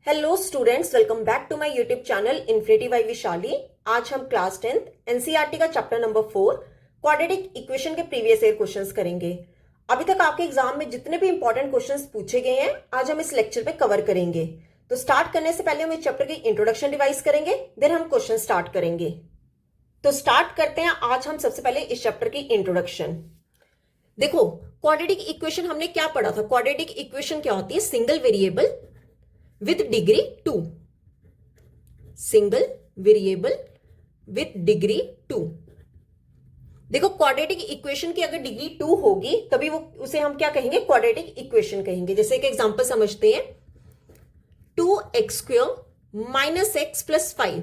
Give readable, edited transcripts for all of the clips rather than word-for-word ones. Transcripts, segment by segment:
Hello students, welcome back to my YouTube channel Infinity by Vishali. आज हम class 10th NCERT का chapter number 4 quadratic equation के previous year questions करेंगे। अभी तक आपके एग्जाम में जितने भी इंपॉर्टेंट क्वेश्चंस पूछे गए हैं आज हम इस लेक्चर पे कवर करेंगे। तो स्टार्ट करने से पहले हम इस चैप्टर की इंट्रोडक्शन रिवाइज करेंगे, देन हम क्वेश्चन स्टार्ट करेंगे। तो स्टार्ट करते हैं आज हम सबसे पहले इस चैप्टर की इंट्रोडक्शन। देखो, क्वाड्रेटिक इक्वेशन हमने क्या पढ़ा था। क्वाड्रेटिक इक्वेशन क्या होती है? Single variable with degree 2, single variable with degree 2। देखो, क्वाड्रेटिक इक्वेशन की अगर डिग्री 2 होगी तभी वो उसे हम क्या कहेंगे? क्वाड्रेटिक इक्वेशन कहेंगे। जैसे एक एग्जांपल समझते हैं, 2x² माइनस एक्स प्लस 5।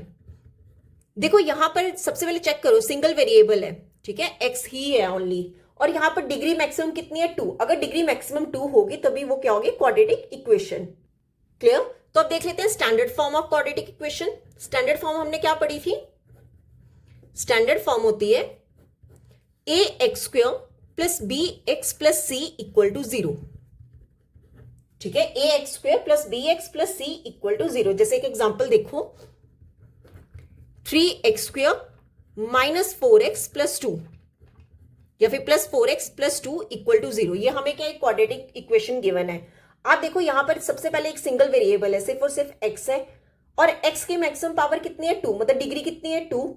देखो यहां पर सबसे पहले चेक करो, सिंगल वेरिएबल है, ठीक है, x ही है ओनली, और यहां पर डिग्री मैक्सिमम कितनी है? 2। अगर डिग्री मैक्सिमम 2 होगी तभी वो क्या होगी? Quadratic equation. क्लियर? तो अब देख लेते हैं standard form of quadratic equation. Standard form हमने क्या पढ़ी थी? स्टैंडर्ड फॉर्म होती है ax² plus bx plus c equal to 0। ठीक है, ax² plus bx plus c equal to 0। जैसे एक एग्जांपल देखो, 3x² माइनस 4x प्लस 2 या फिर plus 4x plus 2 equal to 0। ये हमें क्या क्वाड्रेटिक इक्वेशन गिवन है। आप देखो यहां पर सबसे पहले एक सिंगल वेरिएबल है, सिर्फ और सिर्फ x है, और x की मैक्सिमम पावर कितनी है? 2, मतलब डिग्री कितनी है? 2।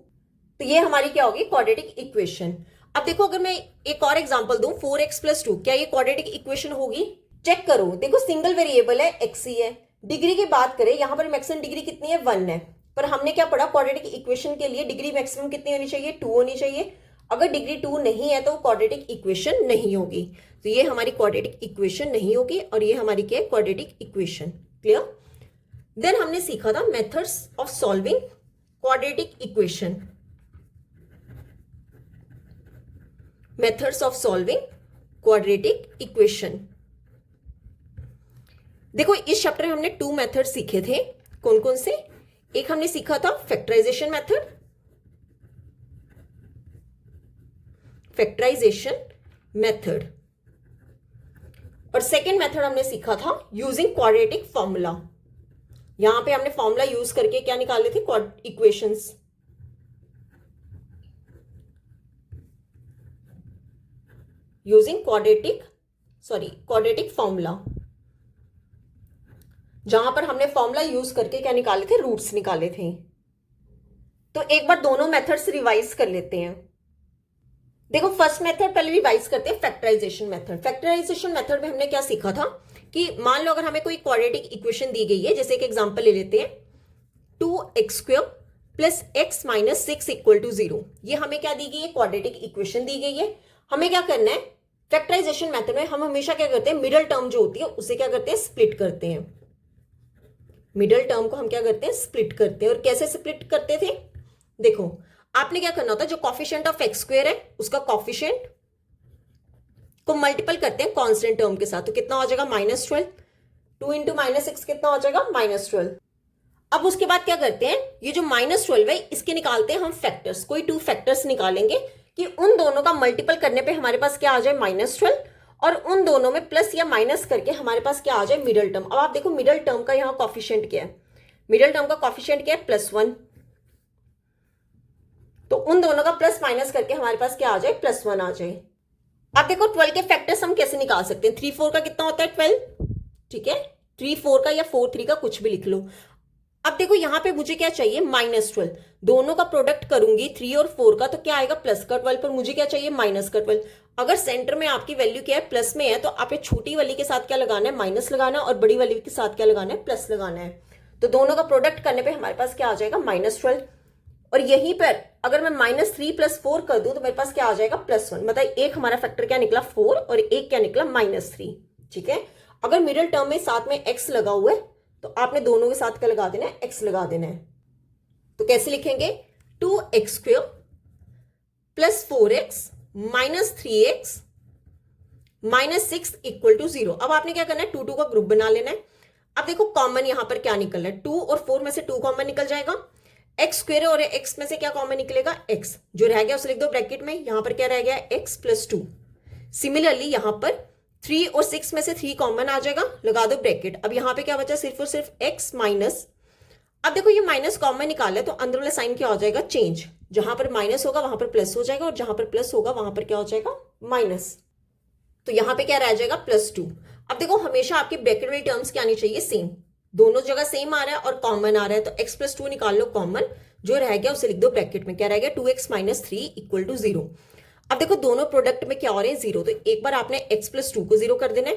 तो ये हमारी क्या होगी? Quadratic equation. अब देखो अगर मैं एक और एग्जांपल दूं, 4x प्लस 2, क्या ये क्वाड्रेटिक इक्वेशन होगी? चेक करो, देखो सिंगल वेरिएबल है, x ही है। डिग्री की बात करें, यहां पर मैक्सिमम डिग्री कितनी है? 1 है। पर हमने क्या पढ़ा? क्वाड्रेटिक इक्वेशन के लिए डिग्री मैक्सिमम कितनी होनी चाहिए? 2 होनी चाहिए। अगर डिग्री 2 नहीं है तो क्वाड्रेटिक इक्वेशन नहीं होगी। तो ये हमारी क्वाड्रेटिक इक्वेशन नहीं होगी, और ये हमारी क्या है? Quadratic equation. क्लियर? देन हमने सीखा था methods of solving quadratic equation. Methods of solving quadratic equation. देखो इस चैप्टर में हमने 2 मेथड सीखे थे। कौन कौन से? एक हमने सीखा था फैक्टराइजेशन मेथड, फैक्टराइजेशन मेथड, और सेकेंड मेथड हमने सीखा था यूजिंग क्वाड्रेटिक फॉर्मूला। यहां पे हमने फॉर्मूला यूज करके क्या निकाले थे? इक्वेशंस। यूजिंग क्वाड्रेटिक फॉर्मूला, जहां पर हमने फॉर्मूला यूज करके क्या निकाले थे? रूट्स निकाले थे। तो एक बार दोनों मेथड्स रिवाइज कर लेते हैं। देखो फर्स्ट मेथड पहले रिवाइज करते हैं, फैक्टराइजेशन मेथड। फैक्टराइजेशन मेथड में हमने क्या सीखा था कि मान लो अगर हमें कोई क्वाड्रेटिक इक्वेशन दी गई है, जैसे एक एग्जांपल ले लेते हैं, 2x² plus x minus 6 equal to 0। ये हमें क्या दी गई है? क्वाड्रेटिक इक्वेशन दी गई है। हमें क्या करना है? फैक्टराइजेशन मेथड में हम हमेशा क्या करते हैं? मिडल टर्म जो होती है उसे क्या करते हैं? स्प्लिट करते हैं। मिडल टर्म को हम क्या करते हैं? स्प्लिट करते हैं। और कैसे स्प्लिट करते थे? देखो आपने क्या करना होता है, जो कॉफिशिएंट ऑफ x² है उसका कॉफिशिएंट को मल्टीपल करते हैं कांस्टेंट टर्म के साथ। तो कितना हो जाएगा? -12। 2 इंटू -6 कितना हो जाएगा? -12। अब उसके बाद क्या करते हैं? ये जो -12 है इसके निकालते हैं हम फैक्टर्स। कोई 2 फैक्टर्स निकालेंगे कि उन दोनों का मल्टीपल करने पे हमारे पास क्या आ जाए? -12, और उन दोनों में प्लस या माइनस करके हमारे पास क्या आ जाए? Middle term. अब आप देखो मिडल टर्म का यहाँ कॉफिशिएंट क्या है? मिडल टर्म का कॉफिशिएंट क्या है? +1। तो उन दोनों का प्लस माइनस करके हमारे पास क्या आ जाए? +1 आ जाए। अब देखो 12 के फैक्टर्स हम कैसे निकाल सकते हैं? 3 4 का कितना होता है? 12। ठीक है, 3 4 का या 4 3 का कुछ भी लिख लो। अब देखो यहां पे मुझे क्या चाहिए? -12। दोनों का प्रोडक्ट करूंगी 3 और 4 का, तो क्या आएगा? प्लस का 12, पर मुझे क्या चाहिए? माइनस का 12। अगर सेंटर में आपकी वैल्यू क्या है? प्लस में है, तो आप छोटी वाली के साथ क्या लगाना है? माइनस लगाना है, और बड़ी वाली के साथ क्या लगाना है? प्लस लगाना है। तो दोनों का प्रोडक्ट करने पर हमारे पास क्या आ जाएगा? -12। और यहीं पर अगर मैं -3 + 4 कर दूं तो मेरे पास क्या आ जाएगा? +1। मतलब एक हमारा फैक्टर क्या निकला? 4, और एक क्या निकला? -3। ठीक है, अगर मिडिल टर्म में साथ में x लगा हुआ है तो आपने दोनों के साथ क्या लगा देना है? x लगा देना है। तो कैसे लिखेंगे? 2x² plus 4x minus 3x minus 6 equal to 0। अब आपने क्या करना है? 2 2 का ग्रुप बना लेना है। अब देखो कॉमन यहां पर क्या निकल रहा है? 2 और 4 में से 2 कॉमन निकल जाएगा। x² और x में से क्या कॉमन निकलेगा? x। जो रह गया उसे लिख दो ब्रैकेट में। यहां पर क्या रह गया? x + 2। सिमिलरली यहां पर 3 और 6 में से 3 कॉमन आ जाएगा, लगा दो ब्रैकेट। अब यहाँ पे क्या बचा, सिर्फ और सिर्फ x माइनस। अब देखो ये माइनस कॉमन निकाला है तो अंदर वाला साइन क्या हो जाएगा, चेंज। जहां पर माइनस होगा वहां पर प्लस हो जाएगा और जहां पर प्लस होगा वहां पर क्या हो जाएगा, माइनस। तो यहां पे क्या रह जाएगा, +2। अब देखो हमेशा आपकी ब्रैकेट वाली टर्म्स क्या आनी चाहिए, सेम। दोनों जगह सेम आ रहा है और कॉमन आ रहा है तो x + 2 निकाल लो कॉमन, जो रह गया उसे लिख दो ब्रैकेट में। क्या रह गया, 2x - 3 = 0। अब देखो दोनों प्रोडक्ट में क्या हो रहे हैं, 0। तो एक बार आपने x + 2 को 0 कर देना है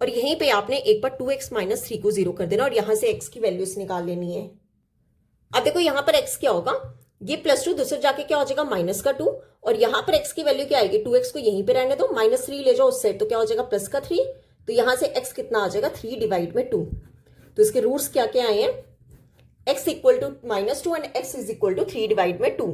और यहीं पे आपने एक बार 2x - 3 को 0 कर देना और यहां से x की वैल्यूज निकाल लेनी है। अब देखो यहां पर x क्या होगा, ये +2 दूसरे जाके क्या हो जाएगा, -2। और यहां पर x की वैल्यू क्या आएगी, 2x को यहीं पे रहने दो, -3 ले जाओ उस साइड तो क्या हो जाएगा, +3। तो यहां से x कितना आ जाएगा, 3 / 2। तो इसके रूट्स क्या क्या आए हैं, x = -2 एंड x = 3 / 2।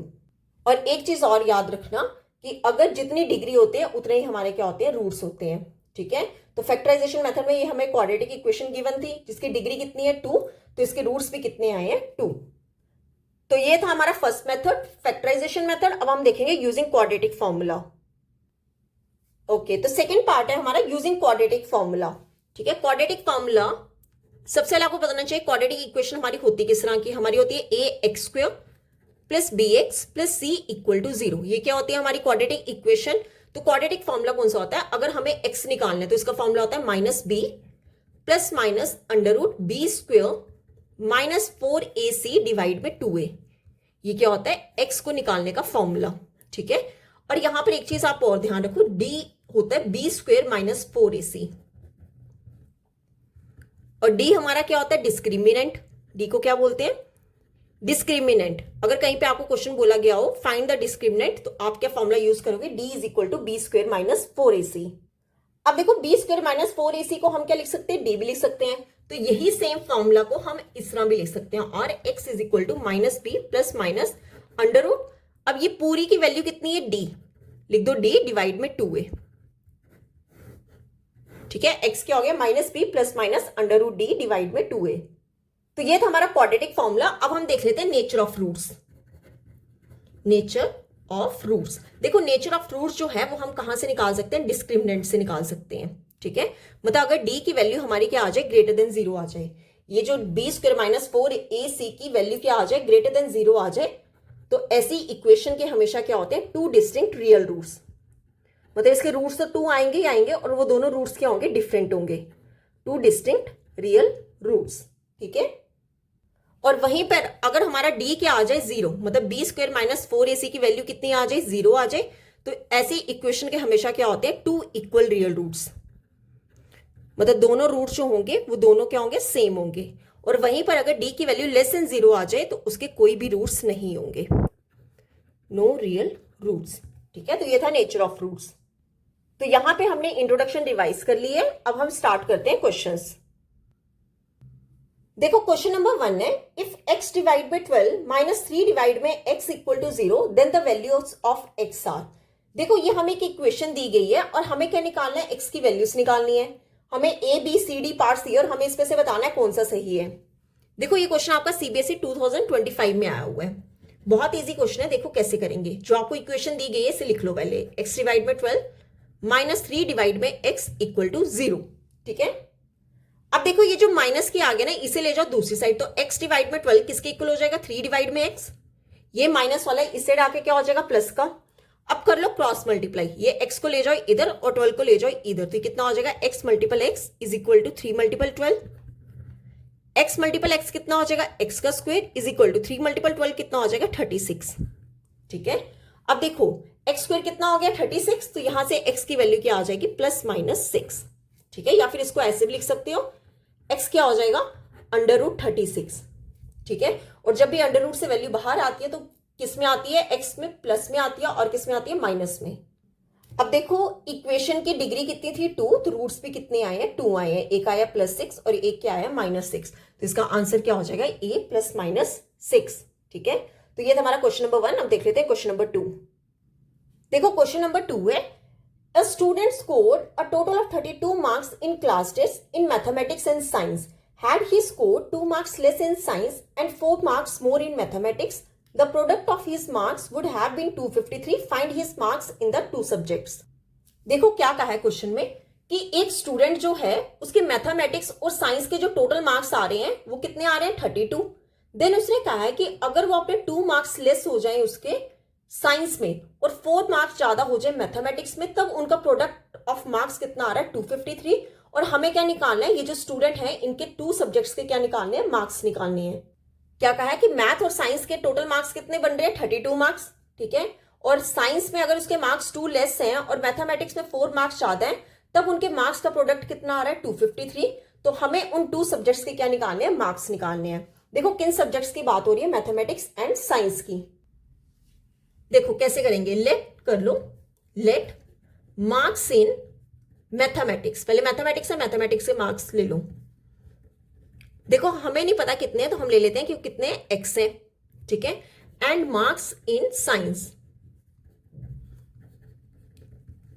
और एक चीज और याद रखना कि अगर जितनी डिग्री होते हैं उतने ही हमारे क्या होते हैं, रूट्स होते हैं। ठीक है, तो फैक्टराइजेशन मेथड में ये हमें क्वाड्रेटिक इक्वेशन गिवन थी जिसकी डिग्री कितनी है, 2। तो इसके रूट्स भी कितने आए हैं, 2। तो ये था हमारा फर्स्ट मेथड, फैक्टराइजेशन मेथड। अब हम देखेंगे यूजिंग क्वाड्रेटिक फॉर्मूला। ओके, तो सेकंड पार्ट है हमारा यूजिंग क्वाड्रेटिक फॉर्मूला। ठीक है, क्वाड्रेटिक फॉर्मूला सबसे पहले आपको बताना चाहिए क्वाड्रेटिक इक्वेशन हमारी होती किस तरह की, हमारी होती है ax² + bx + c = 0। ये क्या होती है हमारी क्वाड्रेटिक इक्वेशन। तो क्वाड्रेटिक फॉर्मूला कौन सा होता है, अगर हमें x निकालना है तो इसका फॉर्मूला होता है -b ± √b² -4ac / 2a। ये क्या होता है, x को निकालने का फॉर्मूला। ठीक है, और यहां पर एक चीज आप और ध्यान रखो, d होता है b² - 4ac और d हमारा क्या होता है, डिस्क्रिमिनेंट। d को क्या बोलते हैं, डिस्क्रिमिनेंट। अगर कहीं पे आपको क्वेश्चन बोला गया हो फाइंड द डिस्क्रिमिनेंट तो आप क्या फॉर्मूला यूज करोगे, d = b² - 4ac। अब देखो b² - 4ac को हम क्या लिख सकते हैं, d भी लिख सकते हैं। तो यही सेम फॉर्मूला को हम इस तरह भी लिख सकते हैं और x = -b ± √। अब ये पूरी की वैल्यू कितनी है, d, लिख दो d / 2a। ठीक है, x क्या हो गया, -b ± √d / 2a। तो ये था हमारा क्वाड्रेटिक फॉर्मूला। अब हम देख लेते हैं nature of roots. Nature of roots, देखो नेचर ऑफ रूट्स जो है वो हम कहां से निकाल सकते हैं, डिस्क्रिमिनेंट से निकाल सकते हैं। ठीक है, मतलब अगर d की वैल्यू हमारी क्या आ जाए, >0 आ जाए, ये जो b² - 4ac की वैल्यू क्या आ जाए, >0 आ जाए, तो ऐसी इक्वेशन के हमेशा क्या होते हैं, 2 डिस्टिंक्ट रियल रूट्स। मतलब इसके रूट्स तो 2 आएंगे ही आएंगे और वो दोनों रूट्स क्या होंगे, डिफरेंट होंगे। 2 डिस्टिंक्ट रियल रूट्स। ठीक है, और वहीं पर अगर हमारा d क्या आ जाए, 0, मतलब b² - 4ac की वैल्यू कितनी आ जाए, 0 आ जाए, तो ऐसी इक्वेशन के हमेशा क्या होते हैं, 2 इक्वल रियल रूट्स। मतलब दोनों रूट्स जो होंगे वो दोनों क्या होंगे, सेम होंगे। और वहीं पर अगर d की वैल्यू <0 आ जाए तो उसके कोई भी रूट्स नहीं होंगे, नो रियल रूट्स। ठीक है, तो ये था नेचर ऑफ रूट्स। तो यहां पे हमने इंट्रोडक्शन रिवाइज कर ली है। अब हम स्टार्ट करते हैं क्वेश्चंस। देखो क्वेश्चन नंबर 1 है, if x / 12 - 3 / x = 0 then the values of x are. देखो ये हमें एक इक्वेशन दी गई है और हमें क्या निकालना है, x की वैल्यूज निकालनी है। हमें a b c d parts दिए और हमें इसमें से बताना है कौन सा सही है। देखो ये क्वेश्चन आपका CBSE 2025 में आया हुआ है, बहुत इजी क्वेश्चन है। देखो कैसे करेंगे, जो आपको इक्वेशन दी गई है इसे लिख लो पहले, x / 12 - 3 / x = 0। ठीक है, अब देखो ये जो माइनस की आ गया ना, इसे ले जाओ दूसरी साइड, तो x / 12 किसके इक्वल हो जाएगा, 3 / x। ये माइनस वाला है, इस साइड आके क्या हो जाएगा, प्लस का। अब कर लो क्रॉस मल्टीप्लाई, ये x को ले जाओ इधर और 12 को ले जाओ इधर, तो कितना हो जाएगा, x × x = 3 × 12। x × x कितना हो जाएगा, x² = 3 × 12 कितना हो जाएगा, 36। ठीक है, अब देखो x² कितना हो गया, 36, तो यहां से x की वैल्यू क्या आ जाएगी, +-6। ठीक है, या फिर इसको ऐसे भी लिख सकते हो, x क्या हो जाएगा, √36। ठीक है, और जब भी अंडर रूट से वैल्यू बाहर आती है तो किस में आती है, x में प्लस में आती है और किस में आती है, माइनस में। अब देखो इक्वेशन की डिग्री कितनी थी, 2, तो रूट्स भी कितने आए हैं, 2 आए हैं। एक आया +6 और एक क्या आया, -6। तो इसका आंसर क्या हो जाएगा, a + -6। ठीक है, तो ये था हमारा क्वेश्चन नंबर 1। अब देख लेते हैं क्वेश्चन नंबर 2। देखो क्वेश्चन नंबर 2 है, a student scored a total of 32 marks in class tests in mathematics and science. Had he scored 2 marks less in science and 4 marks more in mathematics, the product of his marks would have been 253. Find his marks in the 2 subjects. देखो क्या कहा है question में कि एक student जो है उसके मैथमेटिक्स और साइंस के जो टोटल मार्क्स आ रहे हैं वो कितने आ रहे हैं 32। देन उसने कहा है कि अगर वो अपने 2 मार्क्स लेस हो जाए उसके साइंस में और 4 मार्क्स ज्यादा हो जाए मैथमेटिक्स में, तब उनका प्रोडक्ट ऑफ मार्क्स कितना आ रहा है 253। और हमें क्या निकालना है, ये जो स्टूडेंट है इनके 2 सब्जेक्ट्स के क्या निकालने हैं, मार्क्स निकालने हैं। क्या कहा है कि मैथ और साइंस के टोटल मार्क्स कितने बन रहे हैं 32 मार्क्स, ठीक है। और साइंस में अगर उसके मार्क्स 2 लेस हैं और मैथमेटिक्स में 4 मार्क्स ज्यादा हैं, तब उनके मार्क्स का प्रोडक्ट कितना आ रहा है 253। तो हमें उन 2 सब्जेक्ट्स के क्या निकालने हैं, मार्क्स निकालने हैं। देखो किन सब्जेक्ट्स की बात हो रही है, मैथमेटिक्स एंड साइंस की। देखो कैसे करेंगे, लेट कर लो, लेट मार्क्स इन मैथमेटिक्स, पहले मैथमेटिक्स है, मैथमेटिक्स के मार्क्स ले लो। देखो हमें नहीं पता कितने हैं तो हम ले लेते हैं कि कितने एक्स है, ठीक है। And marks in science,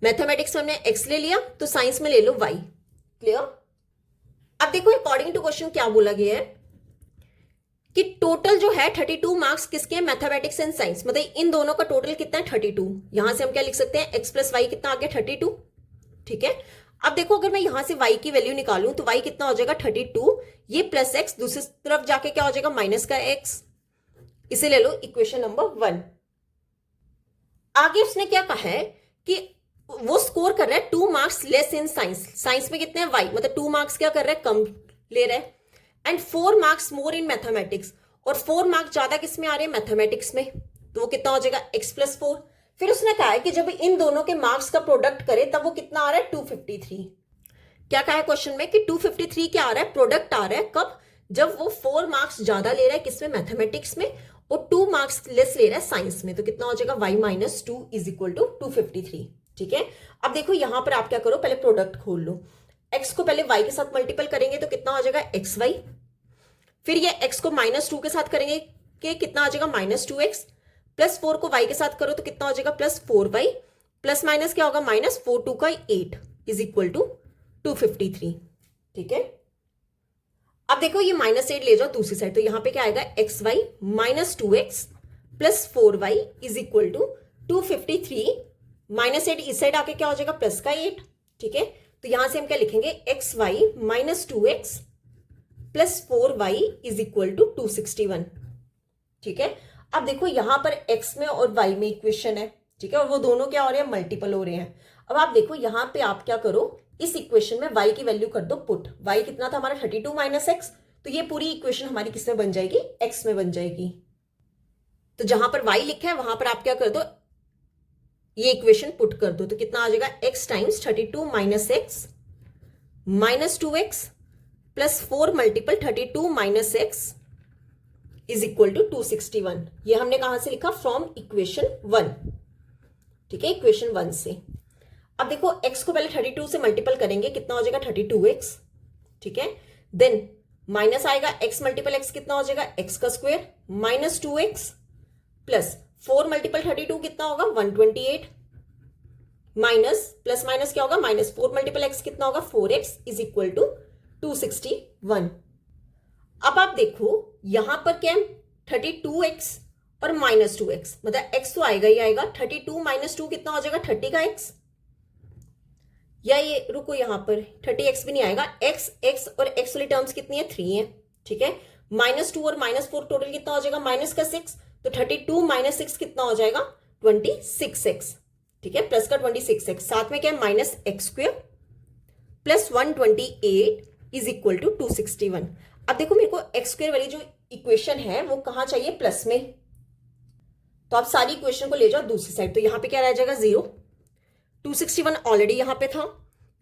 mathematics में हमने एक्स ले लिया तो साइंस में ले लो वाई। क्लियर। अब देखो अकॉर्डिंग टू क्वेश्चन क्या बोला गया है कि टोटल जो है 32 मार्क्स किसके हैं, मैथमेटिक्स एंड साइंस, मतलब इन दोनों का टोटल कितना है 32। यहां से हम क्या लिख सकते हैं, एक्स प्लस वाई कितना आ गया 32, ठीक है। अब देखो अगर मैं यहां से y की वैल्यू निकालूं तो y कितना हो जाएगा 32, ये प्लस x, दूसरी तरफ जाके क्या हो जाएगा माइनस का x। इसे ले लो इक्वेशन नंबर 1। आगे उसने क्या कहा है कि वो स्कोर कर रहा है 2 marks less in science, science में कितने हैं y, मतलब 2 मार्क्स क्या कर रहा है, कम ले रहा है। And 4 marks more in mathematics, और 4 मार्क्स ज्यादा किस में आ रहे हैं, मैथमेटिक्स में, तो वो कितना हो जाएगा x प्लस 4। फिर उसने कहा है कि जब इन दोनों के मार्क्स का प्रोडक्ट करे तब वो कितना आ रहा है 253। क्या कहा है क्वेश्चन में कि 253 क्या आ रहा है, प्रोडक्ट आ रहा है कब, जब वो 4 मार्क्स ज्यादा ले रहा है किसमें, मैथमेटिक्स में, और 2 मार्क्स लेस ले रहा है साइंस में, तो कितना हो जाएगा y minus 2 is equal to 253, ठीक है। अब देखो यहां पर आप क्या करो, पहले प्रोडक्ट खोल लो, x को पहले y के साथ मल्टीपल करेंगे तो कितना हो जाएगा xy, फिर ये x को -2 के साथ करेंगे कि कितना आ जाएगा -2x, प्लस 4 को y के साथ करो तो कितना हो जाएगा +4y, प्लस माइनस क्या होगा -4 2 का 8 इज इक्वल टू 253, ठीक है। अब देखो ये -8 ले जाओ दूसरी साइड, तो यहां पे क्या आएगा xy -2x plus 4y is equal to 253, -8 इस साइड आके क्या हो जाएगा प्लस का 8, ठीक है। तो यहां से हम क्या लिखेंगे, xy -2x plus 4y is equal to 261, ठीक है। अब देखो यहां पर x में और y में इक्वेशन है, ठीक है, और वो दोनों क्या हो रहे हैं, मल्टीपल हो रहे हैं। अब आप देखो यहां पे आप क्या करो, इस इक्वेशन में y की वैल्यू कर दो पुट, y कितना था हमारा 32 माइनस x, तो ये पूरी इक्वेशन हमारी किस में बन जाएगी, x में बन जाएगी। तो जहां पर y लिखा है वहां पर आप क्या कर दो, ये इक्वेशन पुट कर दो, तो कितना आ जाएगा x times 32 minus x minus 2x plus 4 multiple 32 minus x is equal to 261। ये हमने कहां से लिखा, फ्रॉम इक्वेशन 1, ठीक है, इक्वेशन 1 से। अब देखो x को पहले 32 से मल्टीपल करेंगे, कितना हो जाएगा 32x, ठीक है। देन माइनस आएगा x मल्टीपल x कितना हो जाएगा x का square minus 2x plus 4 multiple 32 कितना होगा 128, माइनस प्लस माइनस क्या होगा -4 मल्टीपल x कितना होगा 4x इज इक्वल टू 261। अब आप देखो यहां पर क्या 32x और -2x, मतलब x तो आएगा ही आएगा, 32 माइनस 2 कितना हो जाएगा 30 का x, या ये रुको यहां पर 30x भी नहीं आएगा, x और x वाली टर्म्स कितनी है 3 है, ठीक है। -2 और -4 टोटल कितना हो जाएगा माइनस का 6, तो 32 माइनस 6 कितना हो जाएगा 26x, ठीक है, प्लस का 26x, साथ में क्या है minus x square plus 128 is equal to 261। अब देखो मेरे को एक्स स्क्वायर वाली जो इक्वेशन है वो कहां चाहिए, प्लस में, तो आप सारी इक्वेशन को ले जाओ दूसरी साइड, तो यहां पे क्या रह जाएगा 0, 261 ऑलरेडी यहां पे था,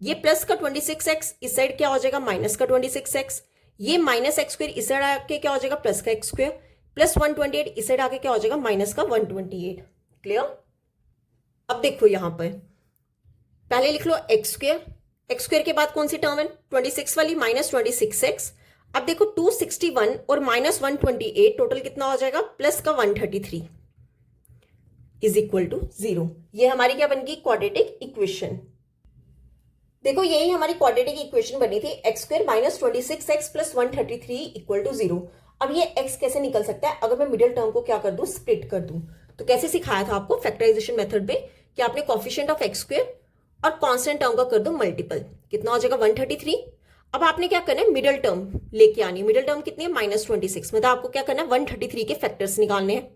ये प्लस का 26x इस साइड क्या हो जाएगा माइनस का 26x, ये माइनस एक्स स्क्वायर इस साइड आके क्या हो जाएगा प्लस का एक्स स्क्वायर प्लस 128 इस साइड आके क्या हो जाएगा माइनस का 128। क्लियर। अब देखो यहां पर पहले लिख लो एक्स स्क्वायर के बाद कौन सी टर्म है 26 वाली माइनस 26x। अब देखो 261 और माइनस 128 टोटल कितना हो जाएगा प्लस का 133 इज इक्वल टू 0। ये हमारी क्या बन गई क्वाड्रेटिक इक्वेशन। देखो यही हमारी क्वाड्रेटिक इक्वेशन बनी थी, x square minus 26x plus 133 equal to 0। अब ये x कैसे निकल सकता है, अगर मैं मिडिल टर्म को क्या कर दूं स्प्लिट कर दूं, तो कैसे सिखाया था आपको फैक्टराइजेशन मेथड में कि आपने कोफिशिएंट ऑफ एक्स स्क्वायर और कांस्टेंट टर्म का कर दो मल्टीपल, कितना हो जाएगा 133। अब आपने क्या करना है, मिडिल टर्म लेके आनी है। मिडिल टर्म कितनी है, -26। मतलब आपको क्या करना है, 133 के फैक्टर्स निकालने हैं।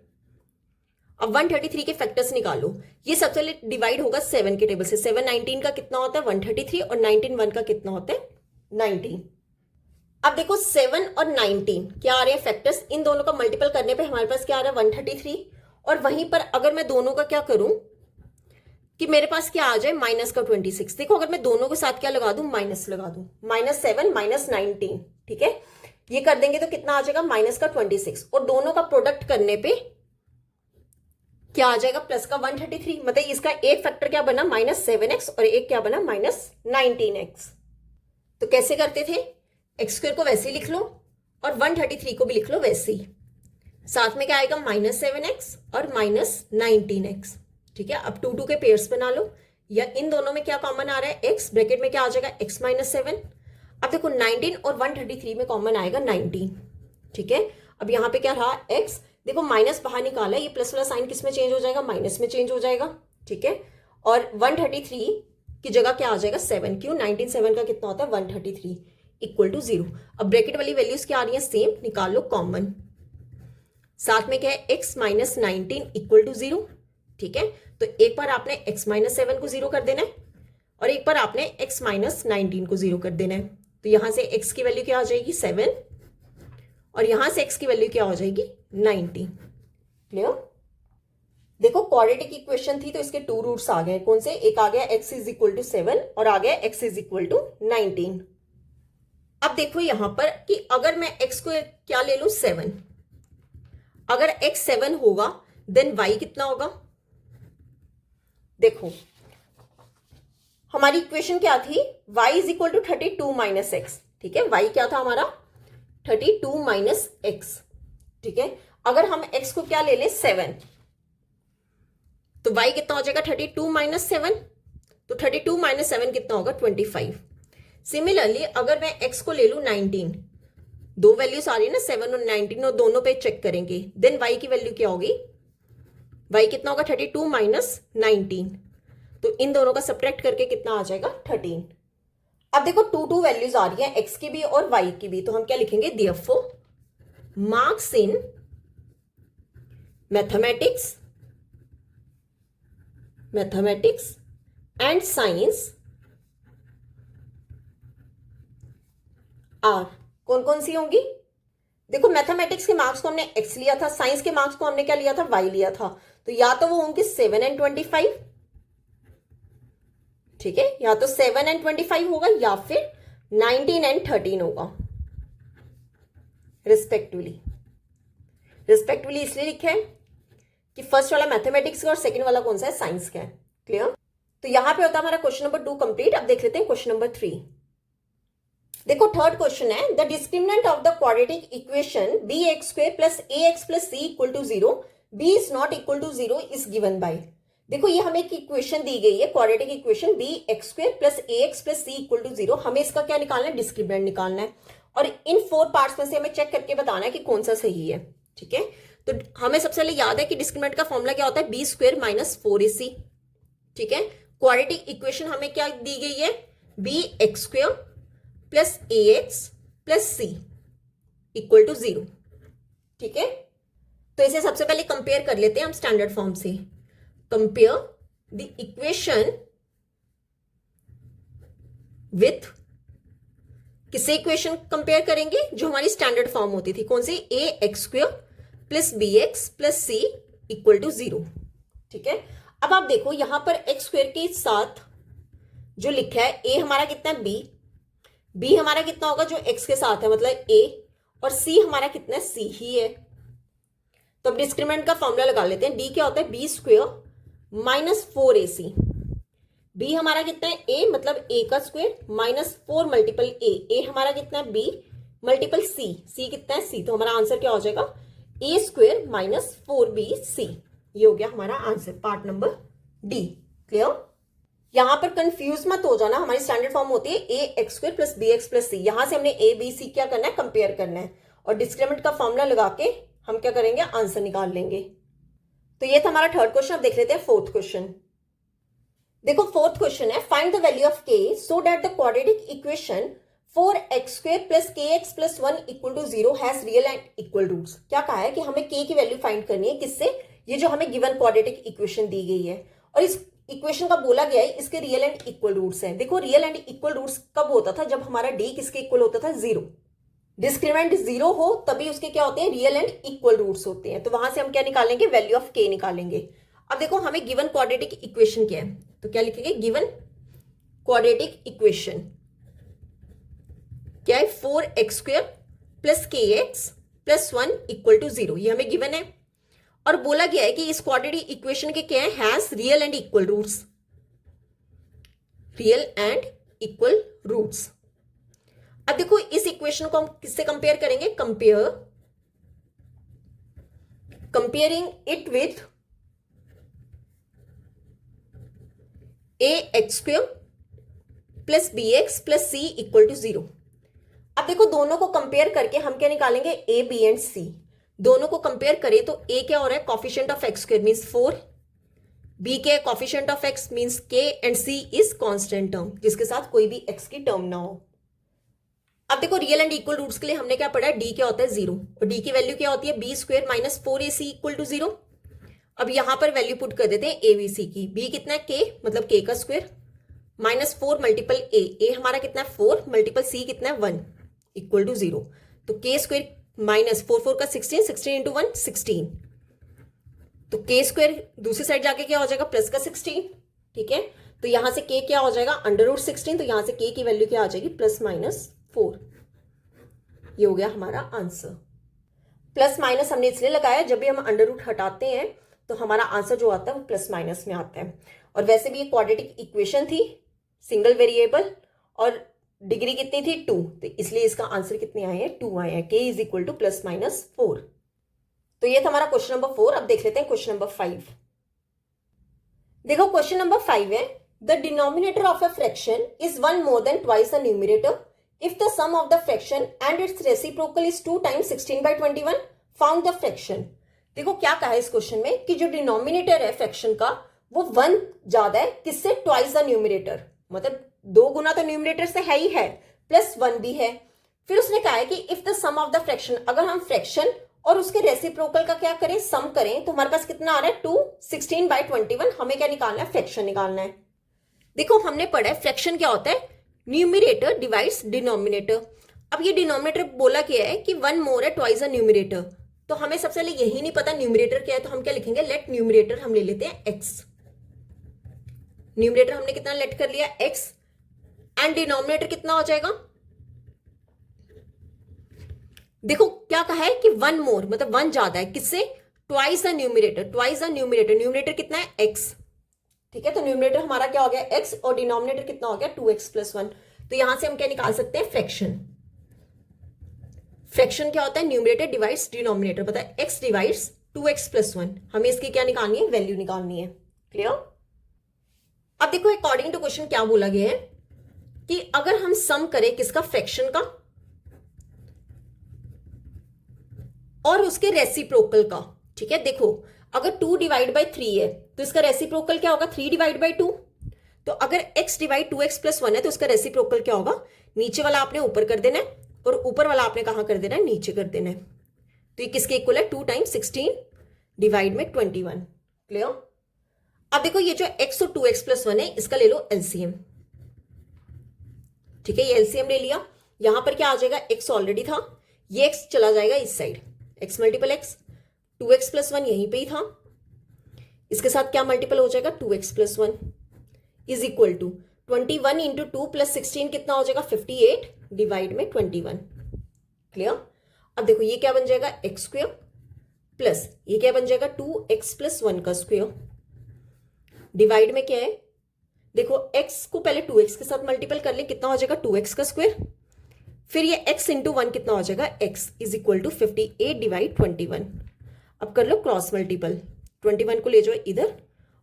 अब 133 के फैक्टर्स निकालो। ये सबसे पहले डिवाइड होगा 7 के टेबल से। 7 19 का कितना होता है 133, और 19 1 का कितना होता है 19। अब देखो 7 और 19 क्या आ रहे हैं फैक्टर्स, इन दोनों का मल्टीपल करने पे हमारे पास क्या आ रहा है 133। और वहीं पर अगर मैं दोनों का क्या करूं कि मेरे पास क्या आ जाए माइनस का 26। देखो अगर मैं दोनों के साथ क्या लगा दूं, माइनस लगा दूं, -7 -19, ठीक है। ये कर देंगे तो कितना आ जाएगा माइनस का 26, और दोनों का प्रोडक्ट करने पे क्या आ जाएगा प्लस का 133। मतलब इसका एक फैक्टर क्या बना -7x, और एक क्या बना -19x। तो कैसे करते थे, एक्स स्क्वायर को वैसे ही लिख लो और 133 को भी लिख लो वैसे ही। साथ में क्या आएगा -7x और -19x, ठीक है। अब 2 2 के पेयर्स बना लो, या इन दोनों में क्या कॉमन आ रहा है x, ब्रैकेट में क्या आ जाएगा x -7। अब देखो 19 और 133 में कॉमन आएगा 19, ठीक है। अब यहाँ पे क्या रहा x, देखो माइनस बाहर निकाला, ये प्लस वाला साइन किस में चेंज हो जाएगा, माइनस में चेंज हो जाएगा, ठीक है। और 133 की जगह क्या आ जाएगा 7, क्यों 19 7 का कितना होता है 133 इक्वल टू 0। अब ब्रैकेट वाली वैल्यूज क्या आ रही है सेम, निकाल लो कॉमन। साथ में क्या है x -19 इक्वल टू 0, ठीक है। तो एक बार आपने x -7 को 0 कर देना है, और एक बार आपने x -19 को 0 कर देना है। तो यहां से x की वैल्यू क्या आ जाएगी 7, और यहां से x की वैल्यू क्या हो जाएगी 90। क्लियर। देखो क्वाड्रेटिक इक्वेशन थी तो इसके 2 रूट्स आ गए, कौन से, एक आ गया x = 7 और आ गया x = 19। अब देखो यहां पर कि अगर मैं x को क्या ले लूं 7, अगर x 7 होगा देन y कितना होगा। देखो हमारी इक्वेशन क्या थी, y = 32 - x, ठीक है। y क्या था हमारा 32 - x, ठीक है। अगर हम x को क्या ले ले 7, तो y कितना हो जाएगा 32 - 7, तो 32 - 7 कितना होगा 25। सिमिलरली अगर मैं x को ले लूं 19, दो वैल्यूज आ रही है ना 7 और 19, और दोनों पे चेक करेंगे, देन y की वैल्यू क्या होगी, y कितना होगा 32 - 19, तो इन दोनों का सब्ट्रैक्ट करके कितना आ जाएगा 13। अब देखो 2 2 वैल्यूज आ रही है x की भी और y की भी, तो हम क्या लिखेंगे therefore marks in mathematics and science are, कौन कौन सी होंगी। देखो मैथमेटिक्स के मार्क्स को हमने x लिया था, साइंस के मार्क्स को हमने क्या लिया था y लिया था, तो या तो वो होंगे 7 और 25, ठीक है, या तो 7 और 25 होगा, या फिर 19 और 13 होगा रिस्पेक्टिवली इसलिए लिखा है कि फर्स्ट वाला मैथमेटिक्स का और सेकंड वाला कौन सा है साइंस का है। क्लियर। तो यहां पे होता है हमारा क्वेश्चन नंबर 2 कंप्लीट। अब देख लेते हैं क्वेश्चन नंबर 3। देखो थर्ड क्वेश्चन है, the discriminant of the quadratic equation bx² + ax + c = 0, b is not equal to 0 is given by। देखो ये हमें एक इक्वेशन दी गई है, quadratic equation bx² + ax + c = 0। हमें इसका क्या निकालना है, डिस्क्रिमिनेंट निकालना है, और इन 4 पार्ट्स में से हमें चेक करके बताना है कि कौन सा सही है, ठीक है। तो हमें सबसे पहले याद है कि डिस्क्रिमिनेंट का फॉर्मूला क्या होता है, b² - 4ac, ठीक है। क्वाड्रेटिक इक्वेशन हमें क्या दी गई है, bx² + ax + c = 0, ठीक है। तो इसे सबसे पहले कंपेयर कर लेते हैं हम स्टैंडर्ड फॉर्म से। कंपेयर द इक्वेशन विथ, किससे इक्वेशन कंपेयर करेंगे, जो हमारी स्टैंडर्ड फॉर्म होती थी, कौन सी, ax² + bx + c = 0, ठीक है। अब आप देखो यहां पर x² के साथ जो लिखा है a हमारा कितना है b हमारा कितना होगा जो x के साथ है, मतलब a, और c हमारा कितना है c ही है। तो अब डिस्क्रिमिनेंट का फॉर्मूला लगा लेते हैं। d क्या होता है b² - 4ac, b हमारा कितना है a, मतलब a का स्क्वायर -4 × a हमारा कितना है b × c कितना है c, तो हमारा आंसर क्या हो जाएगा a² - 4bc। ये हो गया हमारा answer, part number D. Clear. यहां पर कंफ्यूज मत हो जाना, हमारी स्टैंडर्ड फॉर्म होती है ax² + bx + c। यहां से हमने a b c क्या करना है, कंपेयर करना है, और डिस्क्रिमिनेंट का फॉर्मूला लगा के हम क्या करेंगे, आंसर निकाल लेंगे। तो ये था हमारा थर्ड क्वेश्चन। अब देख लेते हैं फोर्थ क्वेश्चन। देखो फोर्थ क्वेश्चन है, find the value of k so that the quadratic equation 4x² plus kx plus 1 equal to 0 has real and equal roots. क्या कहा है कि हमें k की वैल्यू फाइंड करनी है, किससे? ये जो हमें गिवन क्वाड्रेटिक इक्वेशन दी गई है और इस इक्वेशन का बोला गया है इसके रियल एंड इक्वल रूट्स हैं। देखो रियल एंड इक्वल रूट्स कब होता था? जब हमारा d किसके इक्वल होता था? 0। डिस्क्रिमिनेंट 0 हो तभी उसके क्या होते हैं? रियल एंड इक्वल रूट्स होते हैं। तो वहां से हम क्या निकालेंगे? वैल्यू ऑफ k निकालेंगे। अब देखो हमें गिवन क्वाड्रेटिक इक्वेशन क्या है, तो क्या लिखेंगे? गिवन क्वाड्रेटिक इक्वेशन क्या है? 4x² plus kx plus 1 equal to 0, ये हमें गिवन है। और बोला गया है कि इस क्वाड्रेटिक इक्वेशन के क्या है? Has real and equal roots, real and equal roots. अब देखो इस इक्वेशन को हम किससे कंपेयर करेंगे? Comparing it with ax² plus bx plus c equal to 0। अब देखो दोनों को कंपेयर करके हम क्या निकालेंगे? a b and c। दोनों को कंपेयर करें तो a क्या हो रहा है? Coefficient of x² means 4, b के coefficient of x means k and c is constant term जिसके साथ कोई भी x की टर्म ना हो। अब देखो रियल एंड इक्वल रूट्स के लिए हमने क्या पढ़ा है? d क्या होता है? 0 और d की वैल्यू क्या होती है? b² minus 4ac equal to 0। अब यहां पर वैल्यू पुट कर देते हैं abc की। b कितना है? k मतलब k का स्क्वायर माइनस 4 मल्टीपल a हमारा कितना है? 4 मल्टीपल c कितना है? 1 इक्वल टू 0। तो k स्क्वायर माइनस 4 का 16 इंटू 1 16। तो k स्क्वायर दूसरी साइड जाके क्या हो जाएगा? प्लस का 16। ठीक है, तो यहां से k क्या हो जाएगा? Under root 16। तो यहां से k की वैल्यू क्या आ जाएगी? Plus minus 4। ये हो गया हमारा आंसर। प्लस माइनस हमने इसलिए लगाया जब भी हम अंडर रूट हटाते हैं तो हमारा आंसर जो आता है वो प्लस माइनस में आता है। और वैसे भी ये क्वाड्रेटिक इक्वेशन थी, सिंगल वेरिएबल, और डिग्री कितनी थी? 2। तो इसलिए इसका आंसर कितने आए हैं? 2 आए हैं। k is equal two plus minus 4। तो ये था हमारा क्वेश्चन नंबर 4। अब देख लेते हैं क्वेश्चन नंबर 5। देखो क्वेश्चन नंबर 5 है, the denominator of a fraction is 1 more than twice the numerator if the sum of the fraction and its reciprocal is 2 times 16/21, found the fraction. देखो क्या कहा है इस क्वेश्चन में कि जो डिनोमिनेटर है फ्रैक्शन का वो 1 ज्यादा है किससे? ट्वाइस द न्यूमरेटर, मतलब 2 गुना तो न्यूमरेटर से है ही है, प्लस 1 भी है। फिर उसने कहा है कि if the sum of the fraction, अगर हम फ्रैक्शन और उसके रेसिप्रोकल का क्या करें? सम करें, तो हमारे पास कितना आ रहा है? 2 16/21। हमें क्या निकालना है? फ्रैक्शन निकालना है। देखो हमने पढ़ा है फ्रैक्शन क्या होता है? Numerator divides denominator. अब ये डिनोमिनेटर बोला क्या है कि 1 मोर है ट्वाइस अ न्यूमरेटर, तो हमें सबसे पहले यही नहीं पता न्यूमरेटर क्या है, तो हम क्या लिखेंगे? लेट न्यूमरेटर हम ले लेते हैं x। न्यूमरेटर हमने कितना लेट कर लिया? x। एंड डिनोमिनेटर कितना हो जाएगा? देखो क्या कहा है कि 1 मोर मतलब 1 ज्यादा है किससे? Twice the numerator. Twice the numerator, numerator कितना है? x। ठीक है, तो न्यूमरेटर हमारा क्या हो गया? x और डिनोमिनेटर कितना हो गया? 2x plus 1। तो यहां से हम क्या निकाल सकते हैं? फ्रैक्शन। फ्रैक्शन क्या होता है? Numerator divides denominator. पता है x डिवाइड्स 2x प्लस 1। हमें इसकी क्या निकालनी है? वैल्यू निकालनी है। क्लियर? अब देखो अकॉर्डिंग टू क्वेश्चन क्या बोला गया है कि अगर हम सम करें किसका? फ्रैक्शन का और उसके रेसिप्रोकल का। ठीक है, देखो अगर 2 डिवाइड बाई 3 है तो इसका रेसिप्रोकल क्या होगा? 3 डिवाइड बाई 2। तो अगर x डिवाइड 2x प्लस 1 है तो उसका रेसिप्रोकल क्या होगा? नीचे वाला आपने ऊपर कर देना है और ऊपर वाला आपने कहां कर देना है? नीचे कर देना है। तो ये किसके इक्वल है? 2 टाइम्स 16 डिवाइड में 21। क्लियर? अब देखो ये जो x और 2x प्लस 1 है इसका ले लो एलसीएम। ठीक है, ये एलसीएम ले लिया। यहां पर क्या आ जाएगा? x ऑलरेडी था, ये x चला जाएगा इस side, x multiple x, 2x plus 1 यहीं पे ही था, इसके साथ क्या मल्टीपल हो जाएगा? 2x plus 1 is equal to 21 into 2 plus 16 कितना हो जाएगा? 58 डिवाइड में 21। क्लियर? अब देखो ये क्या बन जाएगा? x स्क्वेयर प्लस ये क्या बन जाएगा? 2x प्लस 1 का स्क्वेयर डिवाइड में क्या है? देखो x को पहले 2x के साथ मल्टीपल कर ले, कितना हो जाएगा? 2x का स्क्वेयर। फिर ये x इंटू 1 कितना हो जाएगा? x is equal to 58 divide 21। अब कर लो क्रॉस मल्टीपल, 21 को ले जाओ इधर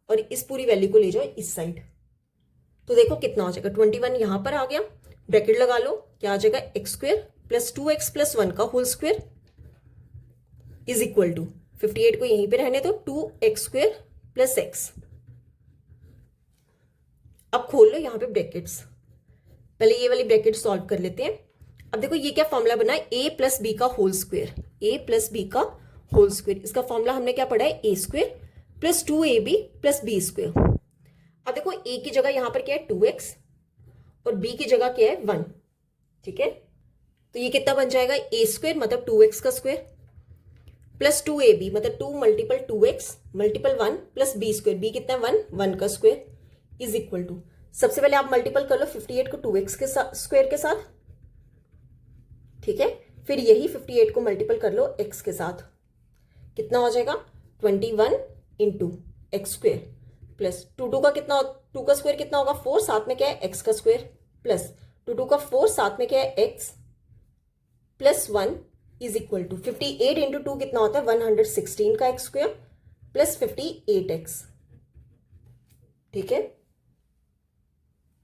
और इस पूरी वैल्यू को ले जाओ इस साइड। तो देखो कितना हो जाएगा? 21 यहां पर आ गया, ब्रैकेट लगा लो, क्या आ जाएगा? x square plus 2x plus 1 का whole square is equal to 58 को यहीं पे रहने दो, 2x स्क्वेयर प्लस x। अब खोल लो यहाँ पे ब्रैकेट्स, पहले ये वाली ब्रैकेट सॉल्व कर लेते हैं। अब देखो ये क्या फॉर्मूला बना है, a प्लस बी का whole square, a plus B का होल स्क्वायर। इसका फॉर्मूला हमने क्या पढ़ा है, a square plus 2ab plus B square. अब देखो a की जगह यहां पर क्या है 2x और b की जगह क्या है 1, ठीक है। तो ये कितना बन जाएगा, a स्क्वायर मतलब 2x का स्क्वायर प्लस 2ab मतलब 2 multiple 2x multiple 1 plus b square, b कितना है 1 का स्क्वायर इज इक्वल टू, सबसे पहले आप मल्टीपल कर लो 58 को 2x के स्क्वायर के साथ, ठीक है। फिर यही 58 को मल्टीपल कर लो x के साथ, कितना हो जाएगा 21 इंटू एक्स स्क्वायर प्लस 2 का कितना, 2 का स्क्वायर कितना होगा 4, साथ में क्या है x का स्क्वायर प्लस 2 का 4, साथ में क्या है x plus 1 is equal to 58 into 2 कितना होता है 116 का एक्स स्क्वायर प्लस 58x, ठीक है।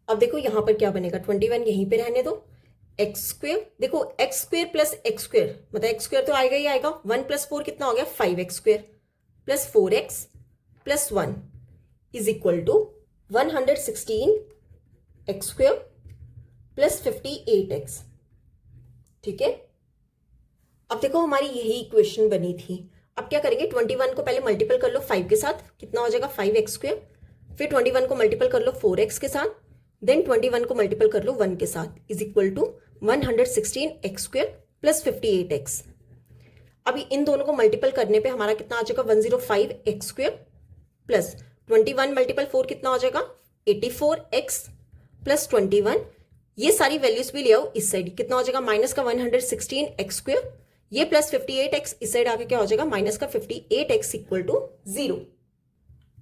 अब देखो यहां पर क्या बनेगा, 21 यहीं पे रहने दो, एक्स स्क्वेयर, देखो x square plus x square मतलब एक्स स्क्वेयर तो आएगा ही आएगा, 1 प्लस 4 कितना हो गया 5x square plus 4x plus 1 is equal to 116 x square plus 58x, ठीक है। अब देखो हमारी यही इक्वेशन बनी थी। अब क्या करेंगे, 21 को पहले मल्टीपल कर लो 5 के साथ, कितना हो जाएगा 5x स्क्वेयर, फिर 21 को मल्टीपल कर लो 4x के साथ, देन 21 को मल्टीपल कर लो 1 के साथ is equal to 116 x square plus 58x। अभी इन दोनों को मल्टीपल करने पे हमारा कितना आ जाएगा 105 एक्स स्क्वेयर प्लस 21 मल्टीपल 4 कितना हो जाएगा 84x प्लस 21, ये सारी वैल्यूज भी ले आओ इस साइड, कितना हो जाएगा माइनस का 116 एक्स स्क्वेयर, ये प्लस 58x इस साइड आके क्या हो जाएगा माइनस का 58x इक्वल टू 0।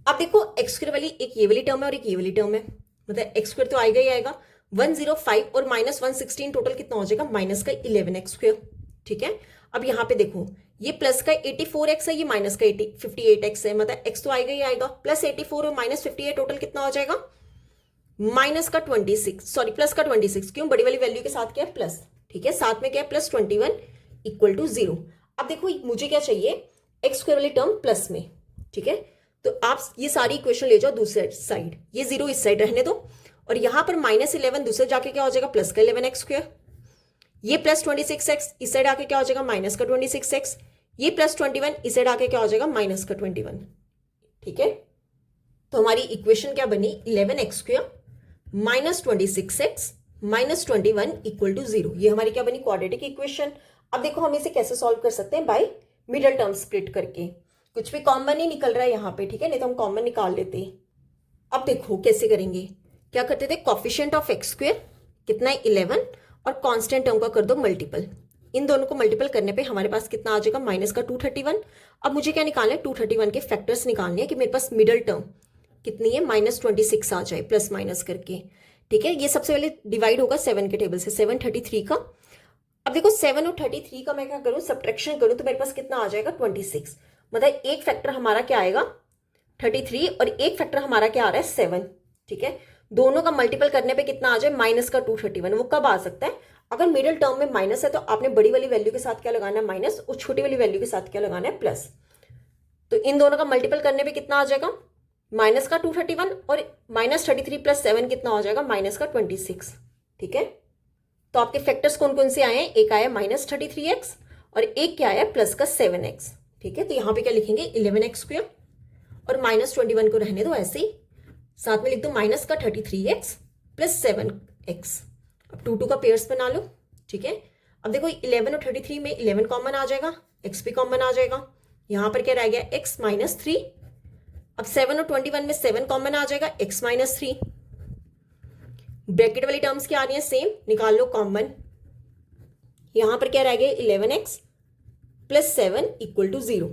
अब देखो एक्स स्क्वेयर वाली एक ये वाली टर्म है और एक ये वाली टर्म है, मतलब एक्स स्क्वेयर तो आएगा ही आएगा, 105 और माइनस 116 टोटल कितना हो जाएगा माइनस का 11x स्क्वेयर, ठीक है। अब यहाँ पे देखो ये प्लस का 84x है, ये माइनस का 58x है, मतलब x तो आएगा ही आएगा, प्लस 84 और माइनस 58 टोटल कितना हो जाएगा माइनस का 26, सॉरी प्लस का 26, क्यों बड़ी वाली वैल्यू के साथ क्या है प्लस, ठीक है, साथ में क्या है प्लस 21 इक्वल टू 0। अब देखो मुझे क्या चाहिए एक्स स्क्वायर वाली टर्म प्लस में, ठीक है, तो आप ये सारी इक्वेशन ले जाओ दूसरे साइड, ये 0 इस साइड रहने दो और यहां पर -11 दूसरे जाके क्या हो जाएगा प्लस का 11x स्क्वायर, ये प्लस 26x इस साइड आके क्या हो जाएगा माइनस का 26x, ये प्लस 21 इस साइड आके क्या हो जाएगा माइनस का 21, ठीक है। तो हमारी इक्वेशन क्या बनी 11x square minus 26x minus 21 equal to 0, ये हमारी क्या बनी क्वाड्रेटिक इक्वेशन। अब देखो हम इसे कैसे सॉल्व कर सकते हैं, बाय मिडल टर्म स्प्लिट करके, कुछ भी कॉमन नहीं निकल रहा है यहाँ पे, ठीक है, नहीं तो हम कॉमन निकाल लेते हैं। अब देखो कैसे करेंगे, क्या करते थे कॉफिशिएंट ऑफ एक्स स्क्वायर कितना है 11 और कांस्टेंट टर्म का कर दो मल्टीपल, इन दोनों को मल्टीपल करने पे हमारे पास कितना आ जाएगा माइनस का 231। अब मुझे क्या निकालना है 231 के फैक्टर्स निकालने हैं कि मेरे पास मिडल टर्म कितनी है -26 आ जाए प्लस माइनस करके, ठीक है। ये सबसे पहले डिवाइड होगा 7 के टेबल से, 7 33 का। अब देखो 7 और 33 का मैं क्या करूं सब्ट्रैक्शन करूं तो मेरे पास कितना आ जाएगा 26, मतलब एक फैक्टर हमारा क्या आएगा 33 और एक फैक्टर हमारा क्या आ रहा है 7, ठीक है। दोनों का मल्टीपल करने पे कितना आ जाए माइनस का 231, वो कब आ सकता है अगर मिडिल टर्म में माइनस है तो आपने बड़ी वाली वैल्यू के साथ क्या लगाना है माइनस और छोटी वाली वैल्यू के साथ क्या लगाना है प्लस। तो इन दोनों का मल्टीपल करने पे कितना आ जाएगा माइनस का 231 और -33 प्लस 7 कितना हो जाएगा माइनस का 26, ठीक है। तो आपके फैक्टर्स कौन कौन से आए हैं, एक आया -33x और एक क्या आया प्लस का 7x, ठीक है। तो यहाँ पे क्या लिखेंगे 11x स्क्वायर और -21 को रहने दो ऐसे ही, साथ में लिख दो माइनस का 33x प्लस 7x। अब 2 का पेयर्स बना लो, ठीक है। अब देखो 11 और 33 में 11 कॉमन आ जाएगा, x भी कॉमन आ जाएगा, यहाँ पर क्या रह गया x -3। अब 7 और 21 में 7 कॉमन आ जाएगा, x -3। ब्रैकेट वाली टर्म्स क्या आ रही है सेम, निकाल लो कॉमन, यहां पर क्या रह गया 11x प्लस 7 इक्वल टू 0,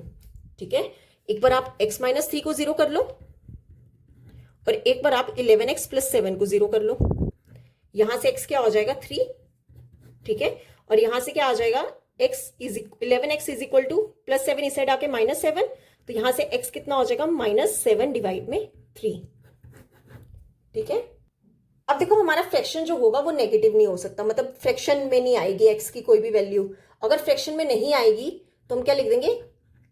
ठीक है। एक बार आप x -3 को 0 कर लो और एक बार आप 11x प्लस 7 को 0 कर लो, यहां से x क्या हो जाएगा 3, ठीक है, और यहां से क्या आ जाएगा 11x is equal two plus 7 इस साइड आके -7, तो यहां से x कितना हो जाएगा -7 डिवाइड में 3, ठीक है। अब देखो हमारा फ्रैक्शन जो होगा वो नेगेटिव नहीं हो सकता, मतलब फ्रैक्शन में नहीं आएगी x की कोई भी वैल्यू, अगर फ्रैक्शन में नहीं आएगी तो हम क्या लिख देंगे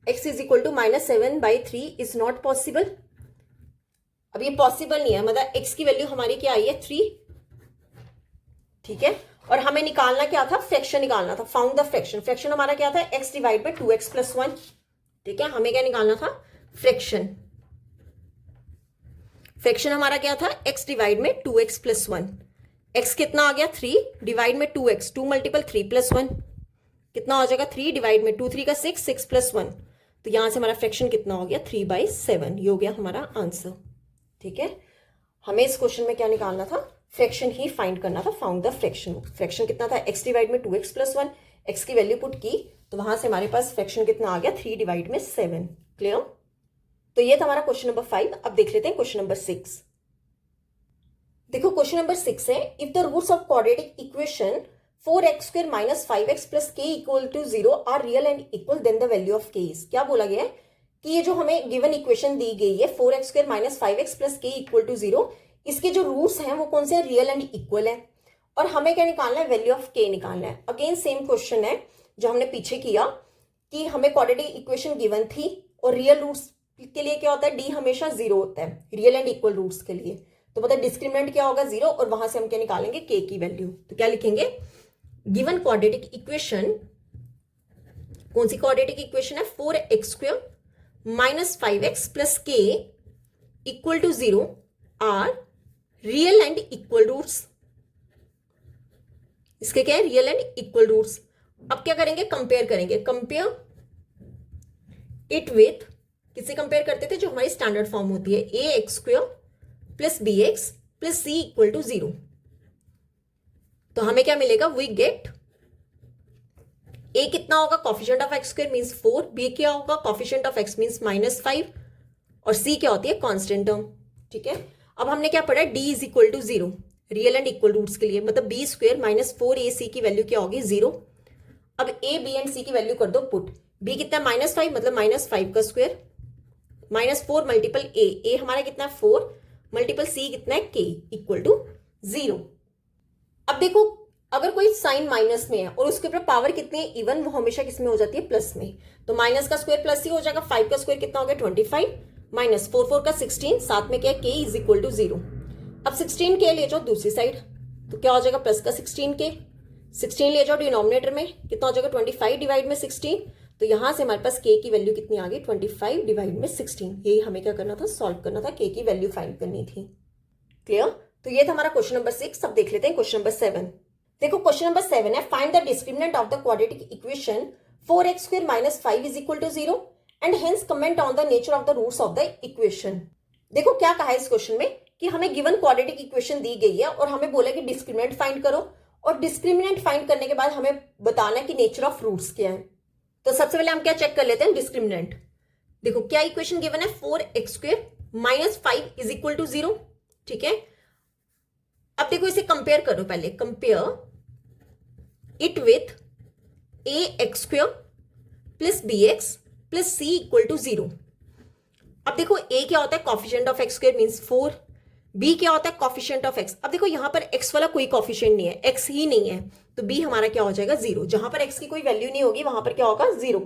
x is equal to -7/3 is not possible, अब ये पॉसिबल नहीं है, मतलब x की वैल्यू हमारी क्या आई है 3, ठीक है। और हमें निकालना क्या था, फ्रैक्शन निकालना था, फाउंड द फ्रैक्शन। फ्रैक्शन हमारा क्या था, x divide by 2x plus 1, ठीक है। हमें क्या निकालना था, फ्रैक्शन। फ्रैक्शन हमारा क्या था, x डिवाइड में 2x प्लस 1। x कितना आ गया 3 डिवाइड में 2x, 2 मल्टीपल 3 प्लस 1 कितना हो जाएगा 3 डिवाइड में 2 3 का 6, 6 प्लस 1, तो यहां से हमारा फ्रैक्शन कितना हो गया 3/7। ये हो गया हमारा आंसर, ठीक है। हमें इस क्वेश्चन में क्या निकालना था, फ्रैक्शन ही फाइंड करना था, फाउंड द फ्रैक्शन। फ्रैक्शन कितना था, x डिवाइड में 2x प्लस 1, x की वैल्यू पुट की तो वहां से हमारे पास फ्रैक्शन कितना आ गया 3 डिवाइड में 7। क्लियर। तो ये था हमारा क्वेश्चन नंबर 5। अब देख लेते हैं क्वेश्चन नंबर 6। देखो क्वेश्चन नंबर 6 है, if the roots of quadratic equation 4x square minus 5x plus k equal to 0 are real and equal, then the value of k is. क्या बोला गया है कि ये जो हमें गिवन इक्वेशन दी गई है 4x square minus 5x plus k equal to 0, इसके जो रूट्स हैं वो कौन से, रियल एंड इक्वल है, और हमें क्या निकालना है, वैल्यू ऑफ k निकालना है। अगेन सेम क्वेश्चन है जो हमने पीछे किया कि हमें क्वाड्रेटिक इक्वेशन गिवन थी और रियल रूट्स के लिए क्या होता है, d हमेशा 0 होता है रियल एंड इक्वल रूट्स के लिए। तो मतलब डिस्क्रिमिनेंट क्या होगा 0, और वहां से हम क्या निकालेंगे k की वैल्यू। तो क्या लिखेंगे, गिवन क्वाड्रेटिक इक्वेशन, कौन सी क्वाड्रेटिक इक्वेशन है, 4x square minus 5x plus k equal to 0 are real and equal roots. इसके क्या है, रियल एंड इक्वल रूट्स। अब क्या करेंगे, कंपेयर करेंगे, कंपेयर इट विथ, किससे कंपेयर करते थे, जो हमारी स्टैंडर्ड फॉर्म होती है, A x square plus B x plus C equal to 0। तो हमें क्या मिलेगा, वी गेट ए कितना होगा, coefficient of x square means 4, B क्या होगा, कॉफिशिएंट ऑफ एक्स मींस -5, और सी क्या होती है, कांस्टेंट टर्म, ठीक है। अब हमने क्या पढ़ा, D is equal to 0 real and equal roots के लिए, मतलब बी स्क्वायर माइनस 4ac की वैल्यू क्या होगी 0। अब ए बी एंड सी की वैल्यू कर दो पुट, बी कितना है -5, मतलब -5 का स्क्वायर, -4 मल्टीपल ए हमारा कितना है 4 मल्टीपल सी कितना है k इक्वल टू 0। अब देखो अगर कोई साइन माइनस में है और उसके ऊपर पावर कितनी है, इवन, वो हमेशा किस में हो जाती है, प्लस में। तो माइनस का स्क्वायर प्लस ही हो जाएगा, 5 का स्क्वायर कितना हो गया 25 माइनस 4 4 का 16, साथ में क्या है k इज इक्वल टू 0। अब 16 के ले जाओ दूसरी साइड, तो क्या हो जाएगा प्लस का 16 ले जाओ डिनोमिनेटर में, कितना हो जाएगा 25 डिवाइड में 16, तो यहां से हमारे पास k की वैल्यू कितनी आ गई 25 डिवाइड में 16। यही हमें क्या करना था, सॉल्व करना था, k की वैल्यू फाइंड करनी थी। क्लियर। तो ये था हमारा क्वेश्चन नंबर 6। अब देख लेते हैं क्वेश्चन नंबर 7। देखो क्वेश्चन नंबर 7 है, find the discriminant of the quadratic equation 4x square minus 5 is equal to 0 and hence comment on the nature of the roots of the equation. देखो क्या कहा है इस क्वेश्चन में कि हमें गिवन क्वाड्रेटिक इक्वेशन दी गई है और हमें बोला कि डिस्क्रिमिनेंट फाइंड करो, और डिस्क्रिमिनेंट फाइंड करने के बाद हमें बताना है कि नेचर ऑफ रूट्स क्या है। तो सबसे पहले हम क्या चेक कर लेते हैं, डिस्क्रिमिनेंट। देखो क्या इक्वेशन गिवन है, 4x square minus 5 is equal to 0, ठीक है। अब देखो इसे कंपेयर करो, पहले compare it with a x square plus B x plus C equal to 0। अब देखो a क्या होता है, coefficient of x square means 4, b क्या होता है, कॉफिशिएंट ऑफ x। अब देखो यहां पर x वाला कोई कॉफिशिएंट नहीं है, x ही नहीं है, तो b हमारा क्या हो जाएगा 0। जहां पर x की कोई वैल्यू नहीं होगी वहां पर क्या होगा 0।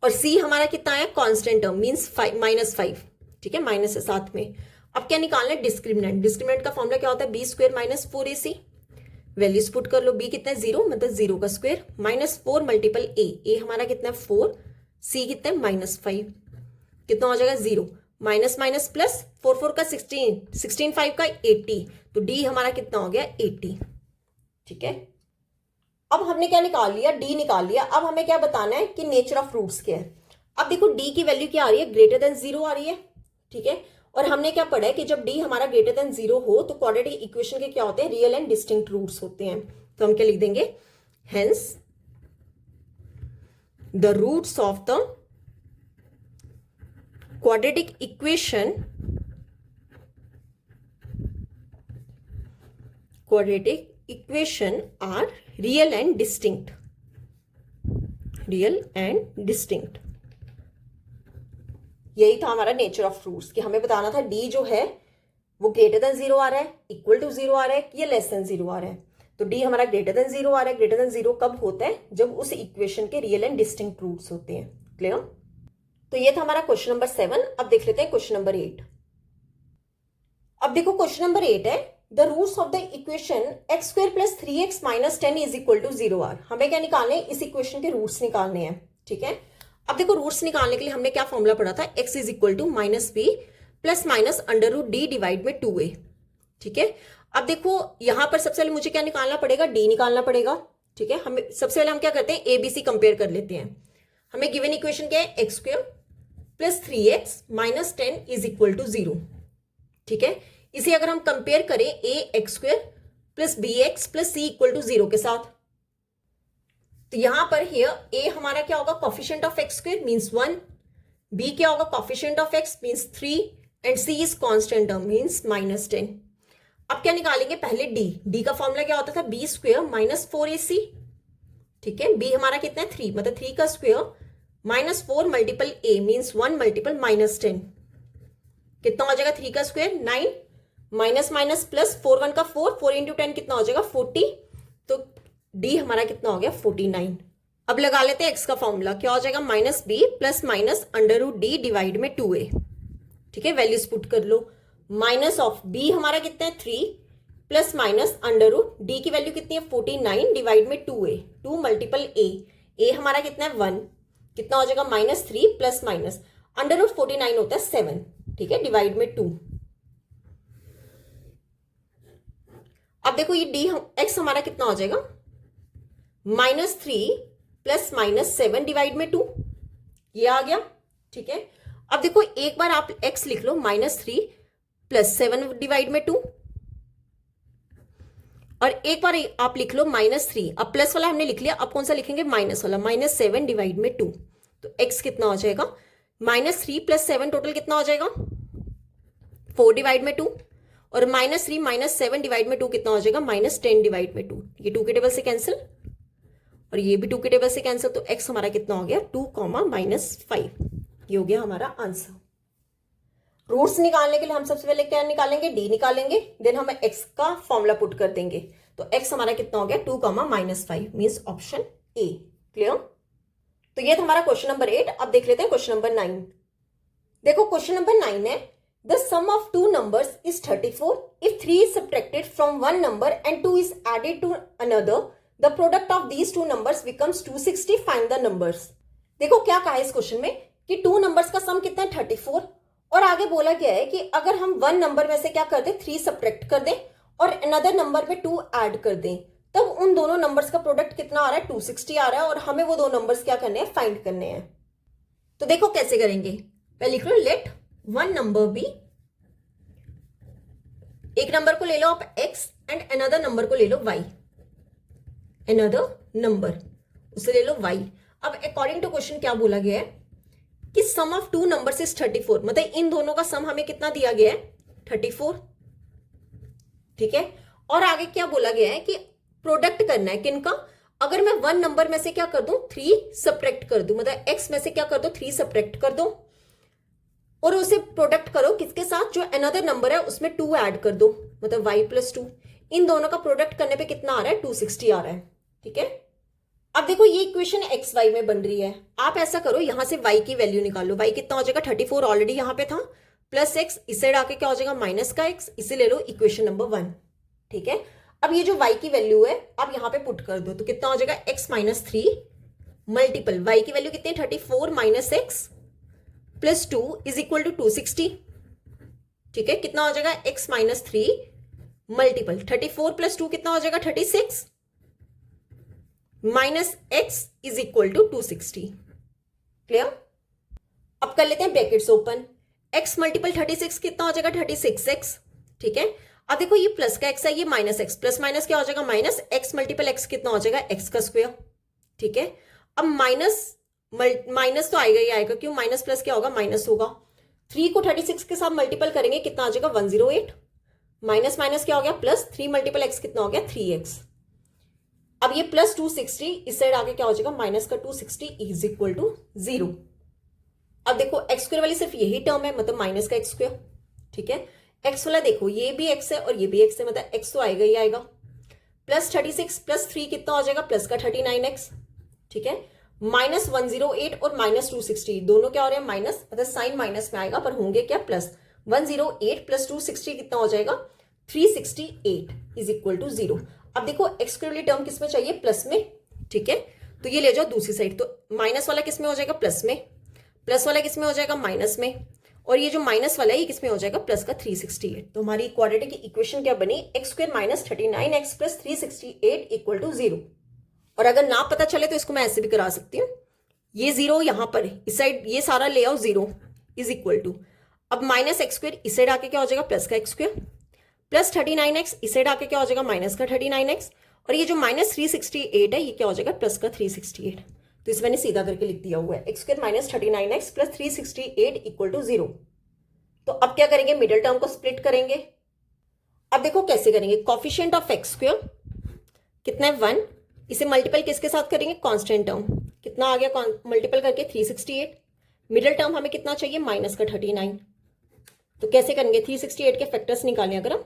और c हमारा कितना है, कांस्टेंट टर्म मींस -5, ठीक है, माइनस है साथ में। अब क्या निकालना है, डिस्क्रिमिनेंट। डिस्क्रिमिनेंट का फॉर्मूला क्या होता है, b square minus 4ac, values put कर लो, b कितना है 0, मतलब 0 का स्क्वायर -4 मल्टीपल a हमारा कितना है 4, c कितना है -5, कितना हो जाएगा 0, माइनस माइनस प्लस 4 4 का 16, 16 5 का 80, तो d हमारा कितना हो गया 80, ठीक है। अब हमने क्या निकाल लिया, d निकाल लिया। अब हमें क्या बताना है कि नेचर ऑफ रूट्स क्या है। अब देखो d की वैल्यू क्या आ रही है, ग्रेटर देन 0 आ रही है, ठीक है। और हमने क्या पढ़ा है कि जब d हमारा ग्रेटर देन 0 हो तो क्वाड्रेटिक इक्वेशन के क्या होते हैं, रियल एंड डिस्टिंक्ट रूट्स होते हैं। तो हम क्या लिख देंगे, hence the roots of the quadratic equation are real and distinct, यही था हमारा नेचर ऑफ रूट्स कि हमें बताना था d जो है वो ग्रेटर देन 0 आ रहा है, इक्वल टू 0 आ रहा है, या लेस देन 0 आ रहा है। तो d हमारा ग्रेटर देन 0 आ रहा है। ग्रेटर देन 0 कब होता है, जब उस इक्वेशन के रियल एंड डिस्टिंक्ट रूट्स होते हैं। क्लियर। तो ये था हमारा क्वेश्चन नंबर 7। अब देख लेते हैं क्वेश्चन नंबर 8। अब देखो क्वेश्चन नंबर 8 है, the roots of the equation x square plus 3x minus 10 is equal to 0 are. हमें क्या निकालने हैं, इस इक्वेशन के रूट्स निकालने हैं। ठीक है, अब देखो रूट्स निकालने के लिए हमने क्या फॉर्मूला पढ़ा था, x is equal to minus b plus minus under root D divide में 2a। ठीक है, अब देखो यहां पर सबसे पहले मुझे क्या निकालना पड़ेगा, d निकालना पड़ेगा। ठीक है, हमें सबसे पहले हम क्या करते हैं, ए बी सी कंपेयर कर लेते हैं। हमें गिवन इक्वेशन क्या है, x square plus 3x minus 10 is equal to 0। ठीक है, इसे अगर हम कंपेयर करें A x square plus B x plus C equal to 0 के साथ, तो यहां पर हियर ए हमारा क्या होगा, coefficient of x square means 1, b क्या होगा, coefficient of x means 3 and c is constant term means minus 10। अब क्या निकालेंगे, पहले डी का फॉर्मूला क्या होता था, बी स्क्वायर माइनस 4ac। ठीक है, बी हमारा कितना है 3, मतलब 3 का स्क्वायर माइनस 4 मल्टीपल ए मींस 1 मल्टीपल माइनस 10, कितना हो जाएगा 3 का स्क्वायर 9 माइनस माइनस प्लस 4 1 का 4 इंटू 10 कितना हो जाएगा 40, तो डी हमारा कितना हो गया 49। अब लगा लेते हैं एक्स का फॉर्मूला, क्या हो जाएगा minus b plus minus under root D divide में 2a। ठीक है, वैल्यूज पुट कर लो, माइनस ऑफ बी हमारा कितना है 3 plus minus under root D की वैल्यू कितनी है 49 डिवाइड में 2a, 2 मल्टीपल ए हमारा कितना है 1, कितना हो जाएगा minus 3 plus minus under root 49 होता है 7। ठीक है, डिवाइड में 2। अब देखो ये डी एक्स हमारा कितना हो जाएगा माइनस 3 प्लस माइनस 7 डिवाइड में 2, ये आ गया। ठीक है, अब देखो एक बार आप एक्स लिख लो माइनस 3 प्लस 7 डिवाइड में 2, और एक बार आप लिख लो माइनस 3, अब प्लस वाला हमने लिख लिया, अब कौन सा लिखेंगे माइनस वाला, माइनस 7 डिवाइड में 2, तो एक्स कितना हो जाएगा माइनस 3 प्लस 7 टोटल कितना हो जाएगा 4 डिवाइड में 2, और माइनस 3 माइनस 7 डिवाइड में 2 कितना हो जाएगा माइनस 10 डिवाइड में 2, ये 2 के टेबल से कैंसिल और ये भी 2 के टेबल से कैंसिल, तो x हमारा कितना हो गया 2 माइनस 5, ये हो गया हमारा आंसर। रूट्स निकालने के लिए हम सबसे पहले क्या निकालेंगे, d निकालेंगे, देन हम x का फॉर्मूला पुट कर देंगे, तो x हमारा कितना हो गया 2 minus 5 means option A. Clear, तो ये था हमारा क्वेश्चन नंबर 8। अब देख लेते हैं क्वेश्चन नंबर 9। देखो क्वेश्चन नंबर 9 है, the sum of two numbers is 34 if 3 is subtracted from one number and 2 is added to another, the product of these two numbers becomes 260, find the numbers। देखो क्या कहा है इस question में कि two numbers का सम कितना है 34, और आगे बोला गया है कि अगर हम वन नंबर में से क्या कर दें 3 सब्ट्रैक्ट कर दें और अनदर नंबर में 2 ऐड कर दें, तब उन दोनों नंबर्स का प्रोडक्ट कितना आ रहा है 260 आ रहा है, और हमें वो दो नंबर्स क्या करने हैं फाइंड करने हैं। तो देखो कैसे करेंगे, पहले लिख लो लेट वन नंबर बी, एक नंबर को ले लो आप x एंड अनदर नंबर को ले लो y, अनदर नंबर उसे ले लो y। अब अकॉर्डिंग टू क्वेश्चन क्या बोला गया है कि सम ऑफ टू नंबर्स इज 34, मतलब इन दोनों का सम हमें कितना दिया गया है 34। ठीक है, और आगे क्या बोला गया है कि प्रोडक्ट करना है किनका, अगर मैं वन नंबर में से क्या कर दूं 3 सब्ट्रैक्ट कर दूं, मतलब x में से क्या कर दो 3 सब्ट्रैक्ट कर दो और उसे प्रोडक्ट करो किसके साथ, जो अनदर नंबर है उसमें 2 ऐड कर दो, मतलब y प्लस 2, इन दोनों का प्रोडक्ट करने पे कितना आ रहा है 260 आ रहा है। ठीक है, अब देखो ये इक्वेशन एक्स वाई में बन रही है, आप ऐसा करो यहां से y की वैल्यू निकालो, y कितना हो जाएगा 34 ऑलरेडी यहां पे था, प्लस x, इस साइड आके क्या हो जाएगा माइनस का x, इसे ले लो इक्वेशन नंबर 1। ठीक है, अब ये जो y की वैल्यू है आप यहां पे पुट कर दो, तो कितना हो जाएगा x माइनस 3 मल्टीपल y की वैल्यू कितनी 34 minus x plus 2 is equal to 260। ठीक है, कितना हो जाएगा x माइनस 3 मल्टीपल 34 प्लस 2 कितना हो जाएगा 36 minus x is equal to 260। Clear, अब कर लेते हैं ब्रैकेट्स ओपन, x मल्टीपल 36 कितना हो जाएगा 36x। ठीक है, अब देखो ये प्लस का x है, ये माइनस x, प्लस माइनस क्या हो जाएगा माइनस x मल्टीपल x कितना हो जाएगा x का स्क्वायर। ठीक है, अब माइनस तो आएगा ही आएगा, क्यों माइनस प्लस क्या होगा माइनस होगा, 3 को 36 के साथ मल्टीपल करेंगे कितना आ जाएगा 108, माइनस माइनस क्या हो गया प्लस 3 मल्टीपल x कितना हो गया 3x। अब ये प्लस 260 इस साइड आगे क्या हो जाएगा माइनस का 260 इज इक्वल टू 0। अब देखो एक्स स्क्वायर वाली सिर्फ यही टर्म है, मतलब माइनस का एक्स स्क्वायर। ठीक है, एक्स वाला देखो ये भी एक्स है और ये भी एक्स है, मतलब एक्स तो आएगा ही आएगा, प्लस 36 प्लस 3 कितना हो जाएगा प्लस का 39x। ठीक है, माइनस 108 और माइनस 260 दोनों क्या हो रहे हैं माइनस, मतलब साइन माइनस में आएगा पर होंगे क्या प्लस, 108 प्लस 260 कितना हो जाएगा 368 इज इक्वल टू 0। अब देखो एक्स स्क्वायर वाली टर्म किस में चाहिए, प्लस में, ठीक है। तो ये ले जाओ दूसरी साइड, तो माइनस वाला किस में हो जाएगा, प्लस में, प्लस वाला किस में हो जाएगा, माइनस में, और ये जो माइनस वाला है ये किस में हो जाएगा, प्लस का 368। तो हमारी क्वाड्रेटिक इक्वेशन क्या बनी, x square minus 39x plus 368 equal to 0। और अगर ना पता चले तो इसको मैं ऐसे भी करा सकती हूँ, ये 0 यहां पर इस साइड ये सारा ले आओ 0 इज इक्वल टू, अब माइनस एक्स स्क्वायर इस साइड आके क्या हो जाएगा, प्लस का एक्स स्क्वायर, प्लस 39x इस साइड आके क्या हो जाएगा, माइनस का 39x, और ये जो माइनस 368 है ये क्या हो जाएगा, प्लस का 368। तो इस मैंने सीधा करके लिख दिया हुआ है, x square minus 39x plus 368 equal to 0। तो अब क्या करेंगे, मिडिल टर्म को स्प्लिट करेंगे। अब देखो कैसे करेंगे, कॉफिशिएंट ऑफ एक्स स्क्वायर कितना है 1, इसे मल्टीपल किसके साथ करेंगे, कांस्टेंट टर्म, कितना आ गया मल्टीपल करके 368, मिडिल टर्म हमें कितना चाहिए, माइनस का 39। तो कैसे करेंगे, 368 के फैक्टर्स निकालें। अगर हम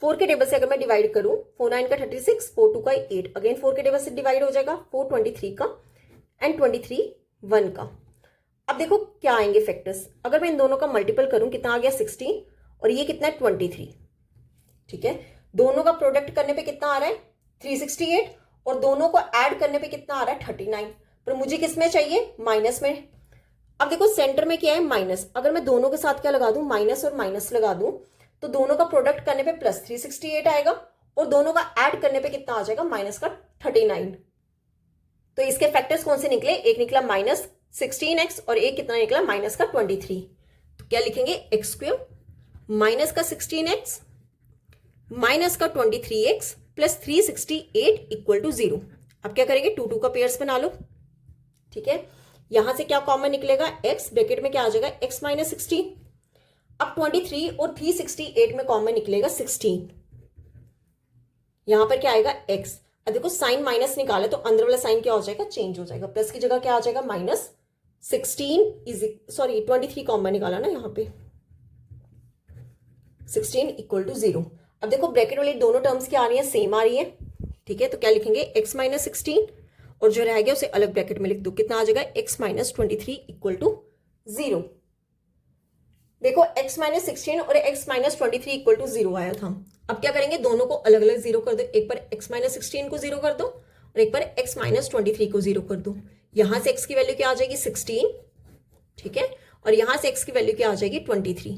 4 के टेबल से अगर मैं डिवाइड करूं, 4 9 का 36, 4 2 का 8, अगेन 4 के टेबल से डिवाइड हो जाएगा, 4 23 का एंड 23 1 का। अब देखो क्या आएंगे फैक्टर्स, अगर मैं इन दोनों का मल्टीपल करूं कितना आ गया 16, और ये कितना है 23, ठीक है। दोनों का प्रोडक्ट करने पे कितना आ रहा है 368, और दोनों को ऐड करने पे कितना आ रहा है 39, पर मुझे किस में चाहिए, माइनस में। अब देखो सेंटर में क्या है, माइनस, अगर मैं दोनों के साथ क्या लगा दूं, माइनस और माइनस लगा दूं, तो दोनों का प्रोडक्ट करने पे प्लस 368 आएगा, और दोनों का ऐड करने पे कितना आ जाएगा, माइनस का 39। तो इसके फैक्टर्स कौन से निकले, एक निकला माइनस 16x और एक कितना निकला, माइनस का 23। तो क्या लिखेंगे, एक्स स्क्वायर माइनस का 16x माइनस का 23x प्लस 368 इक्वल टू 0। अब क्या करेंगे, 2 2 का पेयर्स बना लो, ठीक है। यहां से क्या कॉमन निकलेगा, x, ब्रैकेट में क्या आ जाएगा, x माइनस 16। अब 23 और 368 में कॉमन निकलेगा 16, यहां पर क्या आएगा x। अब देखो साइन माइनस निकाला तो अंदर वाला साइन क्या हो जाएगा, चेंज हो जाएगा, प्लस की जगह क्या आ जाएगा, माइनस 16 सॉरी 23 कॉमन निकाला ना यहाँ पे, 16 इक्वल टू 0। अब देखो ब्रैकेट वाली दोनों टर्म्स क्या आ रही है, सेम आ रही है, ठीक है। तो क्या लिखेंगे, x माइनस 16, और जो रह गया उसे अलग ब्रैकेट में लिख दो, कितना आ जाएगा, x माइनस 23 इक्वल टू 0। देखो x माइनस 16 और x माइनस 23 इक्वल टू 0 आया था। अब क्या करेंगे, दोनों को अलग अलग 0 कर दो, एक बार x माइनस 16 को 0 कर दो और एक बार x माइनस 23 को 0 कर दो। यहां से x की वैल्यू क्या आ जाएगी, 16, ठीक है, और यहां से x की वैल्यू क्या आ जाएगी, 23।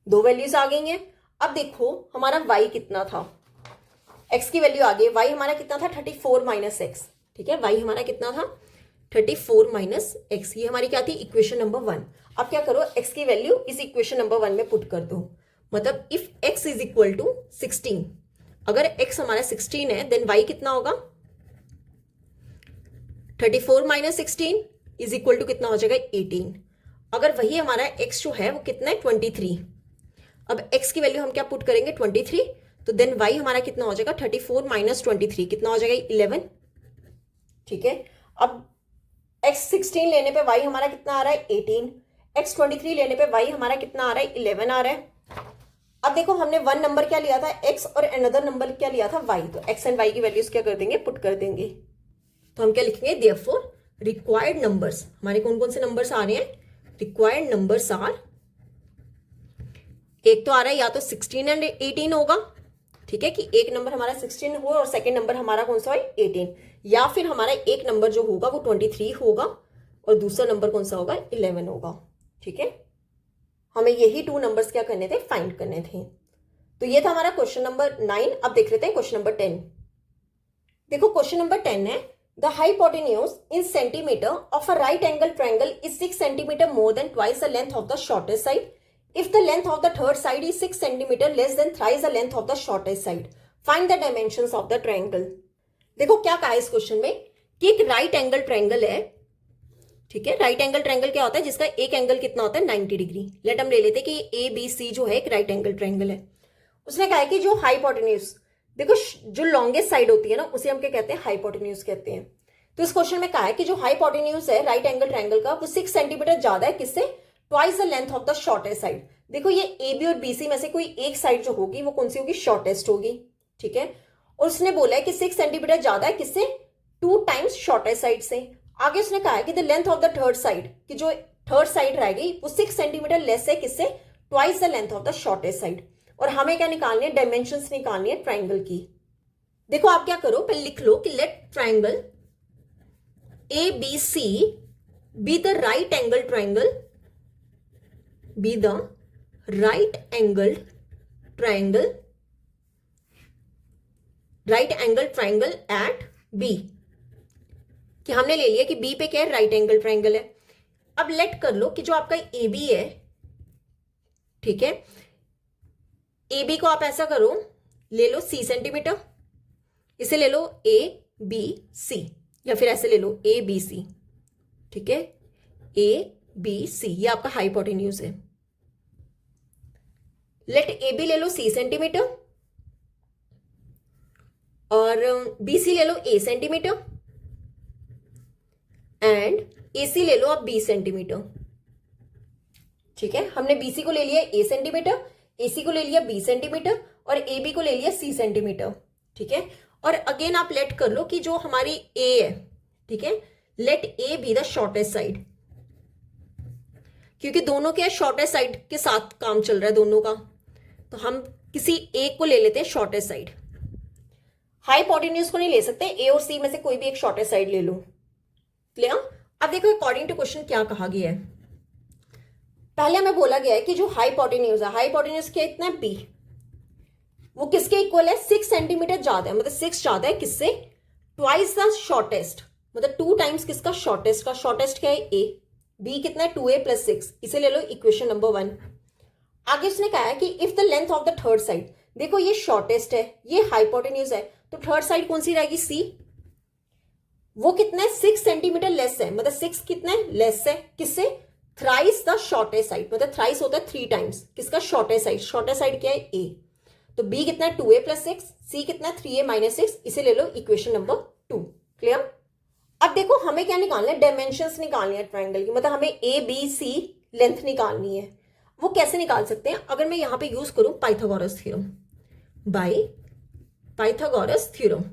दो वैल्यूज आ गई हैं। अब देखो हमारा y कितना था, x की वैल्यू आ गई, y हमारा कितना था 34 माइनस एक्स, ठीक है, y हमारा कितना था 34 माइनस एक्स, ये हमारी क्या थी, इक्वेशन नंबर 1। अब क्या करो, x की वैल्यू इस इक्वेशन नंबर 1 में पुट कर दो, मतलब if x is equal to 16, अगर x हमारा 16 है देन y कितना होगा, 34 माइनस 16 इज इक्वल टू कितना हो जाएगा, 18। अगर वही हमारा x जो है वो कितना है 23, अब x की वैल्यू हम क्या पुट करेंगे 23, तो देन y हमारा कितना हो जाएगा 34 माइनस 23 कितना हो जाएगा 11, ठीक है। अब x 16 लेने पे y हमारा कितना आ रहा है 18, x 23 लेने पे y हमारा कितना आ रहा है 11 आ रहा है। अब देखो हमने वन नंबर क्या लिया था x और अनदर नंबर क्या लिया था y, तो x एंड y की वैल्यूज क्या कर देंगे, पुट कर देंगे। तो हम क्या लिखेंगे, देयरफॉर रिक्वायर्ड नंबर्स, हमारे कौन कौन से नंबर्स आ रहे हैं, रिक्वायर्ड नंबर्स आर, एक तो आ रहा है या तो 16 एंड 18 होगा, ठीक है, कि एक नंबर हमारा 16 हो और सेकंड नंबर हमारा कौन सा है 18, या फिर हमारा एक नंबर जो होगा वो 23 होगा और दूसरा नंबर कौन सा होगा 11 होगा, ठीक है। हमें यही 2 नंबर्स क्या करने थे, फाइंड करने थे। तो ये था हमारा क्वेश्चन नंबर 9। अब देख लेते हैं क्वेश्चन नंबर 10। देखो क्वेश्चन नंबर 10 है, the hypotenuse in centimetre of a right angle triangle is 6 centimetre more than twice the length of the shortest side if the length of the third side is 6 centimeter less than thrice the length of the shortest side. Find the dimensions of the triangle. देखो क्या कहा है इस question में कि एक right angle triangle है, ठीक है। राइट एंगल ट्रायंगल क्या होता है, जिसका एक एंगल कितना होता है 90 डिग्री। लेट हम ले लेते हैं कि ABC जो है एक राइट एंगल ट्रायंगल है। उसने कहा है कि जो हाइपोटेन्यूज, देखो जो लॉन्गेस्ट साइड होती है ना उसे हम क्या कहते हैं, हाइपोटेन्यूज कहते हैं। तो इस क्वेश्चन में कहा है कि जो हाइपोटेन्यूज है राइट एंगल ट्रायंगल का वो 6 सेंटीमीटर ज्यादा है, किससे, twice the length of the shortest side. देखो ये AB और BC में से कोई एक साइड जो होगी वो कौन सी होगी, शॉर्टेस्ट होगी, ठीक है। और उसने बोला है कि 6 सेंटीमीटर ज्यादा है, किससे, 2 टाइम्स शॉर्टेस्ट साइड से। आगे उसने कहा है कि the length of the third side, कि जो थर्ड साइड रहेगी वो 6 सेंटीमीटर लेस है किससे, twice the length of the shortest side. और हमें क्या निकालनी है, डायमेंशंस निकालनी है ट्राइंगल की। देखो आप क्या करो, पहले लिख लो कि let triangle ABC be the right angled triangle, be the right angled triangle, right angled triangle at B। कि हमने ले लिया कि B पे क्या है, राइट एंगल ट्राइंगल है। अब लेट कर लो कि जो आपका AB है, ठीक है, AB को आप ऐसा करो, ले लो C सेंटीमीटर, इसे ले लो ABC, या फिर ऐसे ले लो ABC, ठीक है, ABC, ये आपका हाइपोटेन्यूज है। लेट AB ले लो C सेंटीमीटर और BC ले लो A सेंटीमीटर एंड AC ले लो आप B सेंटीमीटर, ठीक है। हमने BC को ले लिया A सेंटीमीटर, AC को ले लिया B सेंटीमीटर और AB को ले लिया C सेंटीमीटर, ठीक है। और अगेन आप लेट कर लो कि जो हमारी A है, ठीक है, let A be the shortest side, क्योंकि दोनों के शॉर्टेस्ट साइड के साथ काम चल रहा है दोनों का, तो हम किसी एक को ले लेते हैं शॉर्टेस्ट साइड। हाइपोटेन्यूज को नहीं ले सकते, A और C में से कोई भी एक शॉर्टेस्ट साइड ले लो। क्लियर? अब देखो अकॉर्डिंग टू क्वेश्चन क्या कहा गया है। पहले हमें बोला गया है कि जो हाइपोटेन्यूज है, हाइपोटेन्यूज क्या इतना है B, वो किसके इक्वल है, 6 सेंटीमीटर ज्यादा है, मतलब 6 ज्यादा है किससे, ट्वाइस द शॉर्टेस्ट, मतलब 2 टाइम्स किसका, शॉर्टेस्ट का। शॉर्टेस्ट क्या है A, B कितना है 2A + 6, इसे ले लो इक्वेशन नंबर 1। आगे उसने कहा है कि if the length of the third side, देखो ये शॉर्टेस्ट है, ये हाइपोटेन्यूज है, तो थर्ड साइड कौन सी रहेगी, C, वो कितना है 6 सेंटीमीटर लेस है, मतलब 6 कितना है, लेस है किससे, थ्राइस द शॉर्टेस्ट साइड, मतलब थ्राइस होता है 3 टाइम्स किसका, शॉर्टेस्ट साइड। शॉर्टेस्ट साइड क्या है A, तो B कितना है 2A + 6, C कितना है 3A - 6, इसे ले लो इक्वेशन नंबर 2। क्लियर? अब देखो हमें क्या निकालना है, डायमेंशंस निकालनी है ट्राइंगल की, मतलब हमें ABC लेंथ निकालनी है। वो कैसे निकाल सकते हैं, अगर मैं यहां पे यूज करूं Pythagoras theorem, by Pythagoras theorem.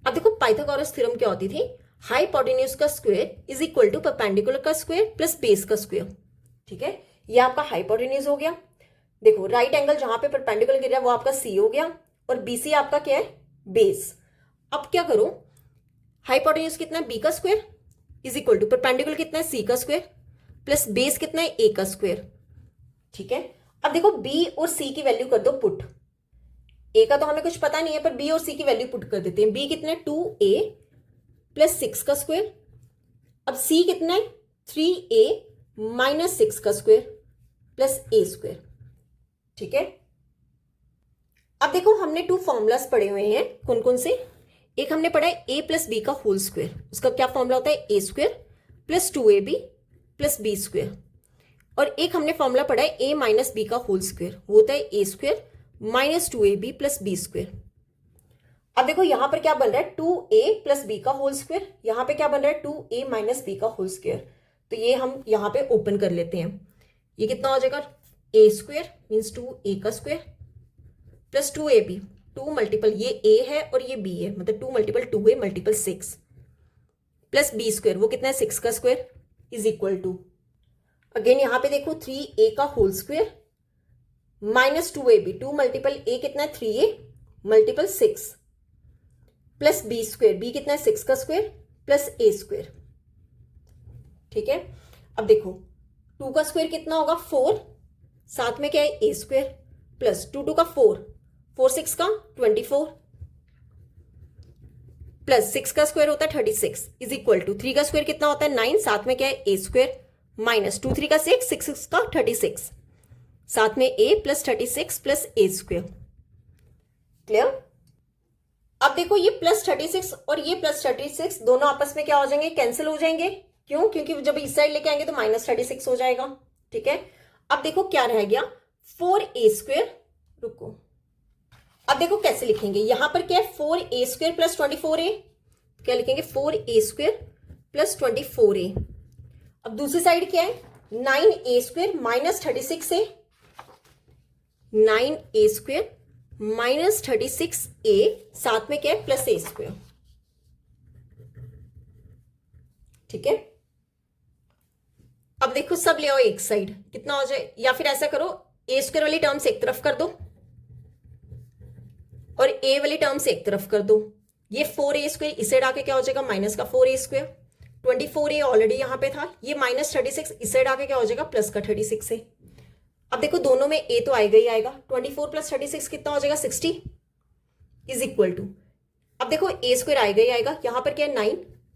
अब देखो पाइथागोरस थ्योरम क्या होती थी, हाइपोटेन्यूज का square is equal to perpendicular का स्क्वायर प्लस बेस का स्क्वायर, ठीक है। ये आपका हाइपोटेन्यूज हो गया। देखो राइट एंगल जहां पे परपेंडिकुलर गिर रहा है वो आपका C हो गया और BC आपका क्या है, बेस। अब क्या करो, हाइपोटेन्यूज कितना है B का square is equal to perpendicular कितना है C का स्क्वायर प्लस बेस कितना है A का स्क्वायर, ठीक है। अब देखो B और C की वैल्यू कर दो पुट, A का तो हमें कुछ पता नहीं है, पर B और C की वैल्यू पुट कर देते हैं। B कितना है 2A + 6 का स्क्वायर, अब C कितना है 3A - 6 का स्क्वायर प्लस A स्क्वायर, ठीक है। अब देखो हमने 2 फॉर्मूलाज पढ़े हुए हैं, कौन कौन से, एक हमने पढ़ा है A + B का होल स्क्वायर, उसका क्या फॉर्मूला होता है, A square + 2AB + B square, और एक हमने फॉर्मूला पढ़ा है A - B का होल स्क्वायर, वो होता है A square - 2AB + B square. अब देखो यहां पर क्या बन रहा है, 2A + B का होल स्क्वायर, यहां पे क्या बन रहा है 2A - B का होल स्क्वायर, तो ये हम यहां पे ओपन कर लेते हैं। ये कितना हो जाएगा, A स्क्वायर मीन्स 2A का स्क्वायर प्लस 2AB, 2 मल्टीपल ये A है और ये B है, मतलब 2 मल्टीपल 2A multiple 6 plus B square, वो कितना है 6 का square is equal to, again यहां पे देखो 3A का whole square minus 2AB, 2 multiple A कितना है 3A multiple 6 plus B square, B कितना है 6 का स्क्वायर प्लस A स्क्वायर, ठीक है। अब देखो 2 का स्क्वायर कितना होगा 4, साथ में क्या है A स्क्वायर प्लस 2 2 का 4, 4 6 का 24 प्लस 6 का स्क्वायर होता है 36 इज इक्वल टू 3 का स्क्वायर कितना होता है 9, साथ में क्या है A स्क्वायर माइनस 2 3 का 6, 6 6 का 36, साथ में A plus 36 plus A square. Clear? अब देखो ये प्लस 36 और ये प्लस 36 दोनों आपस में क्या हो जाएंगे, कैंसिल हो जाएंगे। क्यों? क्योंकि जब इस साइड लेके आएंगे तो -36 हो जाएगा, ठीक है। अब देखो क्या रह गया 4A स्क्वायर, रुको, अब देखो कैसे लिखेंगे, यहां पर क्या है 4A स्क्वायर प्लस 24A, क्या लिखेंगे 4A स्क्वायर प्लस 24A। अब दूसरी साइड क्या है 9A square minus 36A, 9A square minus 36A, साथ में क्या है प्लस A स्क्वायर, ठीक है। अब देखो सब ले आओ एक साइड, कितना हो जाए, या फिर ऐसा करो ए स्क्वायर वाली टर्म्स एक तरफ कर दो और ए वाली टर्म्स एक तरफ कर दो। ये 4a स्क्वायर इस साइड आके क्या हो जाएगा, माइनस का 4a स्क्वायर। 24a ऑलरेडी यहां पे था, ये माइनस 36 इस साइड आके क्या हो जाएगा, प्लस का 36 है। अब देखो दोनों में a तो आएगा ही आएगा, 24 प्लस 36 कितना हो जाएगा, 60 इज इक्वल टू, अब देखो a स्क्वायर आएगा ही आएगा, यहां पर क्या है 9,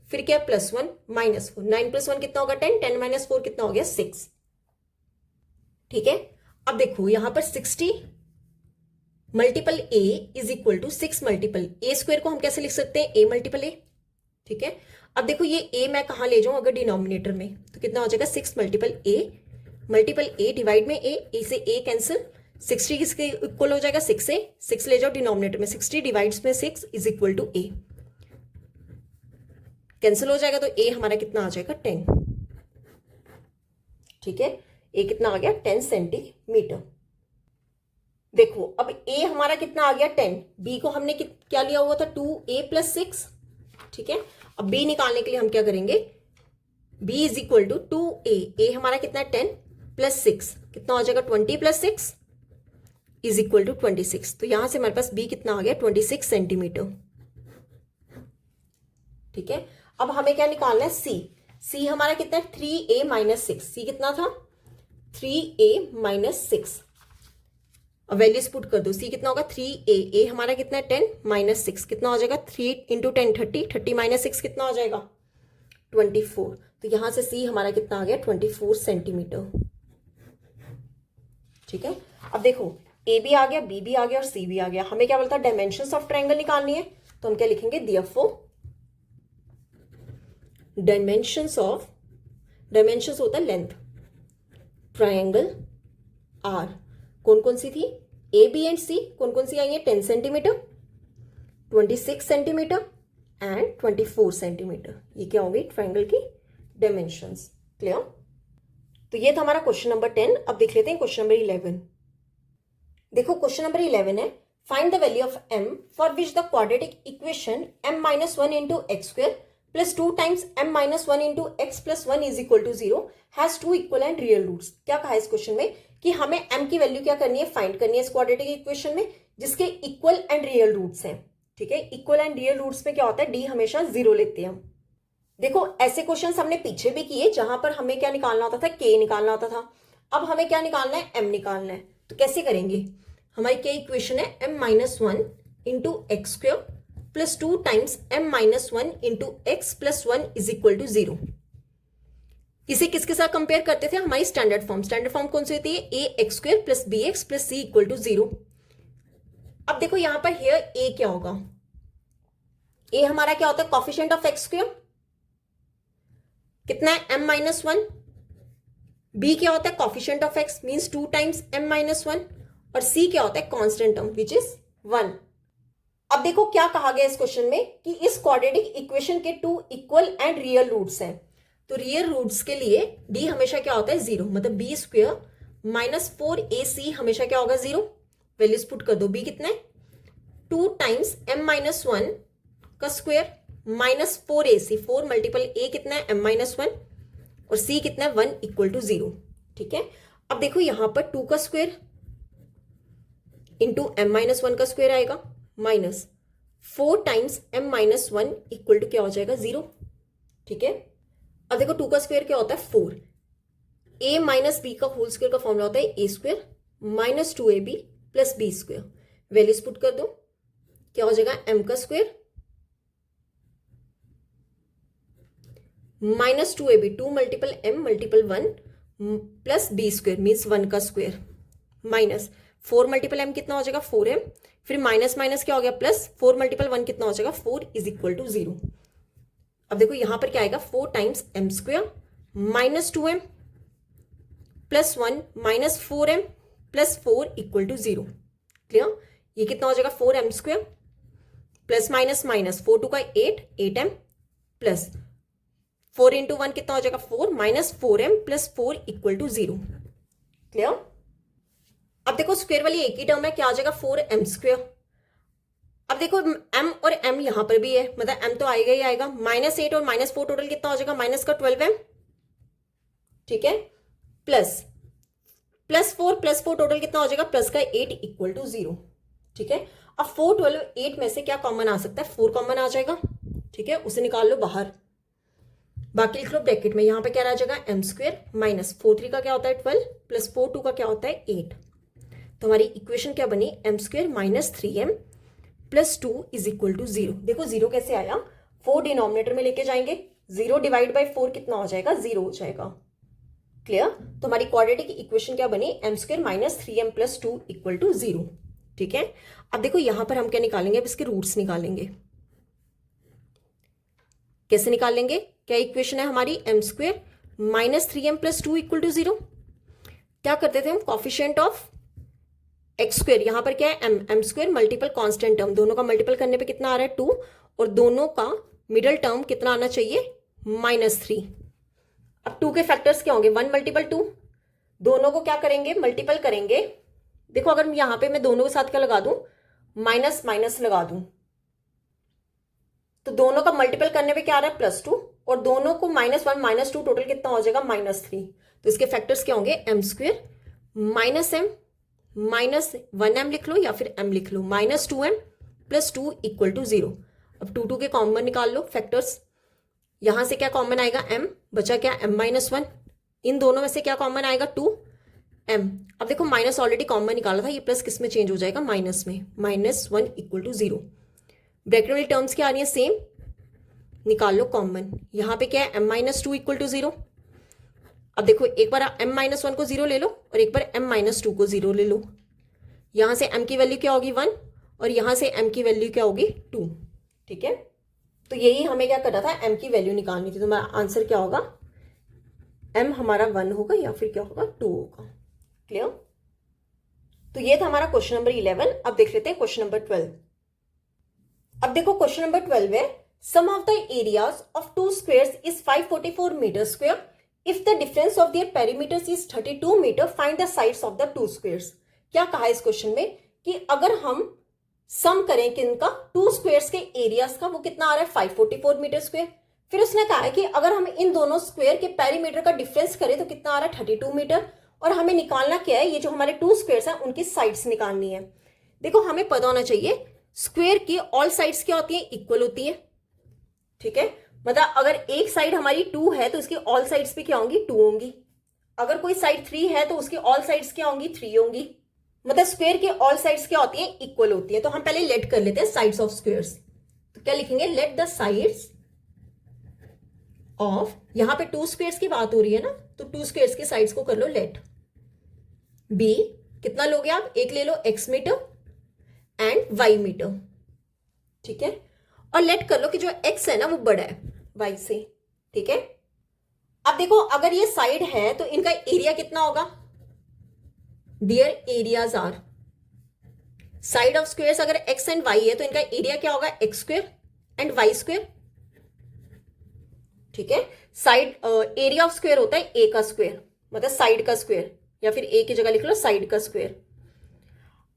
फिर क्या है +1 -4, 9 + 1 कितना होगा 10, 10 - 4 कितना हो गया 6। ठीक है, अब देखो यहां पर 60 multiple a is equal to 6 multiple a square को हम कैसे लिख सकते हैं, a मल्टीपल a। ठीक है, अब देखो ये a मैं कहां ले जाऊं अगर डिनोमिनेटर में, तो कितना हो जाएगा 6 मल्टीपल a डिवाइड में a से a कैंसिल, 60 किसके इक्वल हो जाएगा 6 से, 6 ले जाओ डिनोमिनेटर में, 60 डिवाइड्स में 6 is equal to a, cancel हो जाएगा तो a हमारा कितना आ जाएगा 10। ठीक है, a कितना आ गया 10 सेंटीमीटर। देखो अब a हमारा कितना आ गया 10, b को हमने क्या लिया हुआ था 2a + 6। ठीक है, अब b निकालने के लिए हम क्या करेंगे, b is equal to 2a, a हमारा कितना है 10 + 6 कितना हो जाएगा 20 + 6 इज इक्वल टू 26। तो यहां से हमारे पास b कितना आ गया 26 सेंटीमीटर। ठीक है, अब हमें क्या निकालना है c हमारा कितना है 3a - 6, c कितना था 3a - 6। अब वैल्यूज पुट कर दो, c कितना होगा 3a, a हमारा कितना है 10 - 6 कितना हो जाएगा 3 × 10 30, 30 - 6 कितना हो जाएगा 24। तो यहां से c हमारा कितना आ गया 24 सेंटीमीटर। ठीक है, अब देखो a भी आ गया, b भी आ गया और c भी आ गया, हमें क्या बोलता है डायमेंशंस ऑफ ट्रायंगल निकालनी है, तो हम क्या लिखेंगे देयरफॉर डायमेंशंस होता है लेंथ ट्रायंगल r, कौन कौन सी थी a b एंड c, कौन कौन सी आई है 10 सेंटीमीटर 26 सेंटीमीटर एंड 24 सेंटीमीटर, ये क्या होगी ट्रायंगल की डायमेंशंस। क्लियर, तो ये था हमारा क्वेश्चन नंबर 10। अब देख लेते हैं क्वेश्चन नंबर 11। देखो क्वेश्चन नंबर 11 है, find the value of m for which the quadratic equation m - 1 × x² + 2 times m - 1 × x + 1 is equal to 0 has two equal and real roots. क्या कहा है इस क्वेश्चन में कि हमें m की वैल्यू क्या करनी है, फाइंड करनी है इस क्वाड्रेटिक इक्वेशन में जिसके इक्वल एंड रियल रूट्स हैं। ठीक है, इक्वल एंड रियल रूट्स में क्या होता है, d हमेशा 0 लेते हैं हम। देखो ऐसे क्वेश्चन हमने पीछे भी किए जहां पर हमें क्या निकालना होता था, k निकालना होता था। अब हमें क्या निकालना है, m निकालना है। तो कैसे करेंगे, हमारी क्या इक्वेशन है m - 1 × x² + 2 times m - 1 × x + 1 is equal to 0। इसे किसके साथ कंपेयर करते थे, हमारी स्टैंडर्ड फॉर्म कौन सी होती है, ax² + bx + c = 0। अब देखो यहां पर हियर a क्या होगा, a हमारा क्या होता है कोफिशिएंट ऑफ x², कितना है m - 1, b क्या होता है coefficient of x means 2 times m - 1, और c क्या होता है कांस्टेंट टर्म विच इज 1। अब देखो क्या कहा गया इस क्वेश्चन में कि इस क्वाड्रेटिक इक्वेशन के 2 इक्वल एंड रियल रूट्स हैं। तो रियल रूट्स के लिए d हमेशा क्या होता है 0, मतलब b² - 4ac हमेशा क्या होगा 0। वैल्यूज पुट कर दो, b कितना है 2 times m - 1 का स्क्वायर -4ac, 4 मल्टीपल a कितना है m - 1 और c कितना है 1 इक्वल टू 0। ठीक है, अब देखो यहां पर 2 का स्क्वायर इंटू m - 1 का स्क्वायर आएगा -4 times m - 1 इक्वल टू क्या हो जाएगा 0। ठीक है, अब देखो 2 का स्क्वायर क्या होता है 4, a - b का होल स्क्वायर का फॉर्मूला होता है a² - 2ab + b²। Values put कर दो, क्या हो जाएगा m का square -2ab, 2 multiple m multiple 1 plus b² means 1 का स्क्वायर माइनस 4 मल्टीपल m कितना हो जाएगा 4m, फिर माइनस माइनस क्या हो गया प्लस 4 मल्टीपल 1 कितना हो जाएगा 4 इज इक्वल टू 0। अब देखो यहां पर क्या आएगा 4 times m² -2m + 1 -4m + 4 equal to 0। Clear, ये कितना हो जाएगा 4m² plus minus minus 4 × 2 = 8, 8m plus 4 × 1 कितना हो जाएगा 4 -4m + 4 इक्वल टू 0। क्लियर, अब देखो स्क्वायर वाली एक ही टर्म है, क्या आ जाएगा 4m²। अब देखो m और m यहां पर भी है, मतलब m तो आएगा ही आएगा, -8 और -4 टोटल कितना हो जाएगा -12m ठीक है, प्लस प्लस फोर टोटल कितना हो जाएगा, प्लस का 8 इक्वल टू 0। ठीक है, अब 4 12 8 में से क्या कॉमन आ सकता है, 4 कॉमन आ जाएगा। ठीक है, उसे निकाल लो बाहर, बाकी लिख लो ब्रैकेट में। यहां पे क्या रह जाएगा, एम स्क्वेयर माइनस 4 3 का क्या होता है 12 प्लस 4 2 का क्या होता है 8। तो हमारी इक्वेशन क्या बनी, m square minus 3m plus 2 is equal to 0। देखो 0 कैसे आया, 4 डिनोमिनेटर में लेके जाएंगे, 0 डिवाइड बाई 4 कितना हो जाएगा, 0 हो जाएगा। क्लियर, तो हमारी क्वाड्रेटिक इक्वेशन क्या बनी, m square minus 3m plus 2 equal to 0। ठीक है, अब देखो यहां पर हम क्या निकालेंगे, अब इसके रूट्स निकालेंगे। कैसे निकालेंगे, क्या इक्वेशन है हमारी, m square minus 3m plus 2 equal to 0। क्या करते थे हम, कॉफिशिएंट ऑफ एक्स स्क्वेयर, यहां पर क्या है m square multiple constant term, दोनों का मल्टीपल करने पे कितना आ रहा है 2, और दोनों का मिडल टर्म कितना आना चाहिए -3। अब 2 के फैक्टर्स क्या होंगे, 1 मल्टीपल 2, दोनों को क्या करेंगे मल्टीपल करेंगे। देखो अगर यहां पे मैं दोनों के साथ क्या लगा दूं, माइनस माइनस लगा दूं, तो दोनों का मल्टीपल करने पे क्या आ रहा है +2, और दोनों को -1 -2 टोटल कितना हो जाएगा -3। तो इसके फैक्टर्स क्या होंगे, m square minus m minus 1m लिख लो या फिर m लिख लो, -2m प्लस 2 इक्वल टू 0। अब 2 2 के कॉमन निकाल लो फैक्टर्स, यहां से क्या कॉमन आएगा m, बचा क्या m-1, इन दोनों में से क्या कॉमन आएगा 2m। अब देखो माइनस ऑलरेडी कॉमन निकाला था, ये प्लस किस में चेंज हो जाएगा, माइनस में, -1 इक्वल टू 0। ब्रैकेट वाली टर्म्स क्या आ रही है सेम, निकाल लो कॉमन। यहां पे क्या है m-2 इक्वल टू 0। अब देखो एक बार m-1 को 0 ले लो और एक बार m-2 को 0 ले लो, यहां से m की वैल्यू क्या होगी 1 और यहां से m की वैल्यू क्या होगी 2। ठीक है, तो यही हमें क्या करना था, m की वैल्यू निकालनी थी। तो हमारा आंसर क्या होगा, m हमारा 1 होगा या फिर क्या होगा 2 होगा। क्लियर, तो ये था हमारा क्वेश्चन नंबर 11। अब देख लेते हैं क्वेश्चन नंबर 12। अब देखो क्वेश्चन नंबर 12 है, sum of the areas of 2 squares is 544 metre square, if the difference of their perimeters is 32 metre, find the sides of the 2 squares. क्या कहा है इस क्वेश्चन में कि अगर हम सम करें किनका, 2 स्क्वेयर्स के एरियाज का, वो कितना आ रहा है 544 मीटर स्क्वेयर। फिर उसने कहा है कि अगर हम इन दोनों स्क्वेयर के पेरीमीटर का डिफरेंस करें तो कितना आ रहा है 32 मीटर, और हमें निकालना क्या है, ये जो हमारे 2 स्क्वेयर्स हैं उनकी साइड्स निकालनी है। देखो हमें पता होना चाहिए स्क्वेयर की ऑल साइड्स क्या होती है, इक्वल होती है। ठीक है, मतलब अगर एक साइड हमारी 2 है तो इसकी ऑल साइड्स भी क्या होंगी 2 होंगी, अगर कोई साइड 3 है तो उसकी ऑल साइड्स क्या होंगी 3 होंगी। मतलब स्क्वायर की ऑल साइड्स क्या होती हैं, इक्वल होती है। तो हम पहले लेट कर लेते हैं साइड्स ऑफ स्क्वायर्स। तो क्या लिखेंगे, लेट द साइड्स ऑफ, यहां पे 2 स्क्वायर्स की बात हो रही है ना, तो 2 स्क्वायर्स की साइड्स को कर लो लेट। बी कितना लोगे आप, एक ले लो x metre and y metre. ठीक है, और लेट कर लो कि जो x है ना वो बड़ा है y से। ठीक है, अब देखो अगर ये साइड है तो इनका एरिया कितना होगा, their areas are, side of squares अगर x एंड y है तो इनका एरिया क्या होगा, x square and y square. ठीक है, साइड एरिया ऑफ स्क्वेयर होता है a का स्क्वेयर, मतलब साइड का स्क्वेयर, या फिर a की जगह लिख लो साइड का स्क्वेयर।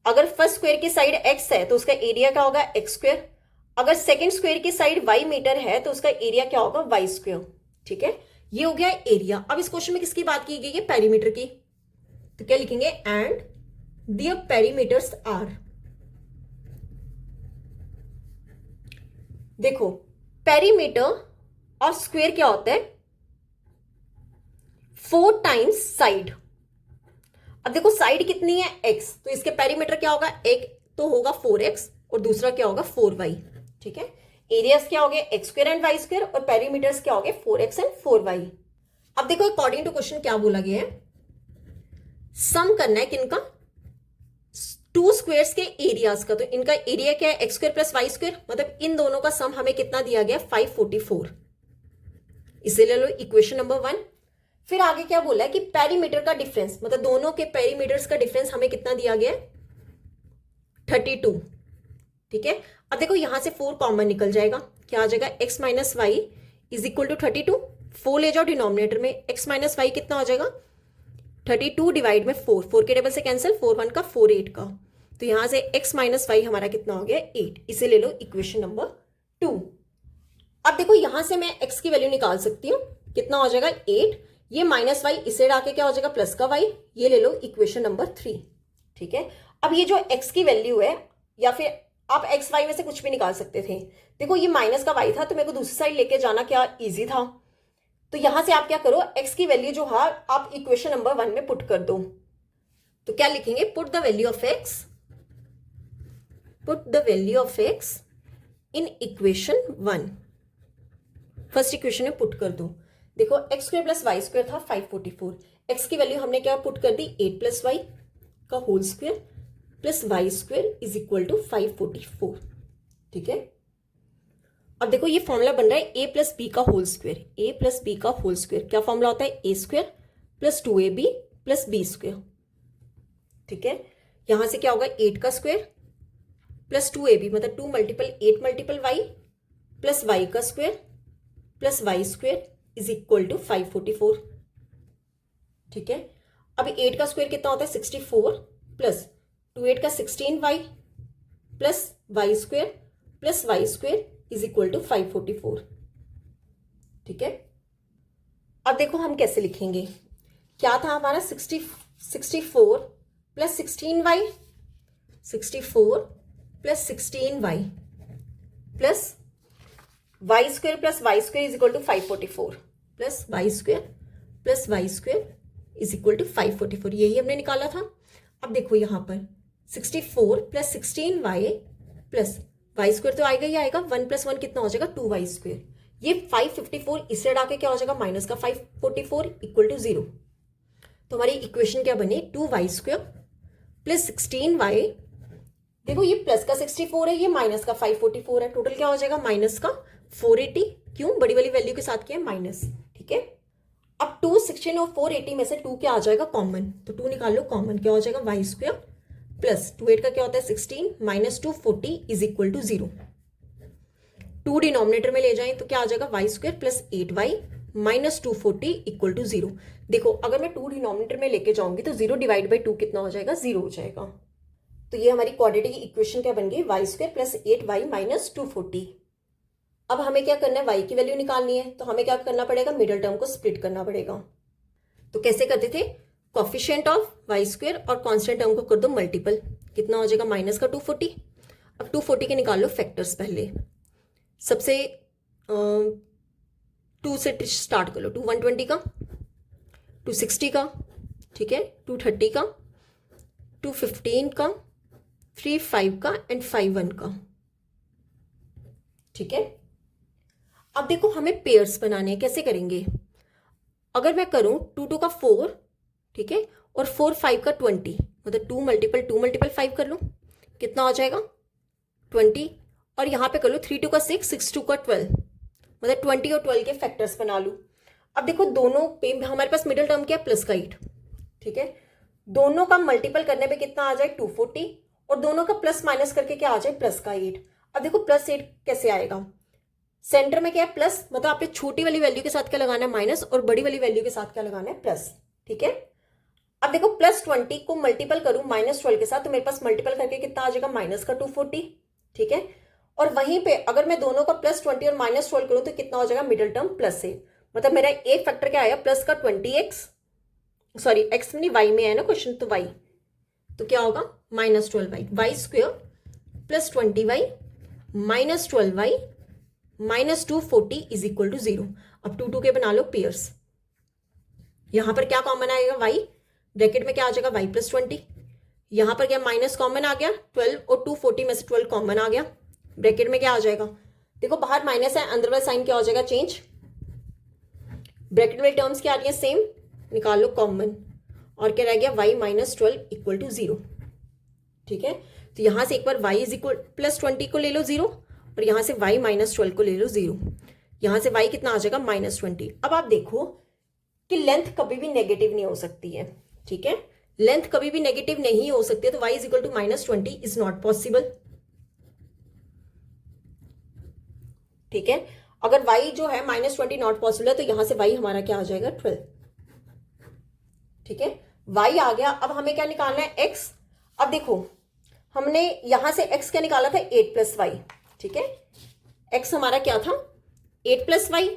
अगर फर्स्ट स्क्वेयर की साइड x है तो उसका एरिया क्या होगा, x स्क्वेयर। अगर सेकंड स्क्वेयर की साइड y मीटर है तो उसका एरिया क्या होगा, y स्क्वेयर। ठीक है, ये हो गया एरिया। अब इस क्वेश्चन में किसकी बात की गई है, पेरीमीटर की। तो क्या लिखेंगे, एंड देयर पेरीमीटर्स आर। देखो पेरीमीटर ऑफ स्क्वेयर क्या होता है, 4 टाइम्स साइड। अब देखो साइड कितनी है x, तो इसके पेरीमीटर क्या होगा, एक तो होगा 4x और दूसरा क्या होगा 4y। ठीक है, एरियाज क्या हो गए x square and y square, और पेरीमीटर्स क्या हो गए 4x एंड 4y। अब देखो अकॉर्डिंग टू क्वेश्चन क्या बोला गया है, सम करना है किनका, 2 स्क्वेयर्स के एरियाज का। तो इनका एरिया क्या है, x square plus y square, मतलब इन दोनों का सम हमें कितना दिया गया 544। इसे ले लो इक्वेशन नंबर 1। फिर आगे क्या बोला है कि पेरीमीटर का डिफरेंस, मतलब दोनों के पेरीमीटर्स का डिफरेंस हमें कितना दिया गया है 32। ठीक है, अब देखो यहां से 4 कॉमन निकल जाएगा, क्या आ जाएगा, x माइनस वाई इज इक्वल टू 32। 4 ले जाओ डिनोमिनेटर में, x माइनस वाई कितना हो जाएगा 32 डिवाइड में 4, 4 के टेबल से कैंसिल, 4 1 का 4 8 का, तो यहां से x माइनस वाई हमारा कितना हो गया 8। इसे ले लो इक्वेशन नंबर 2। अब देखो यहां से मैं x की वैल्यू निकाल सकती हूं, कितना हो जाएगा 8, ये माइनस वाई इसे डाके क्या हो जाएगा प्लस का वाई, ये ले लो इक्वेशन नंबर 3। ठीक है, अब ये जो x की वैल्यू है, या फिर आप एक्स वाई में से कुछ भी निकाल सकते थे। देखो ये माइनस का वाई था तो मेरे को दूसरी साइड लेके जाना क्या इजी था, तो यहां से आप क्या करो, x की वैल्यू जो है आप इक्वेशन नंबर 1 में पुट कर दो। तो क्या लिखेंगे, put the value of x in equation 1। First equation में पुट कर दो। देखो x square plus y square था 544, एक्स की वैल्यू हमने क्या पुट कर दी 8 प्लस वाई का whole square plus y square is equal to 544। ठीक है, अब देखो ये फॉर्मूला बन रहा है a प्लस बी का whole square, a plus B का होल स्क्वायर क्या फॉर्मूला होता है, a square plus 2ab plus B square. ठीक है, यहां से क्या होगा 8 का स्क्वायर प्लस 2ab मतलब 2 multiple 8 multiple y plus y का square plus y square is equal to 544। ठीक है, अब 8 का स्क्वायर कितना होता है 64 प्लस 2 8 का 16y plus y square is equal to 544। ठीक है, अब देखो हम कैसे लिखेंगे, क्या था हमारा 64 plus 16y, 64 plus 16y plus y square is equal to 544 plus y square is equal to 544, यही हमने निकाला था। अब देखो यहां पर 64 plus 16y plus y square तो आएगा ही आएगा, 1 प्लस 1 कितना हो जाएगा 2y स्क्वायर, ये 554 इसे हटा के क्या हो जाएगा माइनस का 544 इक्वल टू 0। तो हमारी इक्वेशन क्या बनी 2y स्क्वायर प्लस 16y, देखो ये प्लस का 64 है, ये माइनस का 544 है, टोटल क्या हो जाएगा माइनस का 480, क्यों बड़ी वाली वैल्यू के साथ किया माइनस। ठीक है, अब 216 और 480 में से 2 क्या आ जाएगा कॉमन, तो 2 निकाल लो कॉमन, क्या हो जाएगा वाई स्क्वायर प्लस 28 का क्या होता है 16 minus 240 is equal to 0। 2 denominator में ले जाएं तो क्या आ जाएगा y square plus 8y minus 240 equal to 0। देखो अगर मैं 2 डिनोमिनेटर में लेके जाऊंगी तो 0 डिवाइड बाई 2 कितना हो जाएगा 0 हो जाएगा। तो ये हमारी क्वाड्रेटिक इक्वेशन क्या बन गई Y square plus 8y minus 240। अब हमें क्या करना है y की वैल्यू निकालनी है, तो हमें क्या करना पड़ेगा मिडिल टर्म को स्प्लिट करना पड़ेगा। तो कैसे करते थे, कोफिशिएंट ऑफ वाई स्क्वायर और कांस्टेंट टर्म को कर दो मल्टीपल, कितना हो जाएगा माइनस का 240। अब 240 के निकाल लो फैक्टर्स, पहले सबसे 2 से स्टार्ट कर लो, 2 120 का, 260 का, ठीक है, 230 का, 215 का, 35 का एंड 51 का। ठीक है, अब देखो हमें पेयर्स बनाने हैं, कैसे करेंगे, अगर मैं करूं 2 2 का 4, ठीक है, और 4 5 का 20, मतलब 2 मल्टीपल 5 कर लो, कितना हो जाएगा 20, और यहां पे कर लो 3 2 का 6 6 2 का 12, मतलब 20 और 12 के फैक्टर्स बना लूं। अब देखो दोनों पे हमारे पास मिडिल टर्म क्या है प्लस का 8, ठीक है, दोनों का मल्टीपल करने पे कितना आ जाए 240, और दोनों का प्लस माइनस करके क्या आ जाए प्लस का 8। अब देखो प्लस 8 कैसे आएगा, सेंटर में क्या है प्लस, मतलब आपने छोटी वाली वैल्यू के साथ क्या लगाना है माइनस, और बड़ी वाली वैल्यू के साथ क्या लगाना है प्लस। ठीक है, अब देखो प्लस 20 को मल्टीपल करूं माइनस 12 के साथ, तो मेरे पास मल्टीपल करके कितना आ जाएगा माइनस का 240। ठीक है, और वहीं पे अगर मैं दोनों का प्लस 20 और माइनस 12 करूं तो कितना हो जाएगा मिडिल टर्म प्लस 8, मतलब मेरा एक फैक्टर क्या आया प्लस का 20x, सॉरी एक्स में वाई में है ना क्वेश्चन, तो वाई, तो क्या होगा minus 12y, y square plus 20y minus 12y minus 240 is equal to 0। अब 2 2 के बना लो पेयर्स, यहां पर क्या कॉमन आएगा y, ब्रैकेट में क्या आ जाएगा y प्लस 20, यहां पर क्या माइनस कॉमन आ गया 12, और 240 में से 12 कॉमन आ गया, ब्रैकेट में क्या आ जाएगा, देखो बाहर माइनस है, अंदर वाला साइन क्या हो जाएगा चेंज, ब्रैकेट वाली टर्म्स क्या आ रही है सेम, निकाल लो कॉमन, और क्या रह गया y माइनस 12 इक्वल टू 0। ठीक है, तो यहां से एक बार y इज इक्वल प्लस 20 को ले लो 0, और यहां से y माइनस 12 को ले लो 0, यहां से y कितना आ जाएगा माइनस 20। अब आप देखो कि लेंथ कभी भी नेगेटिव नहीं हो सकती है, ठीक है, लेंथ कभी भी नेगेटिव नहीं हो सकती है, तो y is equal to minus 20 is not possible. ठीक है, अगर y जो है माइनस 20 नॉट पॉसिबल है, तो यहां से y हमारा क्या आ जाएगा 12। ठीक है, y आ गया, अब हमें क्या निकालना है x। अब देखो हमने यहां से x क्या निकाला था 8 प्लस वाई, ठीक है, x हमारा क्या था 8 प्लस वाई,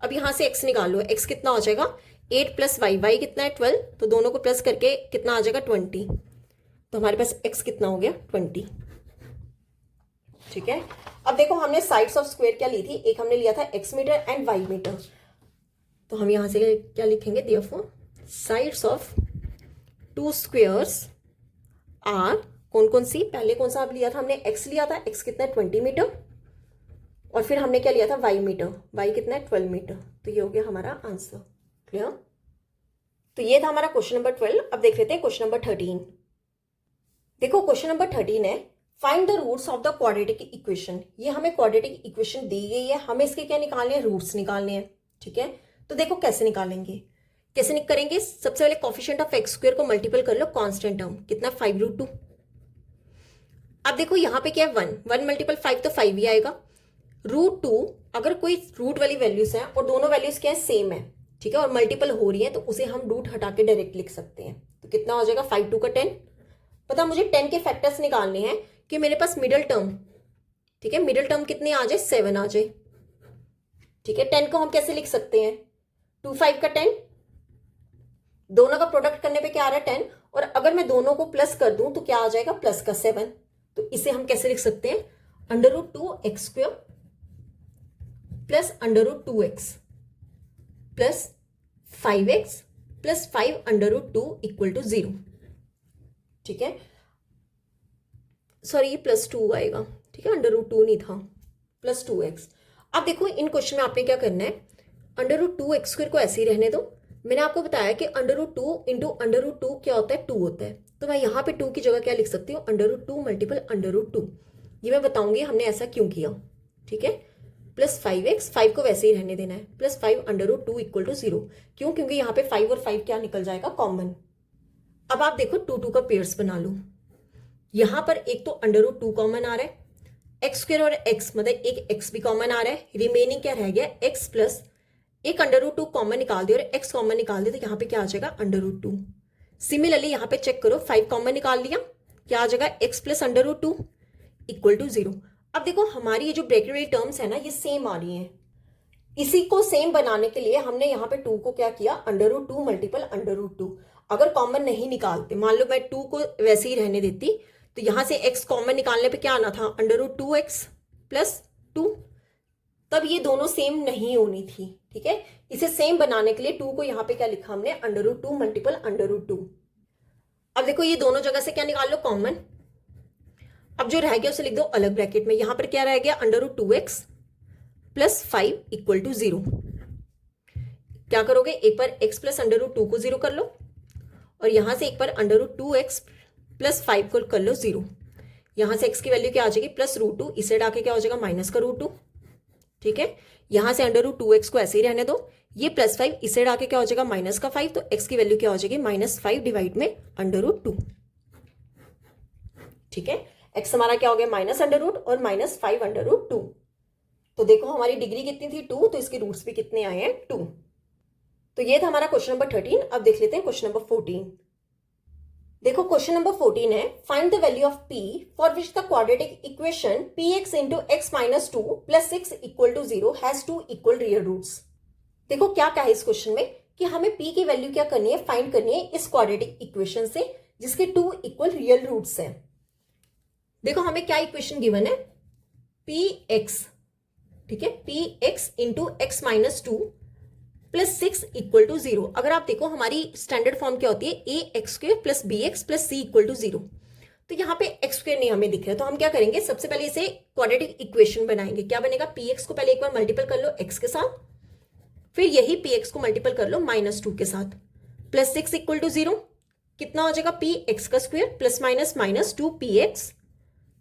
अब यहां से x निकाल लो, x कितना हो जाएगा 8 प्लस वाई, वाई कितना है 12, तो दोनों को प्लस करके कितना आ जाएगा 20, तो हमारे पास x कितना हो गया 20। ठीक है, अब देखो हमने साइड्स ऑफ स्क्वायर क्या ली थी, एक हमने लिया था x metre and y metre, तो हम यहां से क्या लिखेंगे, therefore sides of two squares are, कौन कौन सी, पहले कौन सा आप लिया था हमने, x लिया था, x कितना है 20 मीटर, और फिर हमने क्या लिया था y मीटर, y कितना है 12 मीटर, तो ये हो गया हमारा आंसर। क्लियर, तो ये था हमारा क्वेश्चन नंबर 12। अब देख लेते हैं क्वेश्चन नंबर 13। देखो क्वेश्चन नंबर 13 है, find the roots of the quadratic equation. ये हमें क्वाड्रेटिक इक्वेशन दी गई है, हमें इसके क्या निकालने हैं, रूट्स निकालने हैं। ठीक है, तो देखो कैसे निकालेंगे, कैसे करेंगे, सबसे पहले कोफिशिएंट ऑफ एक्स स्क्वायर को मल्टीपल कर लो कांस्टेंट टर्म, कितना 5√2। अब देखो यहाँ पे क्या है 1 मल्टीपल 5 तो 5 ही आएगा। √2, अगर कोई रूट वाली वैल्यूज है और दोनों वैल्यूज क्या है सेम है, ठीक है, और मल्टीपल हो रही है, तो उसे हम रूट हटा के डायरेक्ट लिख सकते हैं। तो कितना हो जाएगा 5 2 का 10। पता मुझे 10 के फैक्टर्स निकालने हैं कि मेरे पास मिडिल टर्म, ठीक है, मिडिल टर्म कितने आ जाए 7 आ जाए। ठीक है, 10 को हम कैसे लिख सकते हैं, 2 5 का 10, दोनों का प्रोडक्ट करने पे क्या आ रहा है 10, और अगर मैं दोनों को प्लस कर दूं तो क्या आ जाएगा प्लस का 7। तो इसे हम कैसे लिख सकते हैं, √2x² plus √2x plus 5x plus 5√2 equal to 0। ठीक है, सॉरी ये +2 आएगा, ठीक है, √2 नहीं था, प्लस 2x। अब देखो इन क्वेश्चन में आपने क्या करना है, √2x² को ऐसे ही रहने दो। मैंने आपको बताया कि √2 इंटू √2 क्या होता है 2 होता है, तो मैं यहाँ पे 2 की जगह क्या लिख सकती हूँ, √2 मल्टीपल √2। ये मैं बताऊंगी हमने ऐसा क्यों किया। ठीक है, प्लस 5x, 5 को वैसे ही रहने देना है, प्लस 5√2 इक्वल टू 0। क्यों, क्योंकि यहाँ पे 5 और 5 क्या निकल जाएगा कॉमन। अब आप देखो 2 2 का पेयर्स बना लो, यहां पर एक तो √2 कॉमन आ रहा है, x² और x मतलब एक x भी कॉमन आ रहा है, रिमेनिंग क्या रह गया x प्लस एक √2 कॉमन निकाल दिया और x कॉमन निकाल दिया, तो यहाँ पे क्या आ जाएगा √2। सिमिलरली यहाँ पे चेक करो 5 कॉमन निकाल लिया, क्या आ जाएगा x प्लस √2 इक्वल टू 0। अब देखो हमारी ये जो ब्रैकेट वाली टर्म्स है ना ये सेम आ रही हैं, इसी को सेम बनाने के लिए हमने यहाँ पे 2 को क्या किया, √2 मल्टीपल √2। अगर कॉमन नहीं निकालते, मान लो मैं 2 को वैसे ही रहने देती, तो यहां से x कॉमन निकालने पे क्या आना था, √2x प्लस 2, तब ये दोनों सेम नहीं होनी थी। ठीक है, इसे सेम बनाने के लिए 2 को यहाँ पे क्या लिखा हमने, √2 मल्टीपल √2। अब देखो ये दोनों जगह से क्या निकाल लो कॉमन, अब जो रह गया उसे लिख दो अलग ब्रैकेट में, यहां पर क्या रह गया √2x प्लस 5 इक्वल टू 0। क्या करोगे, एक बार x प्लस √2 को 0 कर लो, और यहां से एक बार √2x प्लस 5 को कर लो 0। यहां से x की वैल्यू क्या आ जाएगी +√2, इसे डाके क्या हो जाएगा -√2। ठीक है, यहां से √2x को ऐसे ही रहने दो, ये +5 इसे डाके क्या हो जाएगा -5, तो x की वैल्यू क्या हो जाएगी -5 डिवाइड में √2। ठीक है, x हमारा क्या हो गया -√, और -5√2। तो देखो हमारी डिग्री कितनी थी 2, तो इसके रूट्स भी कितने आए हैं 2। तो ये था हमारा क्वेश्चन नंबर 13। अब देख लेते हैं क्वेश्चन नंबर 14। देखो क्वेश्चन नंबर 14 है, find the value of p for which the quadratic equation px into x minus 2 plus 6 equal to 0 has 2 equal real roots. देखो क्या कहा है इस क्वेश्चन में कि हमें p की वैल्यू क्या करनी है, फाइंड करनी है इस क्वाड्रेटिक इक्वेशन से जिसके 2 इक्वल रियल रूट्स हैं। देखो हमें क्या इक्वेशन गिवन है, px, ठीक है, px into x minus 2 plus 6 equal to 0। अगर आप देखो हमारी स्टैंडर्ड फॉर्म क्या होती है, ax² plus bx plus c equal to 0। तो यहाँ पे x² नहीं हमें दिख रहा, तो हम क्या करेंगे, सबसे पहले इसे क्वाड्रेटिक इक्वेशन बनाएंगे। क्या बनेगा, px को पहले एक बार मल्टीपल कर लो x के साथ, फिर यही px को मल्टीपल कर लो -2 के साथ, प्लस 6 इक्वल टू 0। कितना हो जाएगा, px का square plus minus -2px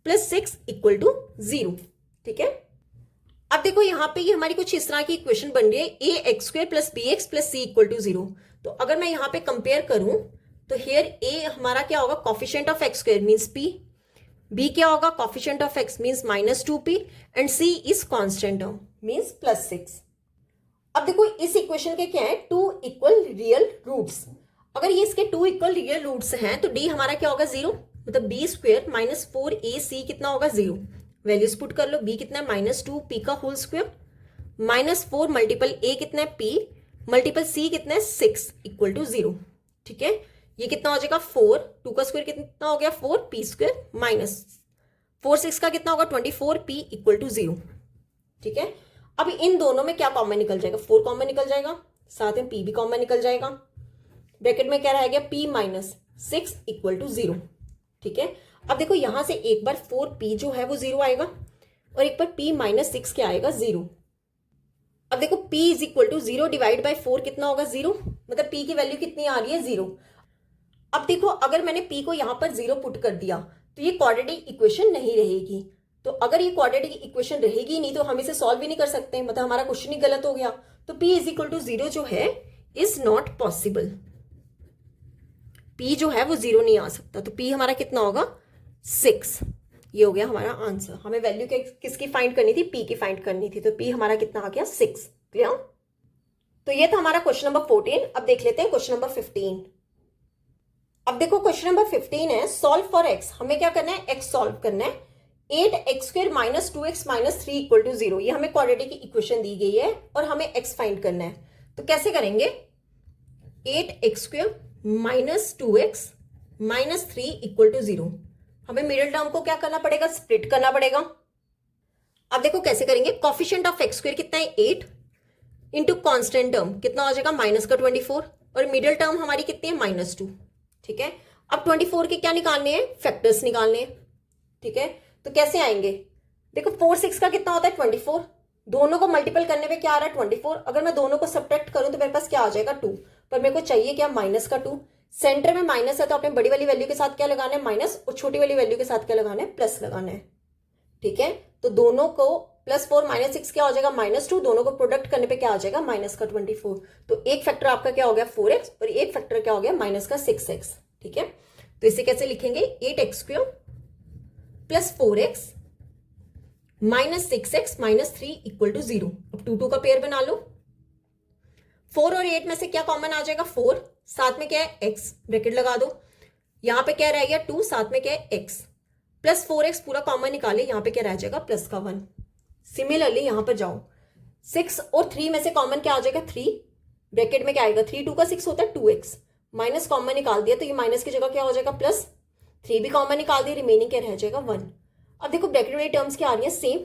plus 6 equal to 0। ठीक है, अब देखो यहाँ पे ये हमारी कुछ इस तरह की इक्वेशन बन रही है, ax² plus bx plus c equal to 0। तो अगर मैं यहाँ पे कंपेयर करूं तो हेयर a हमारा क्या होगा, coefficient of x² means p, b क्या होगा, coefficient of x means -2p, and c is constant term means +6। अब देखो इस इक्वेशन के क्या है, 2 इक्वल रियल रूट्स। अगर ये इसके 2 इक्वल रियल रूट्स हैं तो d हमारा क्या होगा 0, मतलब b² माइनस 4ac कितना होगा 0। वैल्यूज पुट कर लो, b कितना है -2p का होल स्क्वायर, -4 मल्टीपल a कितना है p मल्टीपल सी कितना है 6 इक्वल टू 0। ठीक है, ये कितना हो जाएगा 4, 2 का स्क्वायर कितना हो गया 4 पी स्क्वायर माइनस 4 6 का कितना होगा 24 पी इक्वल टू 0। ठीक है, अब इन दोनों में क्या कॉमन निकल जाएगा, 4 कॉमन निकल जाएगा, साथ में पी भी कॉमन निकल जाएगा। ब्रैकेट में क्या रह गया पी माइनस 6 इक्वल टू 0। ठीक है, अब देखो यहां से एक बार 4p जो है वो 0 आएगा और एक बार p माइनस 6 क्या आएगा 0। अब देखो p is equal to 0 divide by 4 कितना होगा 0, मतलब p की वैल्यू कितनी आ रही है 0। अब देखो अगर मैंने p को यहां पर 0 पुट कर दिया तो ये क्वाड्रेटिक इक्वेशन नहीं रहेगी। तो अगर ये क्वाड्रेटिक इक्वेशन रहेगी नहीं तो हम इसे सॉल्व भी नहीं कर सकते, मतलब हमारा क्वेश्चन ही गलत हो गया। तो p इज इक्वल टू 0 जो है इज नॉट पॉसिबल, p जो है वो 0 नहीं आ सकता। तो p हमारा कितना होगा 6। ये हो गया हमारा आंसर। हमें वैल्यू किसकी फाइंड करनी थी, p की फाइंड करनी थी। तो p हमारा कितना आ गया 6। क्लियर। तो ये था हमारा क्वेश्चन नंबर 14। अब देख लेते हैं क्वेश्चन नंबर 15। अब देखो क्वेश्चन नंबर 15 है सॉल्व फॉर x। हमें क्या करना है, x सॉल्व करना है। 8x² minus 2x minus 3 equal to 0, ये हमें क्वाड्रेटिक की इक्वेशन दी गई है और हमें x फाइंड करना है। तो कैसे करेंगे, 8x² minus 2x minus 3 equal to 0। हमें मिडिल टर्म को क्या करना पड़ेगा, स्प्लिट करना पड़ेगा। अब देखो कैसे करेंगे, कॉफिशिएंट ऑफ x² कितना है 8 इंटू कॉन्स्टेंट टर्म कितना हो जाएगा माइनस का 24 और मिडिल टर्म हमारी कितनी है -2। ठीक है, अब 24 के क्या निकालने हैं, फैक्टर्स निकालने हैं। ठीक है, तो कैसे आएंगे, देखो 4 6 का कितना होता है 24, दोनों को मल्टीपल करने पे क्या आ रहा है 24। अगर मैं दोनों को सब्ट्रैक्ट करूं तो मेरे पास क्या आ जाएगा 2, पर मेरे को चाहिए क्या माइनस का 2। सेंटर में माइनस है तो आपने बड़ी वाली वैल्यू के साथ क्या लगाना है माइनस और छोटी वाली वैल्यू के साथ क्या लगाना है प्लस लगाना है। ठीक है, तो दोनों को +4 -6 क्या हो जाएगा -2, दोनों को प्रोडक्ट करने पे क्या आ जाएगा माइनस का 24। तो एक फैक्टर आपका क्या हो गया 4x और एक फैक्टर क्या हो गया माइनस का 6x। ठीक है, तो इसे कैसे लिखेंगे, 8x² plus 4x minus 6x minus 3 equal to 0। अब 2 2 का पेयर बना लो। 4 और 8 में से क्या कॉमन आ जाएगा 4, साथ में क्या है x, ब्रैकेट लगा दो। यहां पे क्या रह गया 2, साथ में क्या है x प्लस 4x पूरा कॉमन निकाले, यहां पे क्या रह जाएगा प्लस का 1। सिमिलरली यहां पर जाओ 6 और 3 में से कॉमन क्या आ जाएगा 3, ब्रैकेट में क्या आएगा 3 2 का 6 होता है 2x, माइनस कॉमन निकाल दिया तो ये माइनस की जगह क्या हो जाएगा प्लस, 3 भी कॉमन निकाल दिया, रिमेनिंग क्या रह जाएगा 1। अब देखो ब्रैकेट वाली टर्म्स क्या आ रही है सेम,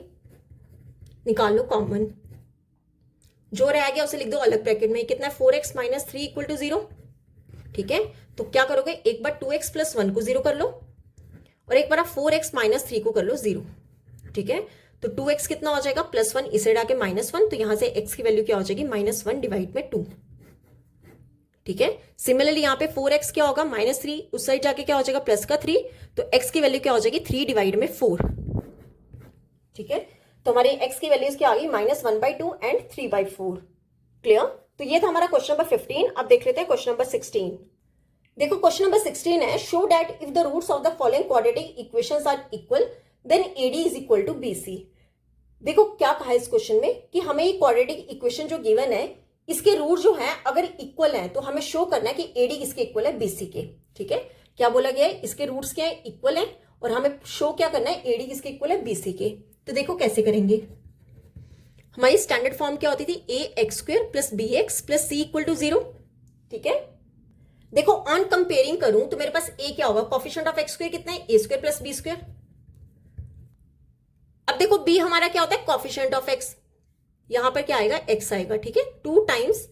निकाल लो कॉमन, जो रह गया उसे लिख दो अलग ब्रैकेट में। कितना है 4x माइनस 3 इक्वल टू 0। ठीक है, तो क्या करोगे, एक बार 2x प्लस 1 को 0 कर लो और एक बार आप 4x माइनस 3 को कर लो 0। ठीक है, तो 2x कितना हो जाएगा +1, इसे डाके -1, तो यहां से x की वैल्यू क्या हो जाएगी -1 डिवाइड में 2। ठीक है, सिमिलरली यहाँ पे 4x क्या होगा -3, उस साइड जाके क्या हो जाएगा प्लस का 3, तो x की वैल्यू क्या हो जाएगी 3 डिवाइड में 4। ठीक है, तो हमारी x की वैल्यूज क्या आ गई -1/2 एंड 3/4। क्लियर। तो ये था हमारा क्वेश्चन नंबर 15। अब देख लेते हैं क्वेश्चन नंबर 16। देखो क्वेश्चन नंबर 16 है show that if the roots of the following quadratic equations are equal then AD is equal to BC। देखो क्या कहा है इस क्वेश्चन में कि हमें ये क्वाड्रेटिक इक्वेशन जो गिवन है इसके रूट जो है अगर इक्वल है तो हमें शो करना है कि AD किसके इक्वल है BC के। ठीक है, क्या बोला गया है, इसके रूट्स क्या है इक्वल है और हमें शो क्या करना है AD किसके इक्वल है BC के। तो देखो कैसे करेंगे, हमारी स्टैंडर्ड फॉर्म क्या होती थी ax² plus bx plus c equal to 0। ठीक है, देखो ऑन कंपेयरिंग करूं तो मेरे पास a क्या होगा, कॉफिशिएंट ऑफ x² कितना है a² प्लस b²। अब देखो b हमारा क्या होता है कॉफिशिएंट ऑफ x, यहां पर क्या आएगा x आएगा। ठीक है, 2 टाइम्स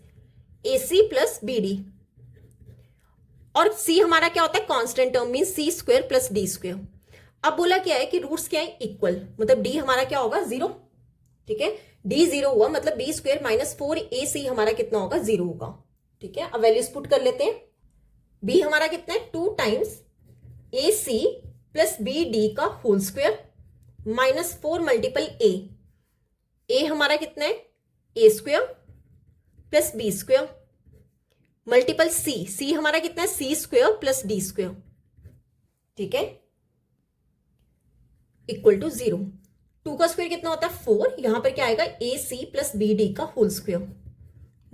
ac प्लस bd और c हमारा क्या होता है constant term mean c² plus d²। अब बोला क्या है कि रूट्स क्या है इक्वल, मतलब d हमारा क्या होगा 0। ठीक है, d 0 हुआ मतलब b² माइनस 4ac हमारा कितना होगा 0 होगा। ठीक है, अब वैल्यूज पुट कर लेते हैं। b हमारा कितना है 2 टाइम्स ac प्लस bd का whole square minus 4 multiple a हमारा कितना है a² plus b² multiple c हमारा कितना है c² प्लस d²। ठीक है, इक्वल टू 0। 2 का स्क्वायर कितना होता है 4, यहां पर क्या आएगा ac प्लस bd का होल स्क्वायर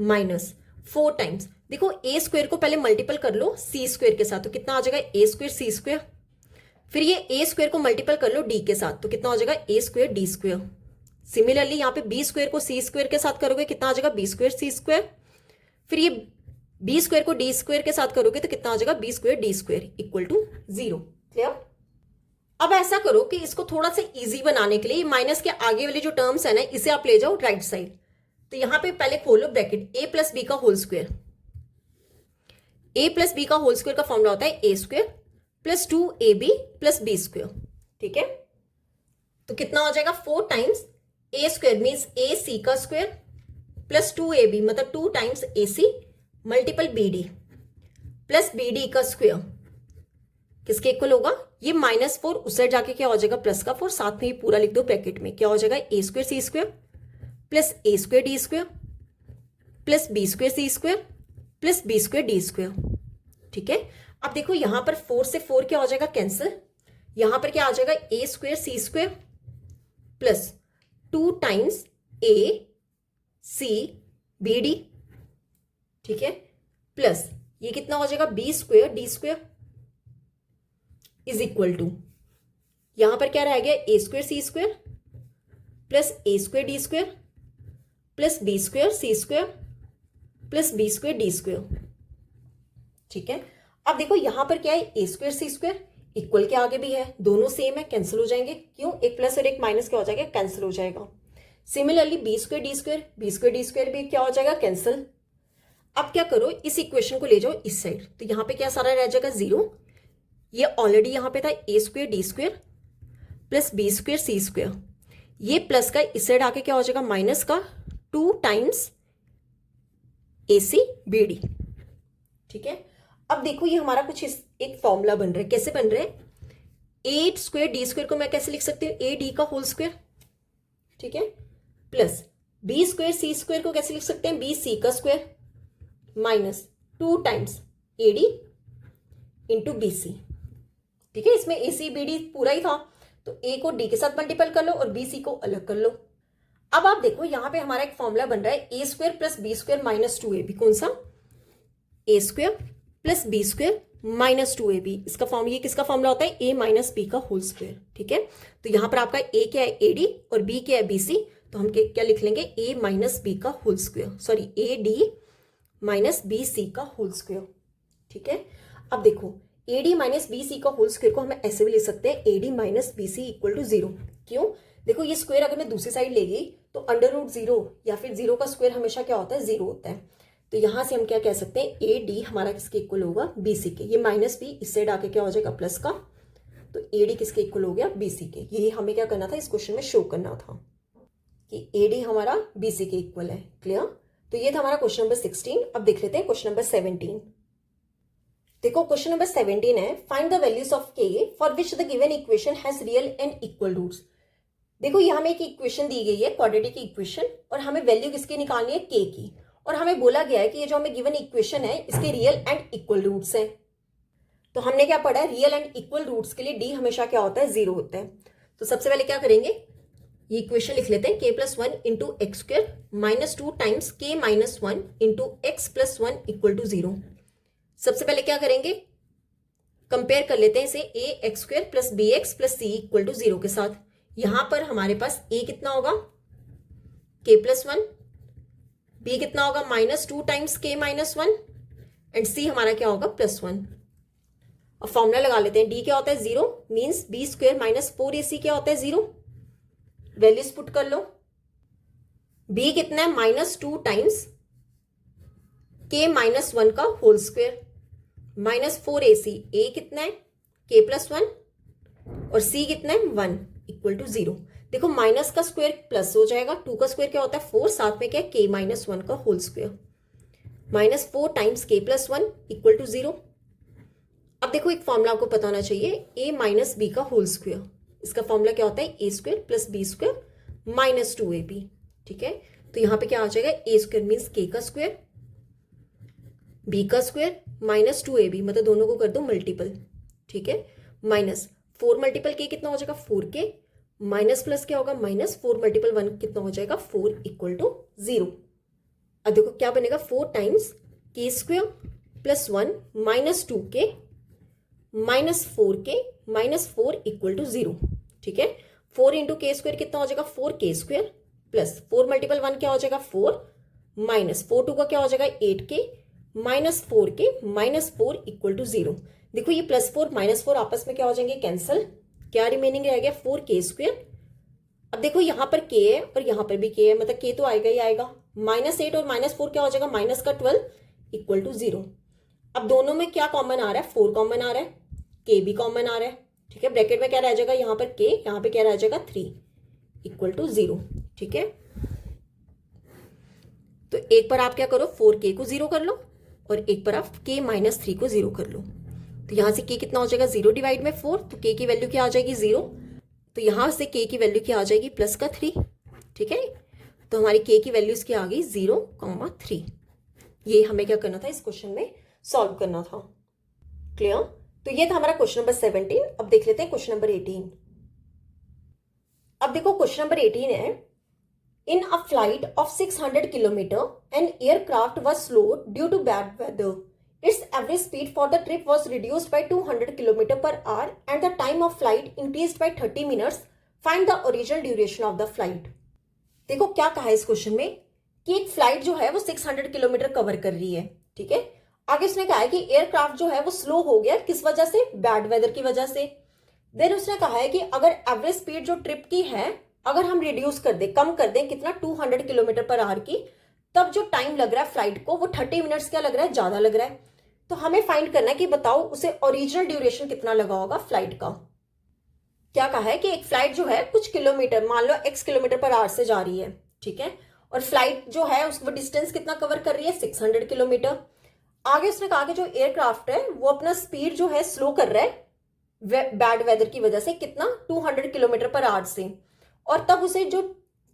माइनस 4 टाइम्स, देखो a² को पहले मल्टीपल कर लो c² के साथ तो कितना आ जाएगा a² c², फिर ये a² को मल्टीपल कर लो d के साथ तो कितना हो जाएगा a² d²। सिमिलरली यहाँ पे b² को c² के साथ करोगे कितना आ जाएगा b² c², फिर ये बी स्क्वायर को डी स्क्वायर के साथ करोगे तो कितना आ जाएगा, B square D square equal to 0। Clear. अब ऐसा करो कि इसको थोड़ा सा इजी बनाने के लिए माइनस के आगे वाली जो टर्म्स है ना, इसे आप ले जाओ राइट साइड। तो यहां पे पहले खोलो ब्रैकेट, ए प्लस बी का whole square. A plus B का होल स्क्वायर का फॉर्मूला होता है ए square plus 2ab plus B square. ठीक है, तो कितना हो जाएगा 4 times A square means A C का स्क्वायर प्लस 2ab मतलब 2 times A C multiple B D plus B D का स्क्वायर किसके इक्वल होगा, ये -4 उस साइड जाके क्या हो जाएगा प्लस का 4, साथ में ये पूरा लिख दो ब्रैकेट में, क्या हो जाएगा A square C square plus A square D square plus B square C square plus B square D square. ठीक है, अब देखो यहां पर 4 से 4 क्या हो जाएगा कैंसिल, यहां पर क्या आ जाएगा A square C square plus 2 times A C B D. ठीक है, प्लस ये कितना हो जाएगा B square D square is equal to, यहां पर क्या रह गया A square C square plus A square D square plus B square C square plus B square D square. ठीक है, अब देखो यहां पर क्या है ए स्क्वायर सी स्क्वायर इक्वल के आगे भी है, दोनों सेम है, कैंसिल हो जाएंगे। क्यों, एक प्लस और एक माइनस क्या हो जाएगा कैंसिल हो जाएगा। Similarly b square D square भी क्या हो जाएगा कैंसिल। अब क्या करो, इस इक्वेशन को ले जाओ इस साइड, तो यहां पे क्या सारा रह जाएगा 0, ये ऑलरेडी यहां पे था A square D square plus B square C square, ये प्लस का इस साइड आके क्या हो जाएगा माइनस का 2 times A C B D. ठीक है, अब देखो ये हमारा कुछ एक फॉर्मूला बन रहा है, कैसे बन रहा है, ए स्क्वायर डी स्क्वायर को मैं कैसे लिख सकती हूँ, ए डी का होल स्क्वायर। ठीक है, प्लस बी स्क्वायर सी स्क्वायर को कैसे लिख सकते हैं, बी सी का square minus 2 times a d into b c. ठीक है, इसमें ए सी बी डी पूरा ही था, तो ए को डी के साथ मल्टीपल कर लो और बी सी को अलग कर लो। अब आप देखो यहां पे हमारा एक फॉर्मूला बन रहा है ए square plus B square minus 2ab, कौन सा, A square plus B square minus 2ab, इसका फॉर्म, ये किसका फॉर्मूला होता है ए माइनस बी का होल स्क्वायर। ठीक है, तो यहां पर आपका ए क्या है ए डी और बी क्या है बी सी, तो हम क्या लिख लेंगे ए माइनस बी का whole square, sorry a d minus b c का होल स्क्वायर। ठीक है, अब देखो a d minus b c का होल स्क्वायर को हम ऐसे भी ले सकते हैं a d minus b c equal to 0। क्यों, देखो ये स्क्वायर अगर मैं दूसरी साइड ले गई तो अंडर रूट 0 या फिर 0 का स्क्वायर हमेशा क्या होता है 0 होता है, तो यहां से हम क्या कह सकते हैं ए डी हमारा किसके इक्वल होगा बी सी के, ये माइनस बी इस साइड आके क्या हो जाएगा प्लस का, तो ए डी किसके इक्वल हो गया बी सी के। यही हमें क्या करना था, इस क्वेश्चन में शो करना था कि ए डी हमारा बी सी के इक्वल है। क्लियर, तो ये था हमारा क्वेश्चन नंबर 16। अब देख लेते हैं क्वेश्चन नंबर 17। देखो क्वेश्चन नंबर 17 है, find the values of k for which the given equation has real and equal roots. देखो यहां हमें एक इक्वेशन दी गई है क्वाड्रेटिक इक्वेशन, और हमें वैल्यू किसकी निकालनी है के की, और हमें बोला गया है कि ये जो हमें गिवन इक्वेशन है इसके रियल एंड इक्वल रूट्स हैं। तो हमने क्या पढ़ा है, रियल एंड इक्वल रूट्स के लिए डी हमेशा क्या होता है 0 होता है। तो सबसे पहले क्या करेंगे, ये इक्वेशन लिख लेते हैं k plus 1 into x square minus 2 times k minus 1 into x plus 1 equal to 0। सबसे पहले क्या करेंगे, कंपेयर कर लेते हैं इसे a x square plus B x plus C equal to 0 के साथ। यहां पर हमारे पास ए कितना होगा के प्लस 1, बी कितना होगा minus 2 times k minus 1 and सी हमारा क्या होगा प्लस 1। अब फॉर्मूला लगा लेते हैं, डी क्या होता है 0 means B square minus 4ac क्या होता है 0, वैल्यूज पुट कर लो। बी कितना है माइनस 2 टाइम्स के माइनस 1 का होल स्क्वायर माइनस 4ac, ए कितना है के प्लस 1 और सी कितना है 1 इक्वल टू 0। देखो माइनस का स्क्वायर प्लस हो जाएगा, 2 का स्क्वायर क्या होता है 4, साथ में क्या है के माइनस 1 का whole square minus 4 times k plus 1 equal to 0। अब देखो एक फॉर्मूला आपको पता होना चाहिए, ए माइनस बी का होल स्क्वायर, इसका फॉर्मूला क्या होता है ए square plus B square minus 2ab। ठीक है, तो यहां पे क्या आ जाएगा ए स्क्वायर मीन्स के का स्क्वायर बी का स्क्वायर माइनस 2ab, मतलब दोनों को कर दो मल्टीपल। ठीक है, माइनस 4 मल्टीपल के कितना हो जाएगा 4k माइनस प्लस क्या होगा माइनस 4 मल्टीपल 1 कितना हो जाएगा 4 इक्वल टू 0। अब देखो क्या बनेगा 4 times k square plus 1 minus 2k minus 4k minus 4 equal to 0। ठीक है, 4 इंटू के स्क्वायर कितना हो जाएगा 4k स्क्वायर प्लस 4 मल्टीपल 1 क्या हो जाएगा 4 -4 2 का क्या हो जाएगा 8k, -4k -4 इक्वल टू 0। देखो ये +4 -4 आपस में क्या हो जाएंगे कैंसिल, क्या रिमेनिंग रह गया 4k²। अब देखो यहाँ पर k है और यहाँ पर भी k है, मतलब k तो आएगा ही आएगा। -8 और -4 क्या हो जाएगा -12 इक्वल टू 0। अब दोनों में क्या कॉमन आ रहा है 4 कॉमन आ रहा है, k भी कॉमन आ रहा है। ठीक है, ब्रैकेट में क्या रह जाएगा यहाँ पर k, यहाँ पे क्या रह जाएगा 3 इक्वल टू 0। ठीक है, तो एक बार आप क्या करो 4k को 0 कर लो और एक बार आप k -3 को 0 कर लो। तो यहां से k कितना हो जाएगा 0 डिवाइड में 4, तो k की वैल्यू क्या आ जाएगी 0। तो यहां से k की वैल्यू क्या आ जाएगी +3। ठीक है, तो हमारी k की वैल्यू इसकी आ गई 0,3। ये हमें क्या करना था इस क्वेश्चन में सॉल्व करना था। क्लियर? तो ये था हमारा क्वेश्चन नंबर 17। अब देख लेते हैं क्वेश्चन नंबर 18। अब देखो क्वेश्चन नंबर 18 है, in a flight of 600 kilometre an aircraft was slow due to bad weather. Its average speed for the trip was reduced by 200 km per hour and the time of flight increased by 30 minutes. Find the original duration of the flight. देखो क्या कहा है इस question में कि एक flight जो है वो 600 किलोमीटर कवर कर रही है। ठीक है, आगे उसने कहा है कि एयरक्राफ्ट जो है वो स्लो हो गया, किस वजह से, बैड वेदर की वजह से। देन उसने कहा है कि अगर एवरेज स्पीड जो ट्रिप की है अगर हम रिड्यूस कर दे, कम कर दें कितना 200 किलोमीटर पर आवर की, तब जो टाइम लग रहा है फ्लाइट को वो 30 मिनट्स क्या लग रहा है, ज्यादा लग रहा है। तो हमें फाइंड करना है कि बताओ उसे ओरिजिनल ड्यूरेशन कितना लगा होगा फ्लाइट का। क्या कहा है कि एक फ्लाइट जो है कुछ किलोमीटर, मान लो x किलोमीटर पर आवर से जा रही है। ठीक है, और फ्लाइट जो है उसको डिस्टेंस कितना कवर कर रही है 600 किलोमीटर। आगे उसने कहा कि जो एयरक्राफ्ट है वो अपना स्पीड जो है स्लो कर रहा है बैड वेदर की वजह से, कितना 200 किलोमीटर पर आवर से, और तब उसे जो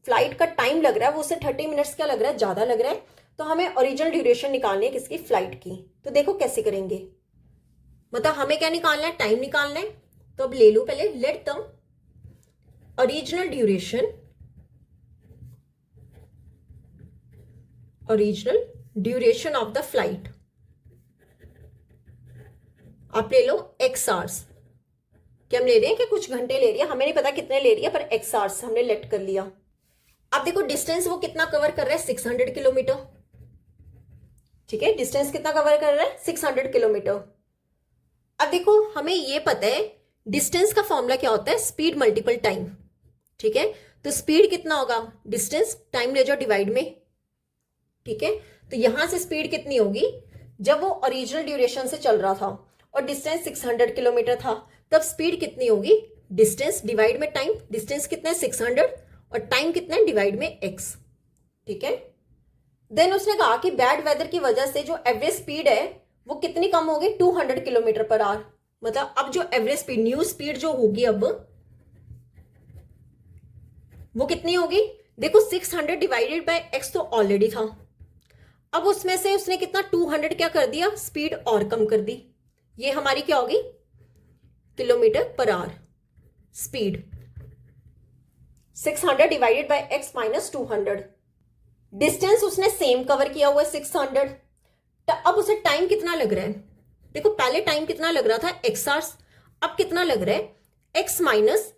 फ्लाइट का टाइम लग रहा है वो उसे 30 मिनट्स क्या लग रहा है, ज्यादा लग रहा है। तो हमें ओरिजिनल ड्यूरेशन निकालनी है किसकी, फ्लाइट की। तो देखो कैसे करेंगे, मतलब हमें क्या निकालना है, टाइम निकालना है। तो अब ले लो पहले, let the original duration of the flight, आप ले लो x आवर्स। क्या हम ले रहे हैं कि कुछ घंटे ले रही है, हमें नहीं पता कितने ले रही है, पर x आवर्स हमने लेट कर लिया। अब देखो डिस्टेंस वो कितना कवर कर रहा है 600 किलोमीटर। ठीक है, डिस्टेंस कितना कवर कर रहा है 600 किलोमीटर। अब देखो हमें ये पता है डिस्टेंस का फॉर्मूला क्या होता है, स्पीड मल्टीपल टाइम। ठीक है, तो स्पीड कितना होगा, डिस्टेंस टाइम ले जाओ डिवाइड में। ठीक है, तो यहां से स्पीड कितनी होगी, जब वो ओरिजिनल ड्यूरेशन से चल रहा था और डिस्टेंस 600 किलोमीटर था, तब स्पीड कितनी होगी, डिस्टेंस डिवाइड में टाइम। डिस्टेंस कितना है 600 और टाइम कितना है डिवाइड में x। ठीक है, देन उसने कहा कि बैड वेदर की वजह से जो एवरेज स्पीड है वो कितनी कम होगी 200 किलोमीटर पर आवर। मतलब अब जो एवरेज स्पीड, न्यू स्पीड जो होगी अब वो कितनी होगी, देखो 600 डिवाइडेड बाय x तो ऑलरेडी था, अब उसमें से उसने कितना 200 क्या कर दिया, स्पीड और कम कर दी। ये हमारी क्या होगी, kilometre per our speed. 600 divided by x minus 200। Distance उसने सेम कवर किया हुआ है 600। अब उसे टाइम कितना लग रहा है, देखो पहले टाइम कितना लग रहा था x आवर्स, अब कितना लग रहा है x माइनस,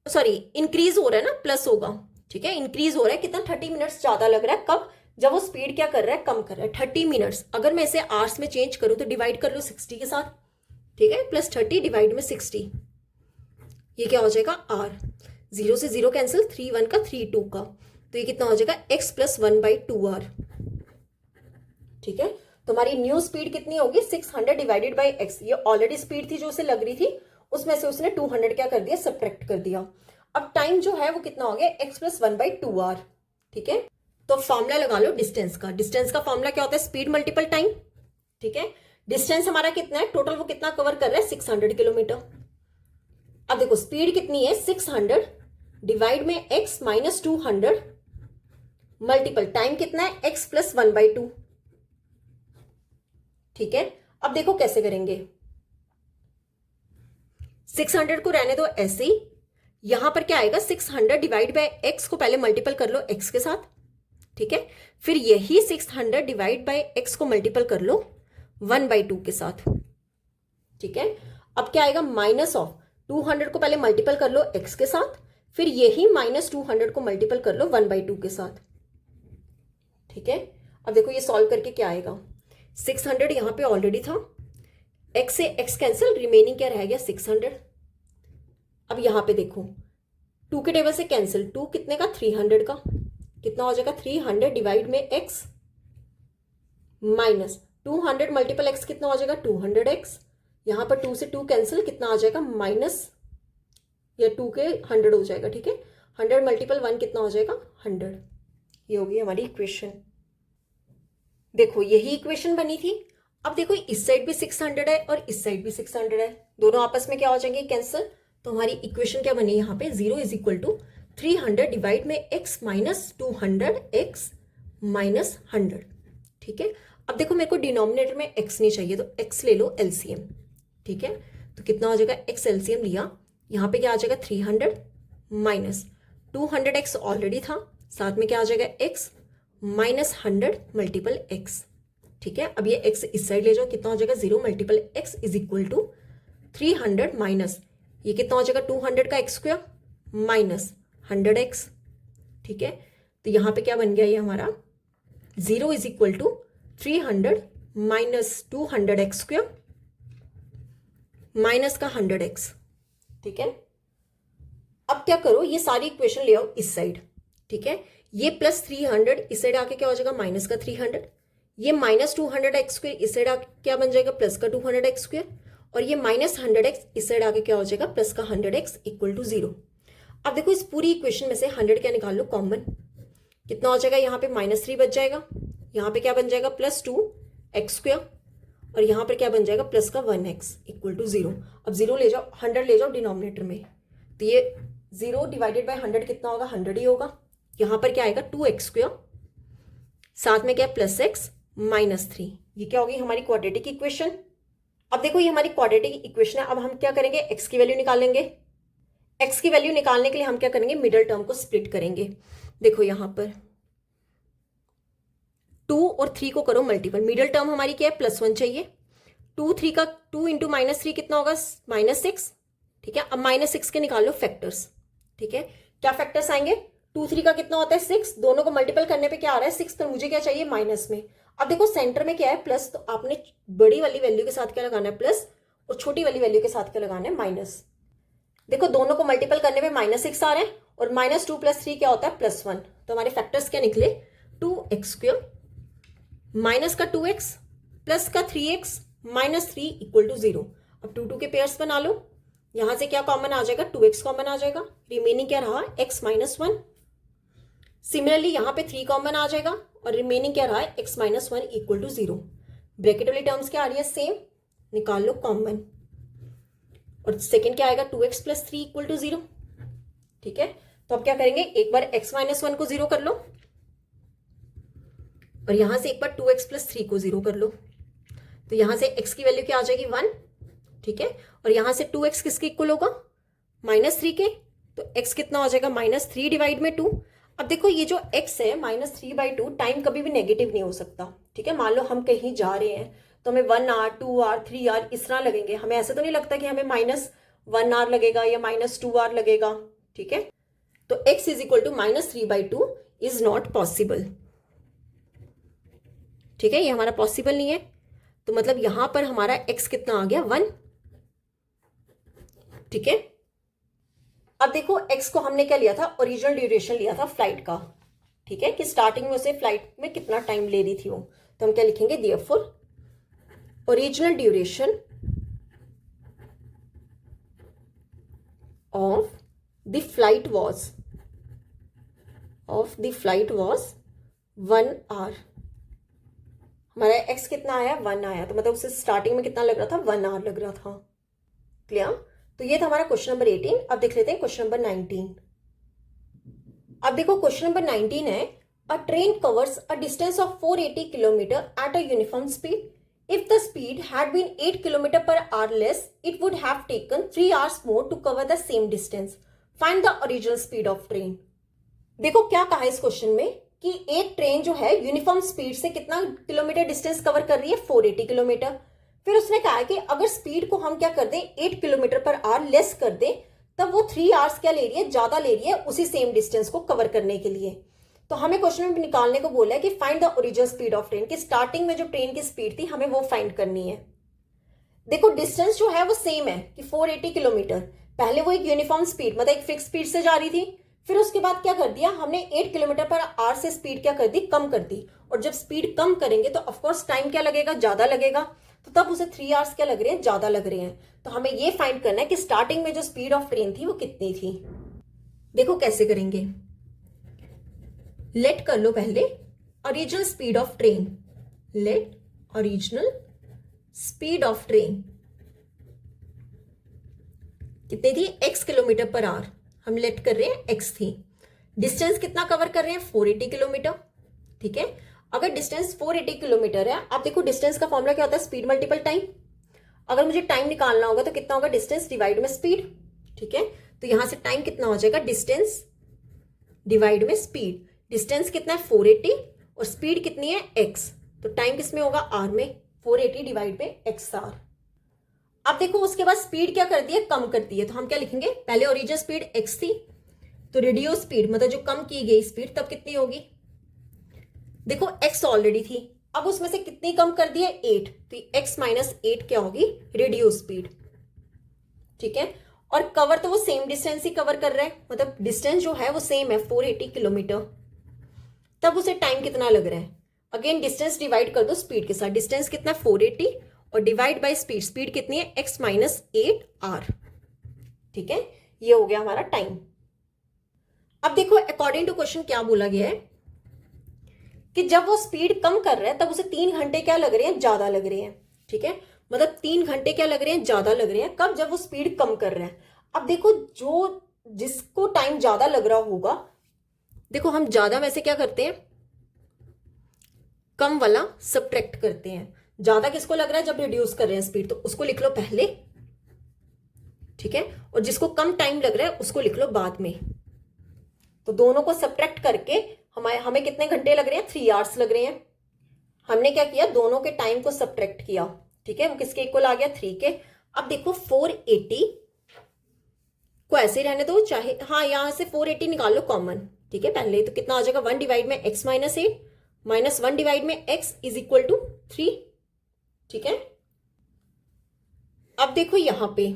सॉरी इंक्रीज हो रहा है ना, प्लस होगा। ठीक है, इंक्रीज हो रहा है, कितना 30 मिनट्स ज्यादा लग रहा है। कब, जब वो स्पीड क्या कर रहा है, कम कर रहा है 30 मिनट्स। अगर मैं इसे आवर्स में चेंज करूं तो डिवाइड कर लो 60 के साथ। ठीक है, +30 डिवाइड में 60, ये क्या हो जाएगा r, 0 से 0 कैंसिल, 3 1 का 3 2 का, तो ये कितना हो जाएगा x + 1/2r। ठीक है, तो हमारी न्यू स्पीड कितनी होगी 600 डिवाइडेड बाई x। ये ऑलरेडी स्पीड थी जो उसे लग रही थी, उसमें से उसने 200 क्या कर दिया, सब्ट्रैक्ट कर दिया। अब टाइम जो है वो कितना हो गया x + 1/2r। ठीक है, तो फॉर्मूला लगा लो डिस्टेंस का। डिस्टेंस का फॉर्मूला क्या होता है, स्पीड मल्टीपल टाइम। ठीक है, डिस्टेंस हमारा कितना है टोटल, वो कितना कवर कर रहा है 600 किलोमीटर। अब देखो स्पीड कितनी है 600 डिवाइड में x माइनस 200 मल्टीपल टाइम कितना है x + 1/2। ठीक है, अब देखो कैसे करेंगे, 600 को रहने दो ऐसे ही, यहां पर क्या आएगा 600 डिवाइड बाय x को पहले मल्टीपल कर लो x के साथ। ठीक है, फिर यही 600 डिवाइड बाय x को मल्टीपल कर लो 1/2 के साथ। ठीक है, अब क्या आएगा, माइनस ऑफ 200 को पहले मल्टीपल कर लो x के साथ, फिर यही -200 को मल्टीपल कर लो 1/2 के साथ। ठीक है, अब देखो ये सॉल्व करके क्या आएगा, 600 यहाँ पे ऑलरेडी था, x से x कैंसिल, रिमेनिंग क्या रह गया 600। अब यहाँ पे देखो 2 के टेबल से कैंसिल, 2 कितने का 300 का, कितना हो जाएगा 300 डिवाइड में x माइनस 200 मल्टीपल x कितना हो जाएगा 200x, यहाँ पर 2 से 2 कैंसिल, कितना आ जाएगा माइनस, या 2 के 100 हो जाएगा, ठीक है, 100 मल्टीपल 1 कितना हो जाएगा 100। ये होगी हमारी इक्वेशन। देखो यही इक्वेशन बनी थी। अब देखो इस साइड भी 600 है और इस साइड भी 600 है, दोनों आपस में क्या हो जाएंगे कैंसिल, तो हमारी इक्वेशन क्या बनी यहाँ पे 0 इज इक्वल टू 300 डिवाइड में x माइनस 200 x माइनस 100, ठीक है। अब देखो मेरे को डिनोमिनेटर में x नहीं चाहिए, तो x ले लो एलसीएम, ठीक है, तो कितना हो जाएगा x एलसीएम लिया, यहाँ पे क्या आ जाएगा 300 माइनस 200x ऑलरेडी था, साथ में क्या आ जाएगा x माइनस 100 मल्टीपल x, ठीक है। अब ये x इस साइड ले जाओ, कितना हो जाएगा 0 multiple x is equal to 300 minus ये कितना हो जाएगा 200 का x स्क्वायर माइनस 100x, ठीक है। तो यहाँ पे क्या बन गया ये हमारा 0 is equal to 300 minus 200x square minus का 100x, ठीक है। अब क्या करो, ये सारी इक्वेशन ले आओ इस साइड, ठीक है, ये प्लस 300 इस साइड आके क्या हो जाएगा माइनस का 300, ये माइनस 200x स्क्वायर इस साइड आके क्या बन जाएगा प्लस का 200x स्क्वायर, और ये माइनस 100x इस साइड आके क्या हो जाएगा प्लस का 100x इक्वल टू 0। अब देखो इस पूरी इक्वेशन में से 100 क्या निकाल लो कॉमन, कितना हो जाएगा, यहाँ पे -3 बच जाएगा, यहाँ पे क्या बन जाएगा प्लस 2x स्क्वायर, और यहाँ पर क्या बन जाएगा प्लस का 1x इक्वल टू 0। अब 0 ले जाओ, 100 ले जाओ डिनोमिनेटर में, तो ये 0 डिवाइडेड बाय 100 कितना होगा 100 ही होगा, यहाँ पर क्या आएगा 2x स्क्वायर, साथ में क्या प्लस x माइनस 3, ये क्या होगी हमारी क्वाड्रेटिक इक्वेशन। अब देखो ये हमारी क्वाड्रेटिक इक्वेशन है, अब हम क्या करेंगे x की वैल्यू निकालेंगे। x की वैल्यू निकालने के लिए हम क्या करेंगे, मिडल टर्म को स्प्लिट करेंगे। देखो यहाँ पर 2 और 3 को करो मल्टीपल, मिडल टर्म हमारी क्या है +1 चाहिए, 2 3 का 2 इंटू -3 कितना होगा -6, ठीक है। अब -6 के निकाल लो फैक्टर्स, ठीक है, क्या फैक्टर्स आएंगे 2 3 का कितना होता है 6, दोनों को मल्टीपल करने पे क्या आ रहा है 6, तो मुझे क्या चाहिए माइनस में। अब देखो सेंटर में क्या है प्लस, तो आपने बड़ी वाली वैल्यू के साथ क्या लगाना है प्लस, और छोटी वाली वैल्यू के साथ क्या लगाना है माइनस। देखो दोनों को मल्टीपल करने पे -6 आ रहे हैं, और -2 + 3 क्या होता है +1, तो हमारे फैक्टर्स क्या निकले 2x स्क्वायर माइनस का 2x प्लस का 3x माइनस 3 इक्वल टू 0। अब 2 2 के पेयर्स बना लो, यहां से क्या कॉमन आ जाएगा 2x कॉमन आ जाएगा, रिमेनिंग क्या रहा x माइनस 1। सिमिलरली यहाँ पे 3 कॉमन आ जाएगा, और रिमेनिंग क्या रहा है x minus 1 equal to 0। Bracket वाली टर्म्स क्या आ रही है सेम, निकाल लो कॉमन, और सेकंड क्या आएगा 2x प्लस 3 इक्वल टू 0, ठीक है। तो अब क्या करेंगे, एक बार x माइनस 1 को 0 कर लो, और यहां से एक बार 2x प्लस 3 को 0 कर लो, तो यहां से x की वैल्यू क्या आ जाएगी 1, ठीक है, और यहां से 2x किसके इक्वल होगा -3 के, तो x कितना हो जाएगा -3 डिवाइड में 2। अब देखो ये जो x है -3/2, टाइम कभी भी नेगेटिव नहीं हो सकता, ठीक है। मान लो हम कहीं जा रहे हैं तो हमें 1 आवर 2 आवर 3 आवर इस तरह लगेंगे, हमें ऐसा तो नहीं लगता कि हमें -1 आवर लगेगा या -2 आवर लगेगा, ठीक है। तो x is equal to -3/2 is not possible, ठीक है, ये हमारा पॉसिबल नहीं है, तो मतलब यहां पर हमारा x कितना आ गया 1, ठीक है। अब देखो x को हमने क्या लिया था, ओरिजिनल ड्यूरेशन लिया था फ्लाइट का, ठीक है, कि स्टार्टिंग में उसे फ्लाइट में कितना टाइम ले रही थी वो, तो हम क्या लिखेंगे therefore original duration of the flight was 1 hour. हमारा x कितना आया 1 आया, तो मतलब उसे स्टार्टिंग में कितना लग रहा था 1 आवर लग रहा था, क्लियर। तो ये था हमारा क्वेश्चन नंबर 18। अब देख लेते हैं क्वेश्चन नंबर 19। अब देखो क्वेश्चन नंबर 19 है, a train covers a distance of 480 kilometre at a uniform speed. If the speed had been 8 kilometre per hour less, it would have taken 3 hours more to cover the same distance. Find the original speed of train. देखो क्या कहा है इस question में कि एक train जो है यूनिफॉर्म स्पीड से कितना किलोमीटर डिस्टेंस कवर कर रही है 480 किलोमीटर। फिर उसने कहा है कि अगर स्पीड को हम क्या कर दें 8 किलोमीटर पर आवर लेस कर दें, तब वो 3 आवर्स क्या ले रही है ज्यादा ले रही है उसी सेम डिस्टेंस को कवर करने के लिए। तो हमें क्वेश्चन में निकालने को बोला है कि find the original speed of train, कि स्टार्टिंग में जो ट्रेन की स्पीड थी हमें वो फाइंड करनी है। देखो डिस्टेंस जो है वो सेम है कि 480 किलोमीटर। पहले वो एक यूनिफॉर्म स्पीड मतलब एक फिक्स स्पीड से जा रही थी, फिर उसके बाद क्या कर दिया हमने 8 किलोमीटर पर आवर से स्पीड क्या कर दी, कम कर दी। और जब स्पीड कम करेंगे तो ऑफकोर्स टाइम क्या लगेगा, ज्यादा लगेगा। तो तब उसे 3 आवर्स क्या लग रहे हैं, ज्यादा लग रहे हैं। तो हमें ये फाइंड करना है कि स्टार्टिंग में जो स्पीड ऑफ ट्रेन थी वो कितनी थी। देखो कैसे करेंगे, लेट कर लो पहले original speed of train, let original speed of train कितनी थी, x किलोमीटर पर आवर। हम लेट कर रहे हैं x थी। डिस्टेंस कितना कवर कर रहे हैं, 480 किलोमीटर। ठीक है, अगर डिस्टेंस 480 किलोमीटर है, आप देखो डिस्टेंस का फॉर्मूला क्या होता है, स्पीड मल्टीपल टाइम। अगर मुझे टाइम निकालना होगा तो कितना होगा, डिस्टेंस डिवाइड में स्पीड। ठीक है, तो यहां से टाइम कितना हो जाएगा, डिस्टेंस डिवाइड में स्पीड। डिस्टेंस कितना है 480 और स्पीड कितनी है x, तो टाइम किस में होगा, आर में। 480 डिवाइड में x आर। अब देखो उसके बाद स्पीड क्या कर दी है, कम कर दी है। तो हम क्या लिखेंगे, पहले ओरिजिनल स्पीड x थी, तो रिड्यूस स्पीड मतलब जो कम की गई स्पीड तब कितनी होगी। देखो x ऑलरेडी थी, अब उसमें से कितनी कम कर दी है, 8। तो x माइनस 8 क्या होगी, रिड्यूस स्पीड। ठीक है, और कवर तो वो सेम डिस्टेंस ही कवर कर रहा है, मतलब डिस्टेंस जो है वो सेम है 480 किलोमीटर। तब उसे टाइम कितना लग रहा है, अगेन डिस्टेंस डिवाइड कर दो स्पीड के साथ। डिस्टेंस कितना 480 और डिवाइड बाय स्पीड, स्पीड कितनी है x माइनस 8 आर। ठीक है, ये हो गया हमारा टाइम। अब देखो अकॉर्डिंग टू क्वेश्चन क्या बोला गया है कि जब वो स्पीड कम कर रहा है तब उसे 3 घंटे क्या लग रहे हैं, ज्यादा लग रहे हैं। ठीक है, मतलब 3 घंटे क्या लग रहे हैं, ज्यादा लग रहे हैं। कब, जब वो स्पीड कम कर रहा है। अब देखो जो जिसको टाइम ज्यादा लग रहा होगा, देखो हम ज्यादा में से क्या करते हैं, कम वाला सब्ट्रैक्ट करते हैं। ज्यादा किसको लग रहा है, जब रिड्यूस कर रहे हैं स्पीड, तो उसको लिख लो पहले। ठीक है, और जिसको कम टाइम लग रहा है उसको लिख लो बाद में। तो दोनों को सब्ट्रैक्ट करके हमें कितने घंटे लग रहे हैं, 3 आवर्स लग रहे हैं। हमने क्या किया, दोनों के टाइम को सब्ट्रैक्ट किया। ठीक है, वो किसके इक्वल आ गया, 3 के। अब देखो 480 को ऐसे रहने दो, चाहे हाँ यहां से 480 निकाल लो कॉमन। ठीक है, पहले तो कितना आ जाएगा, 1 डिवाइड में x माइनस 8 माइनस 1 डिवाइड में x इज इक्वल टू 3। ठीक है, अब देखो यहां पे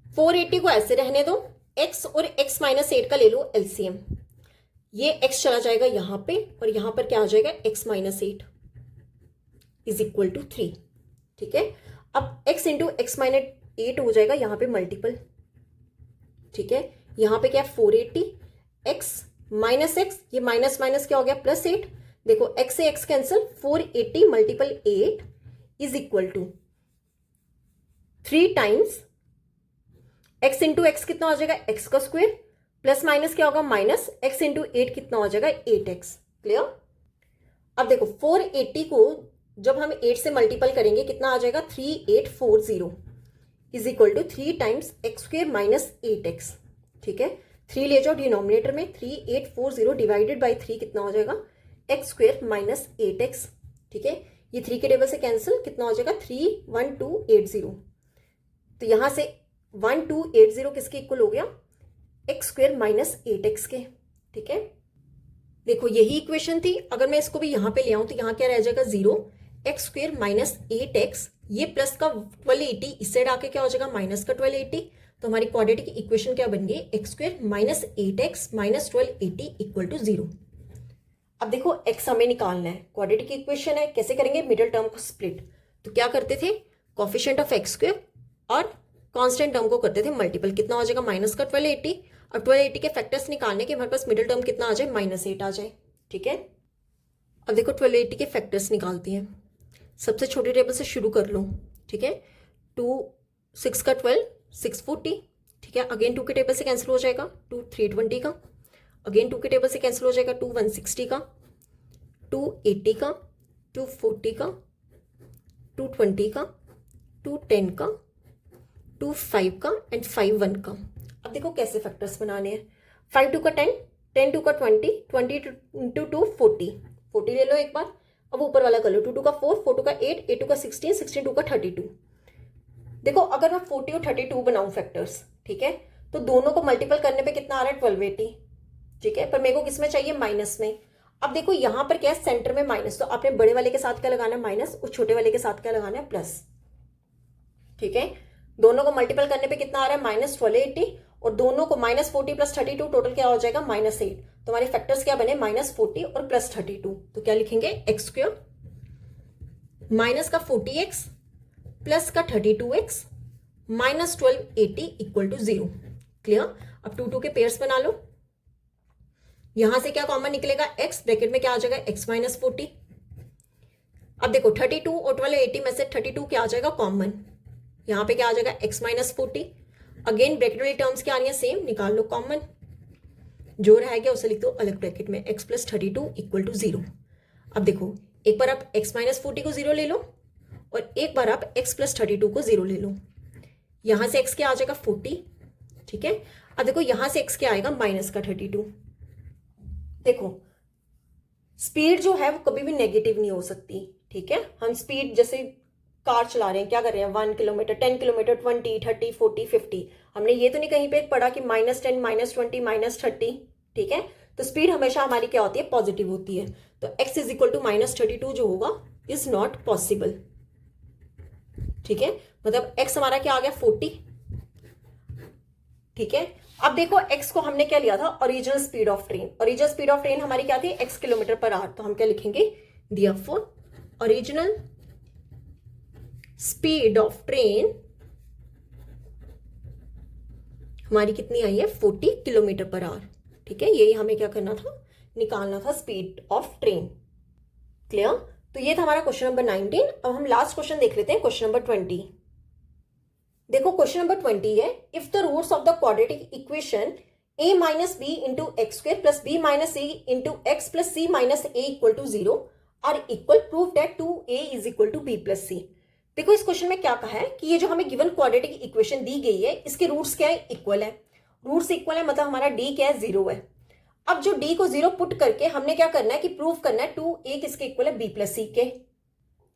480 को ऐसे रहने दो, x और x माइनस 8 का ले लो एलसीएम। ये x चला जाएगा यहां पे और यहां पर क्या आ जाएगा, x minus 8 is equal to 3। ठीक है, अब x इंटू एक्स माइनस 8 हो जाएगा यहां पे मल्टीपल। ठीक है, यहां पे क्या 480 x माइनस एक्स, ये माइनस माइनस क्या हो गया, प्लस 8। देखो x से x cancel, 480 multiple 8 is equal to 3 times x into x कितना हो जाएगा, x का स्क्वायर, प्लस माइनस क्या होगा, माइनस x इंटू 8 कितना हो जाएगा, 8x। क्लियर। अब देखो 480 को जब हम 8 से मल्टीपल करेंगे कितना आ जाएगा, 3840 is equal to 3 times x square minus 8x। ठीक है, 3 ले जाओ डिनोमिनेटर में, 3840 डिवाइडेड बाई 3 कितना हो जाएगा, एक्स स्क्वायर माइनस 8x। ठीक है, ये 3 के टेबल से कैंसिल, कितना हो जाएगा 31280। तो यहां से 1280 किसके इक्वल हो गया, एक्स स्क्वायर माइनस 8x के। ठीक है, देखो यही इक्वेशन थी। अगर मैं इसको भी यहां पे ले आऊं तो यहां क्या रह जाएगा, 0 एक्स स्क्वायर माइनस 8x, ये प्लस का 1280 इस साइड आके क्या हो जाएगा, माइनस का 1280। तो हमारी क्वाड्रेटिक इक्वेशन क्या बन गई, x square minus 8x minus 1280 equal to 0। अब देखो x हमें निकालना है, क्वाड्रेटिक इक्वेशन है, कैसे करेंगे, मिडिल टर्म को स्प्लिट। तो क्या करते थे, कोफिशिएंट ऑफ एक्स स्क्वायर और कांस्टेंट टर्म को करते थे मल्टीपल, कितना हो जाएगा, माइनस का 1280। और 1280 के फैक्टर्स निकालने के हमारे पास मिडिल टर्म कितना आ जाए, -8 आ जाए। ठीक है, अब देखो 1280 के फैक्टर्स निकालती हैं। सबसे छोटे टेबल से शुरू कर लो। ठीक है, 2 6 का 12 640। ठीक है, अगेन 2 के टेबल से कैंसिल हो जाएगा, 2 320 का। अगेन 2 के टेबल से कैंसिल हो जाएगा, 2 160 का, 2 80 का, 2 40 का, 2 20 का, 2 10 का, 2 5 का एंड 5 1 का। अब देखो कैसे फैक्टर्स बनाने हैं। 5 2 का 10, 10 2 का 20, 20 इंटू 2 40, 40 ले लो एक बार। अब ऊपर वाला कर लो, 2 2 का 4, 4 2 का 8, 8 2 का 16, 16 2 का 32। देखो अगर मैं 40 और 32 बनाऊं फैक्टर्स, ठीक है, तो दोनों को मल्टीपल करने पे कितना आ रहा है, 1280। ठीक है, पर मेरे को किसमें चाहिए, माइनस में। अब देखो यहाँ पर क्या है, सेंटर में माइनस, तो आपने बड़े वाले के साथ क्या लगाना है, माइनस, और छोटे वाले के साथ क्या लगाना है, प्लस। ठीक है, दोनों को मल्टीपल करने पे कितना आ रहा है, -1280, और दोनों को -40 + 32, टोटल क्या हो जाएगा, -8। तो हमारे फैक्टर्स क्या बने, -40 और +32। तो क्या लिखेंगे, x², माइनस का 40x प्लस का 32x -1280 = 0। क्लियर। अब 2 के पेयर्स बना लो। यहां से क्या कॉमन निकलेगा, x, ब्रैकेट में क्या आ जाएगा, x - 40। अब देखो 32 और 1280 में से 32 क्या आ जाएगा, कॉमन। यहां पे क्या आ जाएगा, x - 40। अगेन ब्रैकेट वाली टर्म्स क्या आ रही है, सेम, निकाल लो कॉमन। जो रह गया उसे लिख दो अलग ब्रैकेट में, x + 32 = 0। अब देखो एक बार आप x - 40 को 0 ले लो, और एक बार आप x + 32 को 0 ले लो। यहां से x क्या आ जाएगा, 40। ठीक है, अब देखो यहां से x क्या आएगा, -32। देखो स्पीड जो है वो कभी भी नेगेटिव नहीं हो सकती। ठीक है, हम स्पीड जैसे कार चला रहे हैं, क्या कर रहे हैं, 1 किलोमीटर, 10 किलोमीटर, 20, 30, 40, 50, हमने ये तो नहीं कहीं पे पढ़ा कि -10, -20, -30। ठीक है, तो स्पीड हमेशा हमारी क्या होती है, पॉजिटिव होती है। तो x = -32 जो होगा इज नॉट पॉसिबल। ठीक है, मतलब x हमारा क्या आ गया, 40। ठीक है, अब देखो x को हमने क्या लिया था, original speed of train. Original speed of train हमारी क्या थी, x km/h। तो हम क्या लिखेंगे, therefore original speed of train हमारी कितनी आई है, 40 km/h। ठीक है, यही हमें क्या करना था, निकालना था स्पीड ऑफ ट्रेन। क्लियर। तो ये था हमारा क्वेश्चन नंबर 19। अब हम लास्ट क्वेश्चन देख लेते हैं, क्वेश्चन नंबर 20। देखो क्वेश्चन नंबर 20 है, if the roots of the quadratic equation a - b × x² + b - c × x + c - a = 0 are equal, prove that 2a = b + c। देखो इस क्वेश्चन में क्या कहा है कि ये जो हमें गिवन क्वाड्रेटिक इक्वेशन दी गई है, इसके रूट्स क्या है, इक्वल है। रूट्स इक्वल है मतलब हमारा d क्या है, 0 है। अब जो d को 0 पुट करके हमने क्या करना है कि प्रूव करना है 2a किसके इक्वल है, b + c के।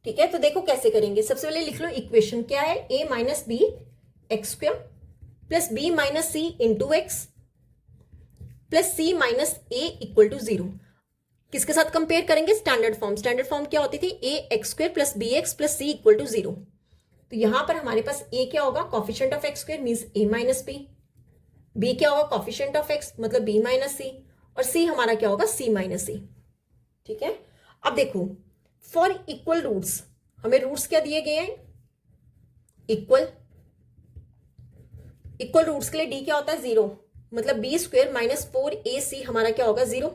ठीक है, तो देखो कैसे करेंगे। सबसे पहले लिख लो इक्वेशन क्या है, a - b x² + b - c × x + c - a = 0। किसके साथ कंपेयर करेंगे, स्टैंडर्ड फॉर्म। स्टैंडर्ड फॉर्म क्या होती थी, ax² + bx + c = 0। तो यहां पर हमारे पास a क्या होगा, coefficient of x² means a - b, b क्या होगा, कॉफिशिएंट ऑफ x मतलब b - c, और c हमारा क्या होगा, c - c। ठीक है, अब देखो फॉर इक्वल रूट्स, हमें रूट्स क्या दिए गए हैं, इक्वल। इक्वल रूट्स के लिए d क्या होता है, 0, मतलब b² - 4ac हमारा क्या होगा, 0।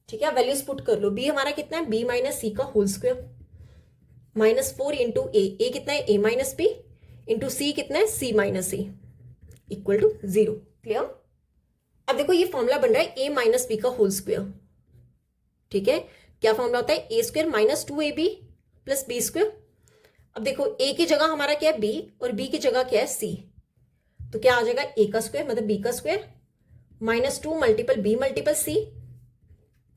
ठीक है, वैल्यूज पुट कर लो। b हमारा कितना है, b - c का होल स्क्वायर, -4 × a कितना है, a - b × c कितना है, c - c = 0। क्लियर। अब देखो ये फॉर्मूला बन रहा है a - b का होल स्क्वायर। ठीक है, क्या फॉर्मूला होता है, a² - 2ab + b²। अब देखो a की जगह हमारा क्या है, b, और b की जगह क्या है, c। तो क्या आ जाएगा, a का स्क्वायर मतलब b का square -2 × b × c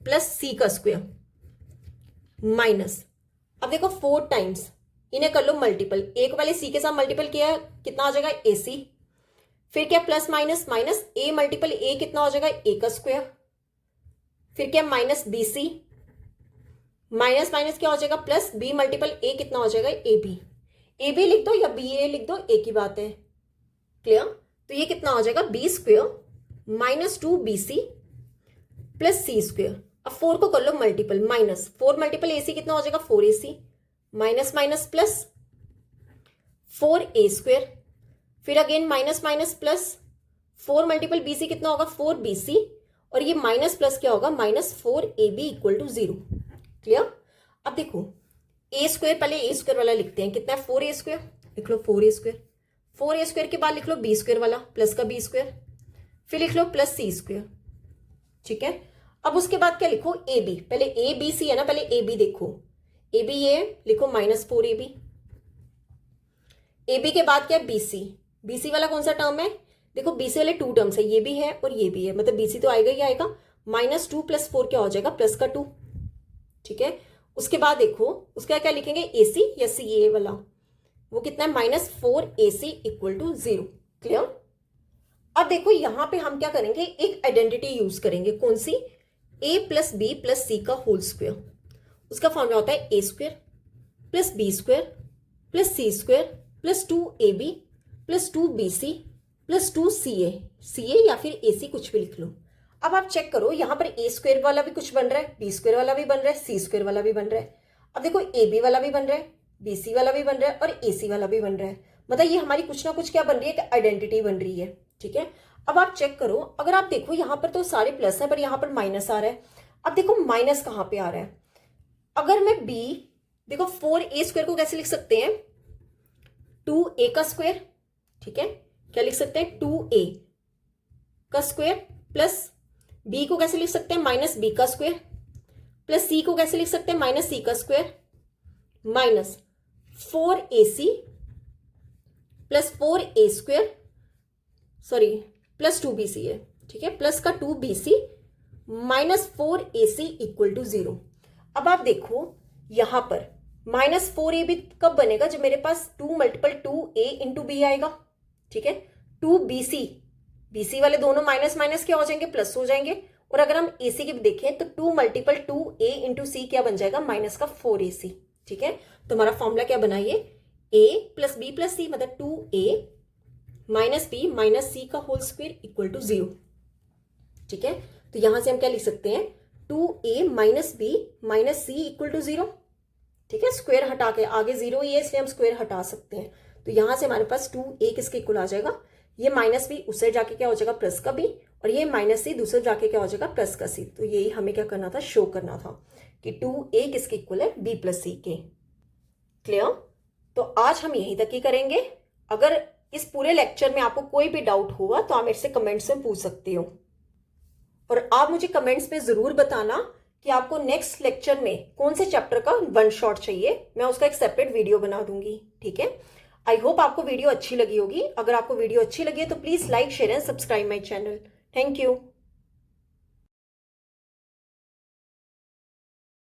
plus c का स्क्वायर माइनस, अब देखो 4 टाइम्स इन्हें कर लो मल्टीपल। एक वाले c के साथ मल्टीपल किया कितना आ जाएगा, ac। फिर क्या plus minus minus a × a कितना हो जाएगा, a का स्क्वायर। फिर क्या माइनस bc, माइनस माइनस क्या हो जाएगा, प्लस b × a कितना हो जाएगा, ab। ab लिख दो या ba लिख दो, एक ही बात है। क्लियर। तो ये कितना हो जाएगा, b² - 2bc प्लस c²। अब 4 को कर लो मल्टीपल, माइनस 4 × ac कितना हो जाएगा, 4ac, minus minus plus 4a²। फिर again minus minus plus 4 × bc कितना होगा, 4bc, और ये माइनस प्लस क्या होगा, -4ab = 0। क्लियर। अब देखो a², पहले a² वाला लिखते हैं, कितना है, 4a², लिख लो 4a²। 4a² के बाद लिख लो b² वाला, प्लस का b², फिर लिख लो प्लस c²। ठीक है, अब उसके बाद क्या लिखो, ab। पहले a b c है ना, पहले ab देखो, ab ये लिखो -4ab। ab के बाद क्या है, bc। bc वाला कौन सा टर्म है, देखो bc वाले 2 टर्म्स है, ये भी है और ये भी है, मतलब bc तो आएगा ही आएगा। -2 + 4 क्या हो जाएगा, प्लस का 2। ठीक है, उसके बाद देखो उसका क्या लिखेंगे, ac या ca वाला, वो कितना है, -4ac = 0। क्लियर। अब देखो यहां पे हम क्या करेंगे, एक आइडेंटिटी यूज करेंगे, कौन सी, a plus b plus c का होल स्क्वायर। उसका फॉर्मूला होता है ए square plus B square plus c square plus 2ab plus 2bc plus 2ca या फिर ac कुछ भी लिख लो। अब आप चेक करो, यहां पर ए स्क्वायर वाला भी कुछ बन रहा है, बी स्क्वायर वाला भी बन रहा है, सी स्क्वायर वाला भी बन रहा है। अब देखो ab वाला भी बन रहा है, bc वाला भी बन रहा है और ac वाला भी बन रहा है। मतलब ये हमारी कुछ ना कुछ क्या बन रही है, कि आइडेंटिटी बन रही है। ठीक है, अब आप चेक करो, अगर आप देखो यहां पर तो सारे प्लस है पर यहां पर माइनस आ रहा है। अब देखो माइनस कहां पे आ रहा है, अगर मैं b, देखो 4a स्क्वायर को कैसे लिख सकते हैं, 2a का स्क्वायर। ठीक है, क्या लिख सकते हैं, 2a का स्क्वायर प्लस b को कैसे लिख सकते हैं, माइनस b का स्क्वायर प्लस c को कैसे लिख सकते हैं, माइनस c का square minus 4ac plus 4a square, sorry plus 2bc है। ठीक है, प्लस का 2bc minus 4ac equal to 0। अब आप देखो यहां पर माइनस 4ab कब बनेगा, जब मेरे पास 2 मल्टीपल 2a इंटू बी आएगा। ठीक है, 2bc, bc वाले दोनों माइनस माइनस क्या हो जाएंगे, प्लस हो जाएंगे। और अगर हम ac की देखें तो 2 मल्टीपल 2a इंटू सी क्या बन जाएगा, माइनस का 4ac। ठीक है, तो हमारा फॉर्मूला क्या बना, ये a प्लस बी प्लस सी, मतलब 2a माइनस बी माइनस सी का होल स्क्वायर इक्वल टू 0। ठीक है, तो यहां से हम क्या लिख सकते हैं, 2a minus b minus c equal to 0। ठीक है, स्क्वायर हटा के, आगे 0 ही है इसलिए हम स्क्वायर हटा सकते हैं। तो यहां से हमारे पास 2a किसके इक्वल आ जाएगा, ये माइनस बी उससे जाके क्या हो जाएगा, प्लस का बी, और ये माइनस सी दूसरे जाके क्या हो जाएगा, प्लस का सी। तो यही हमें क्या करना था, शो करना था कि 2a किसके इक्वल है, b प्लस सी के। क्लियर, तो आज हम यहीं तक ही करेंगे। अगर इस पूरे लेक्चर में आपको कोई भी डाउट हुआ तो आप मेरे से कमेंट्स में पूछ सकते हो, और आप मुझे कमेंट्स में जरूर बताना कि आपको नेक्स्ट लेक्चर में कौन से चैप्टर का वन शॉट चाहिए, मैं उसका एक सेपरेट वीडियो बना दूंगी। ठीक है, आई होप आपको वीडियो अच्छी लगी होगी। अगर आपको वीडियो अच्छी लगी है तो please like share and subscribe my channel. Thank you.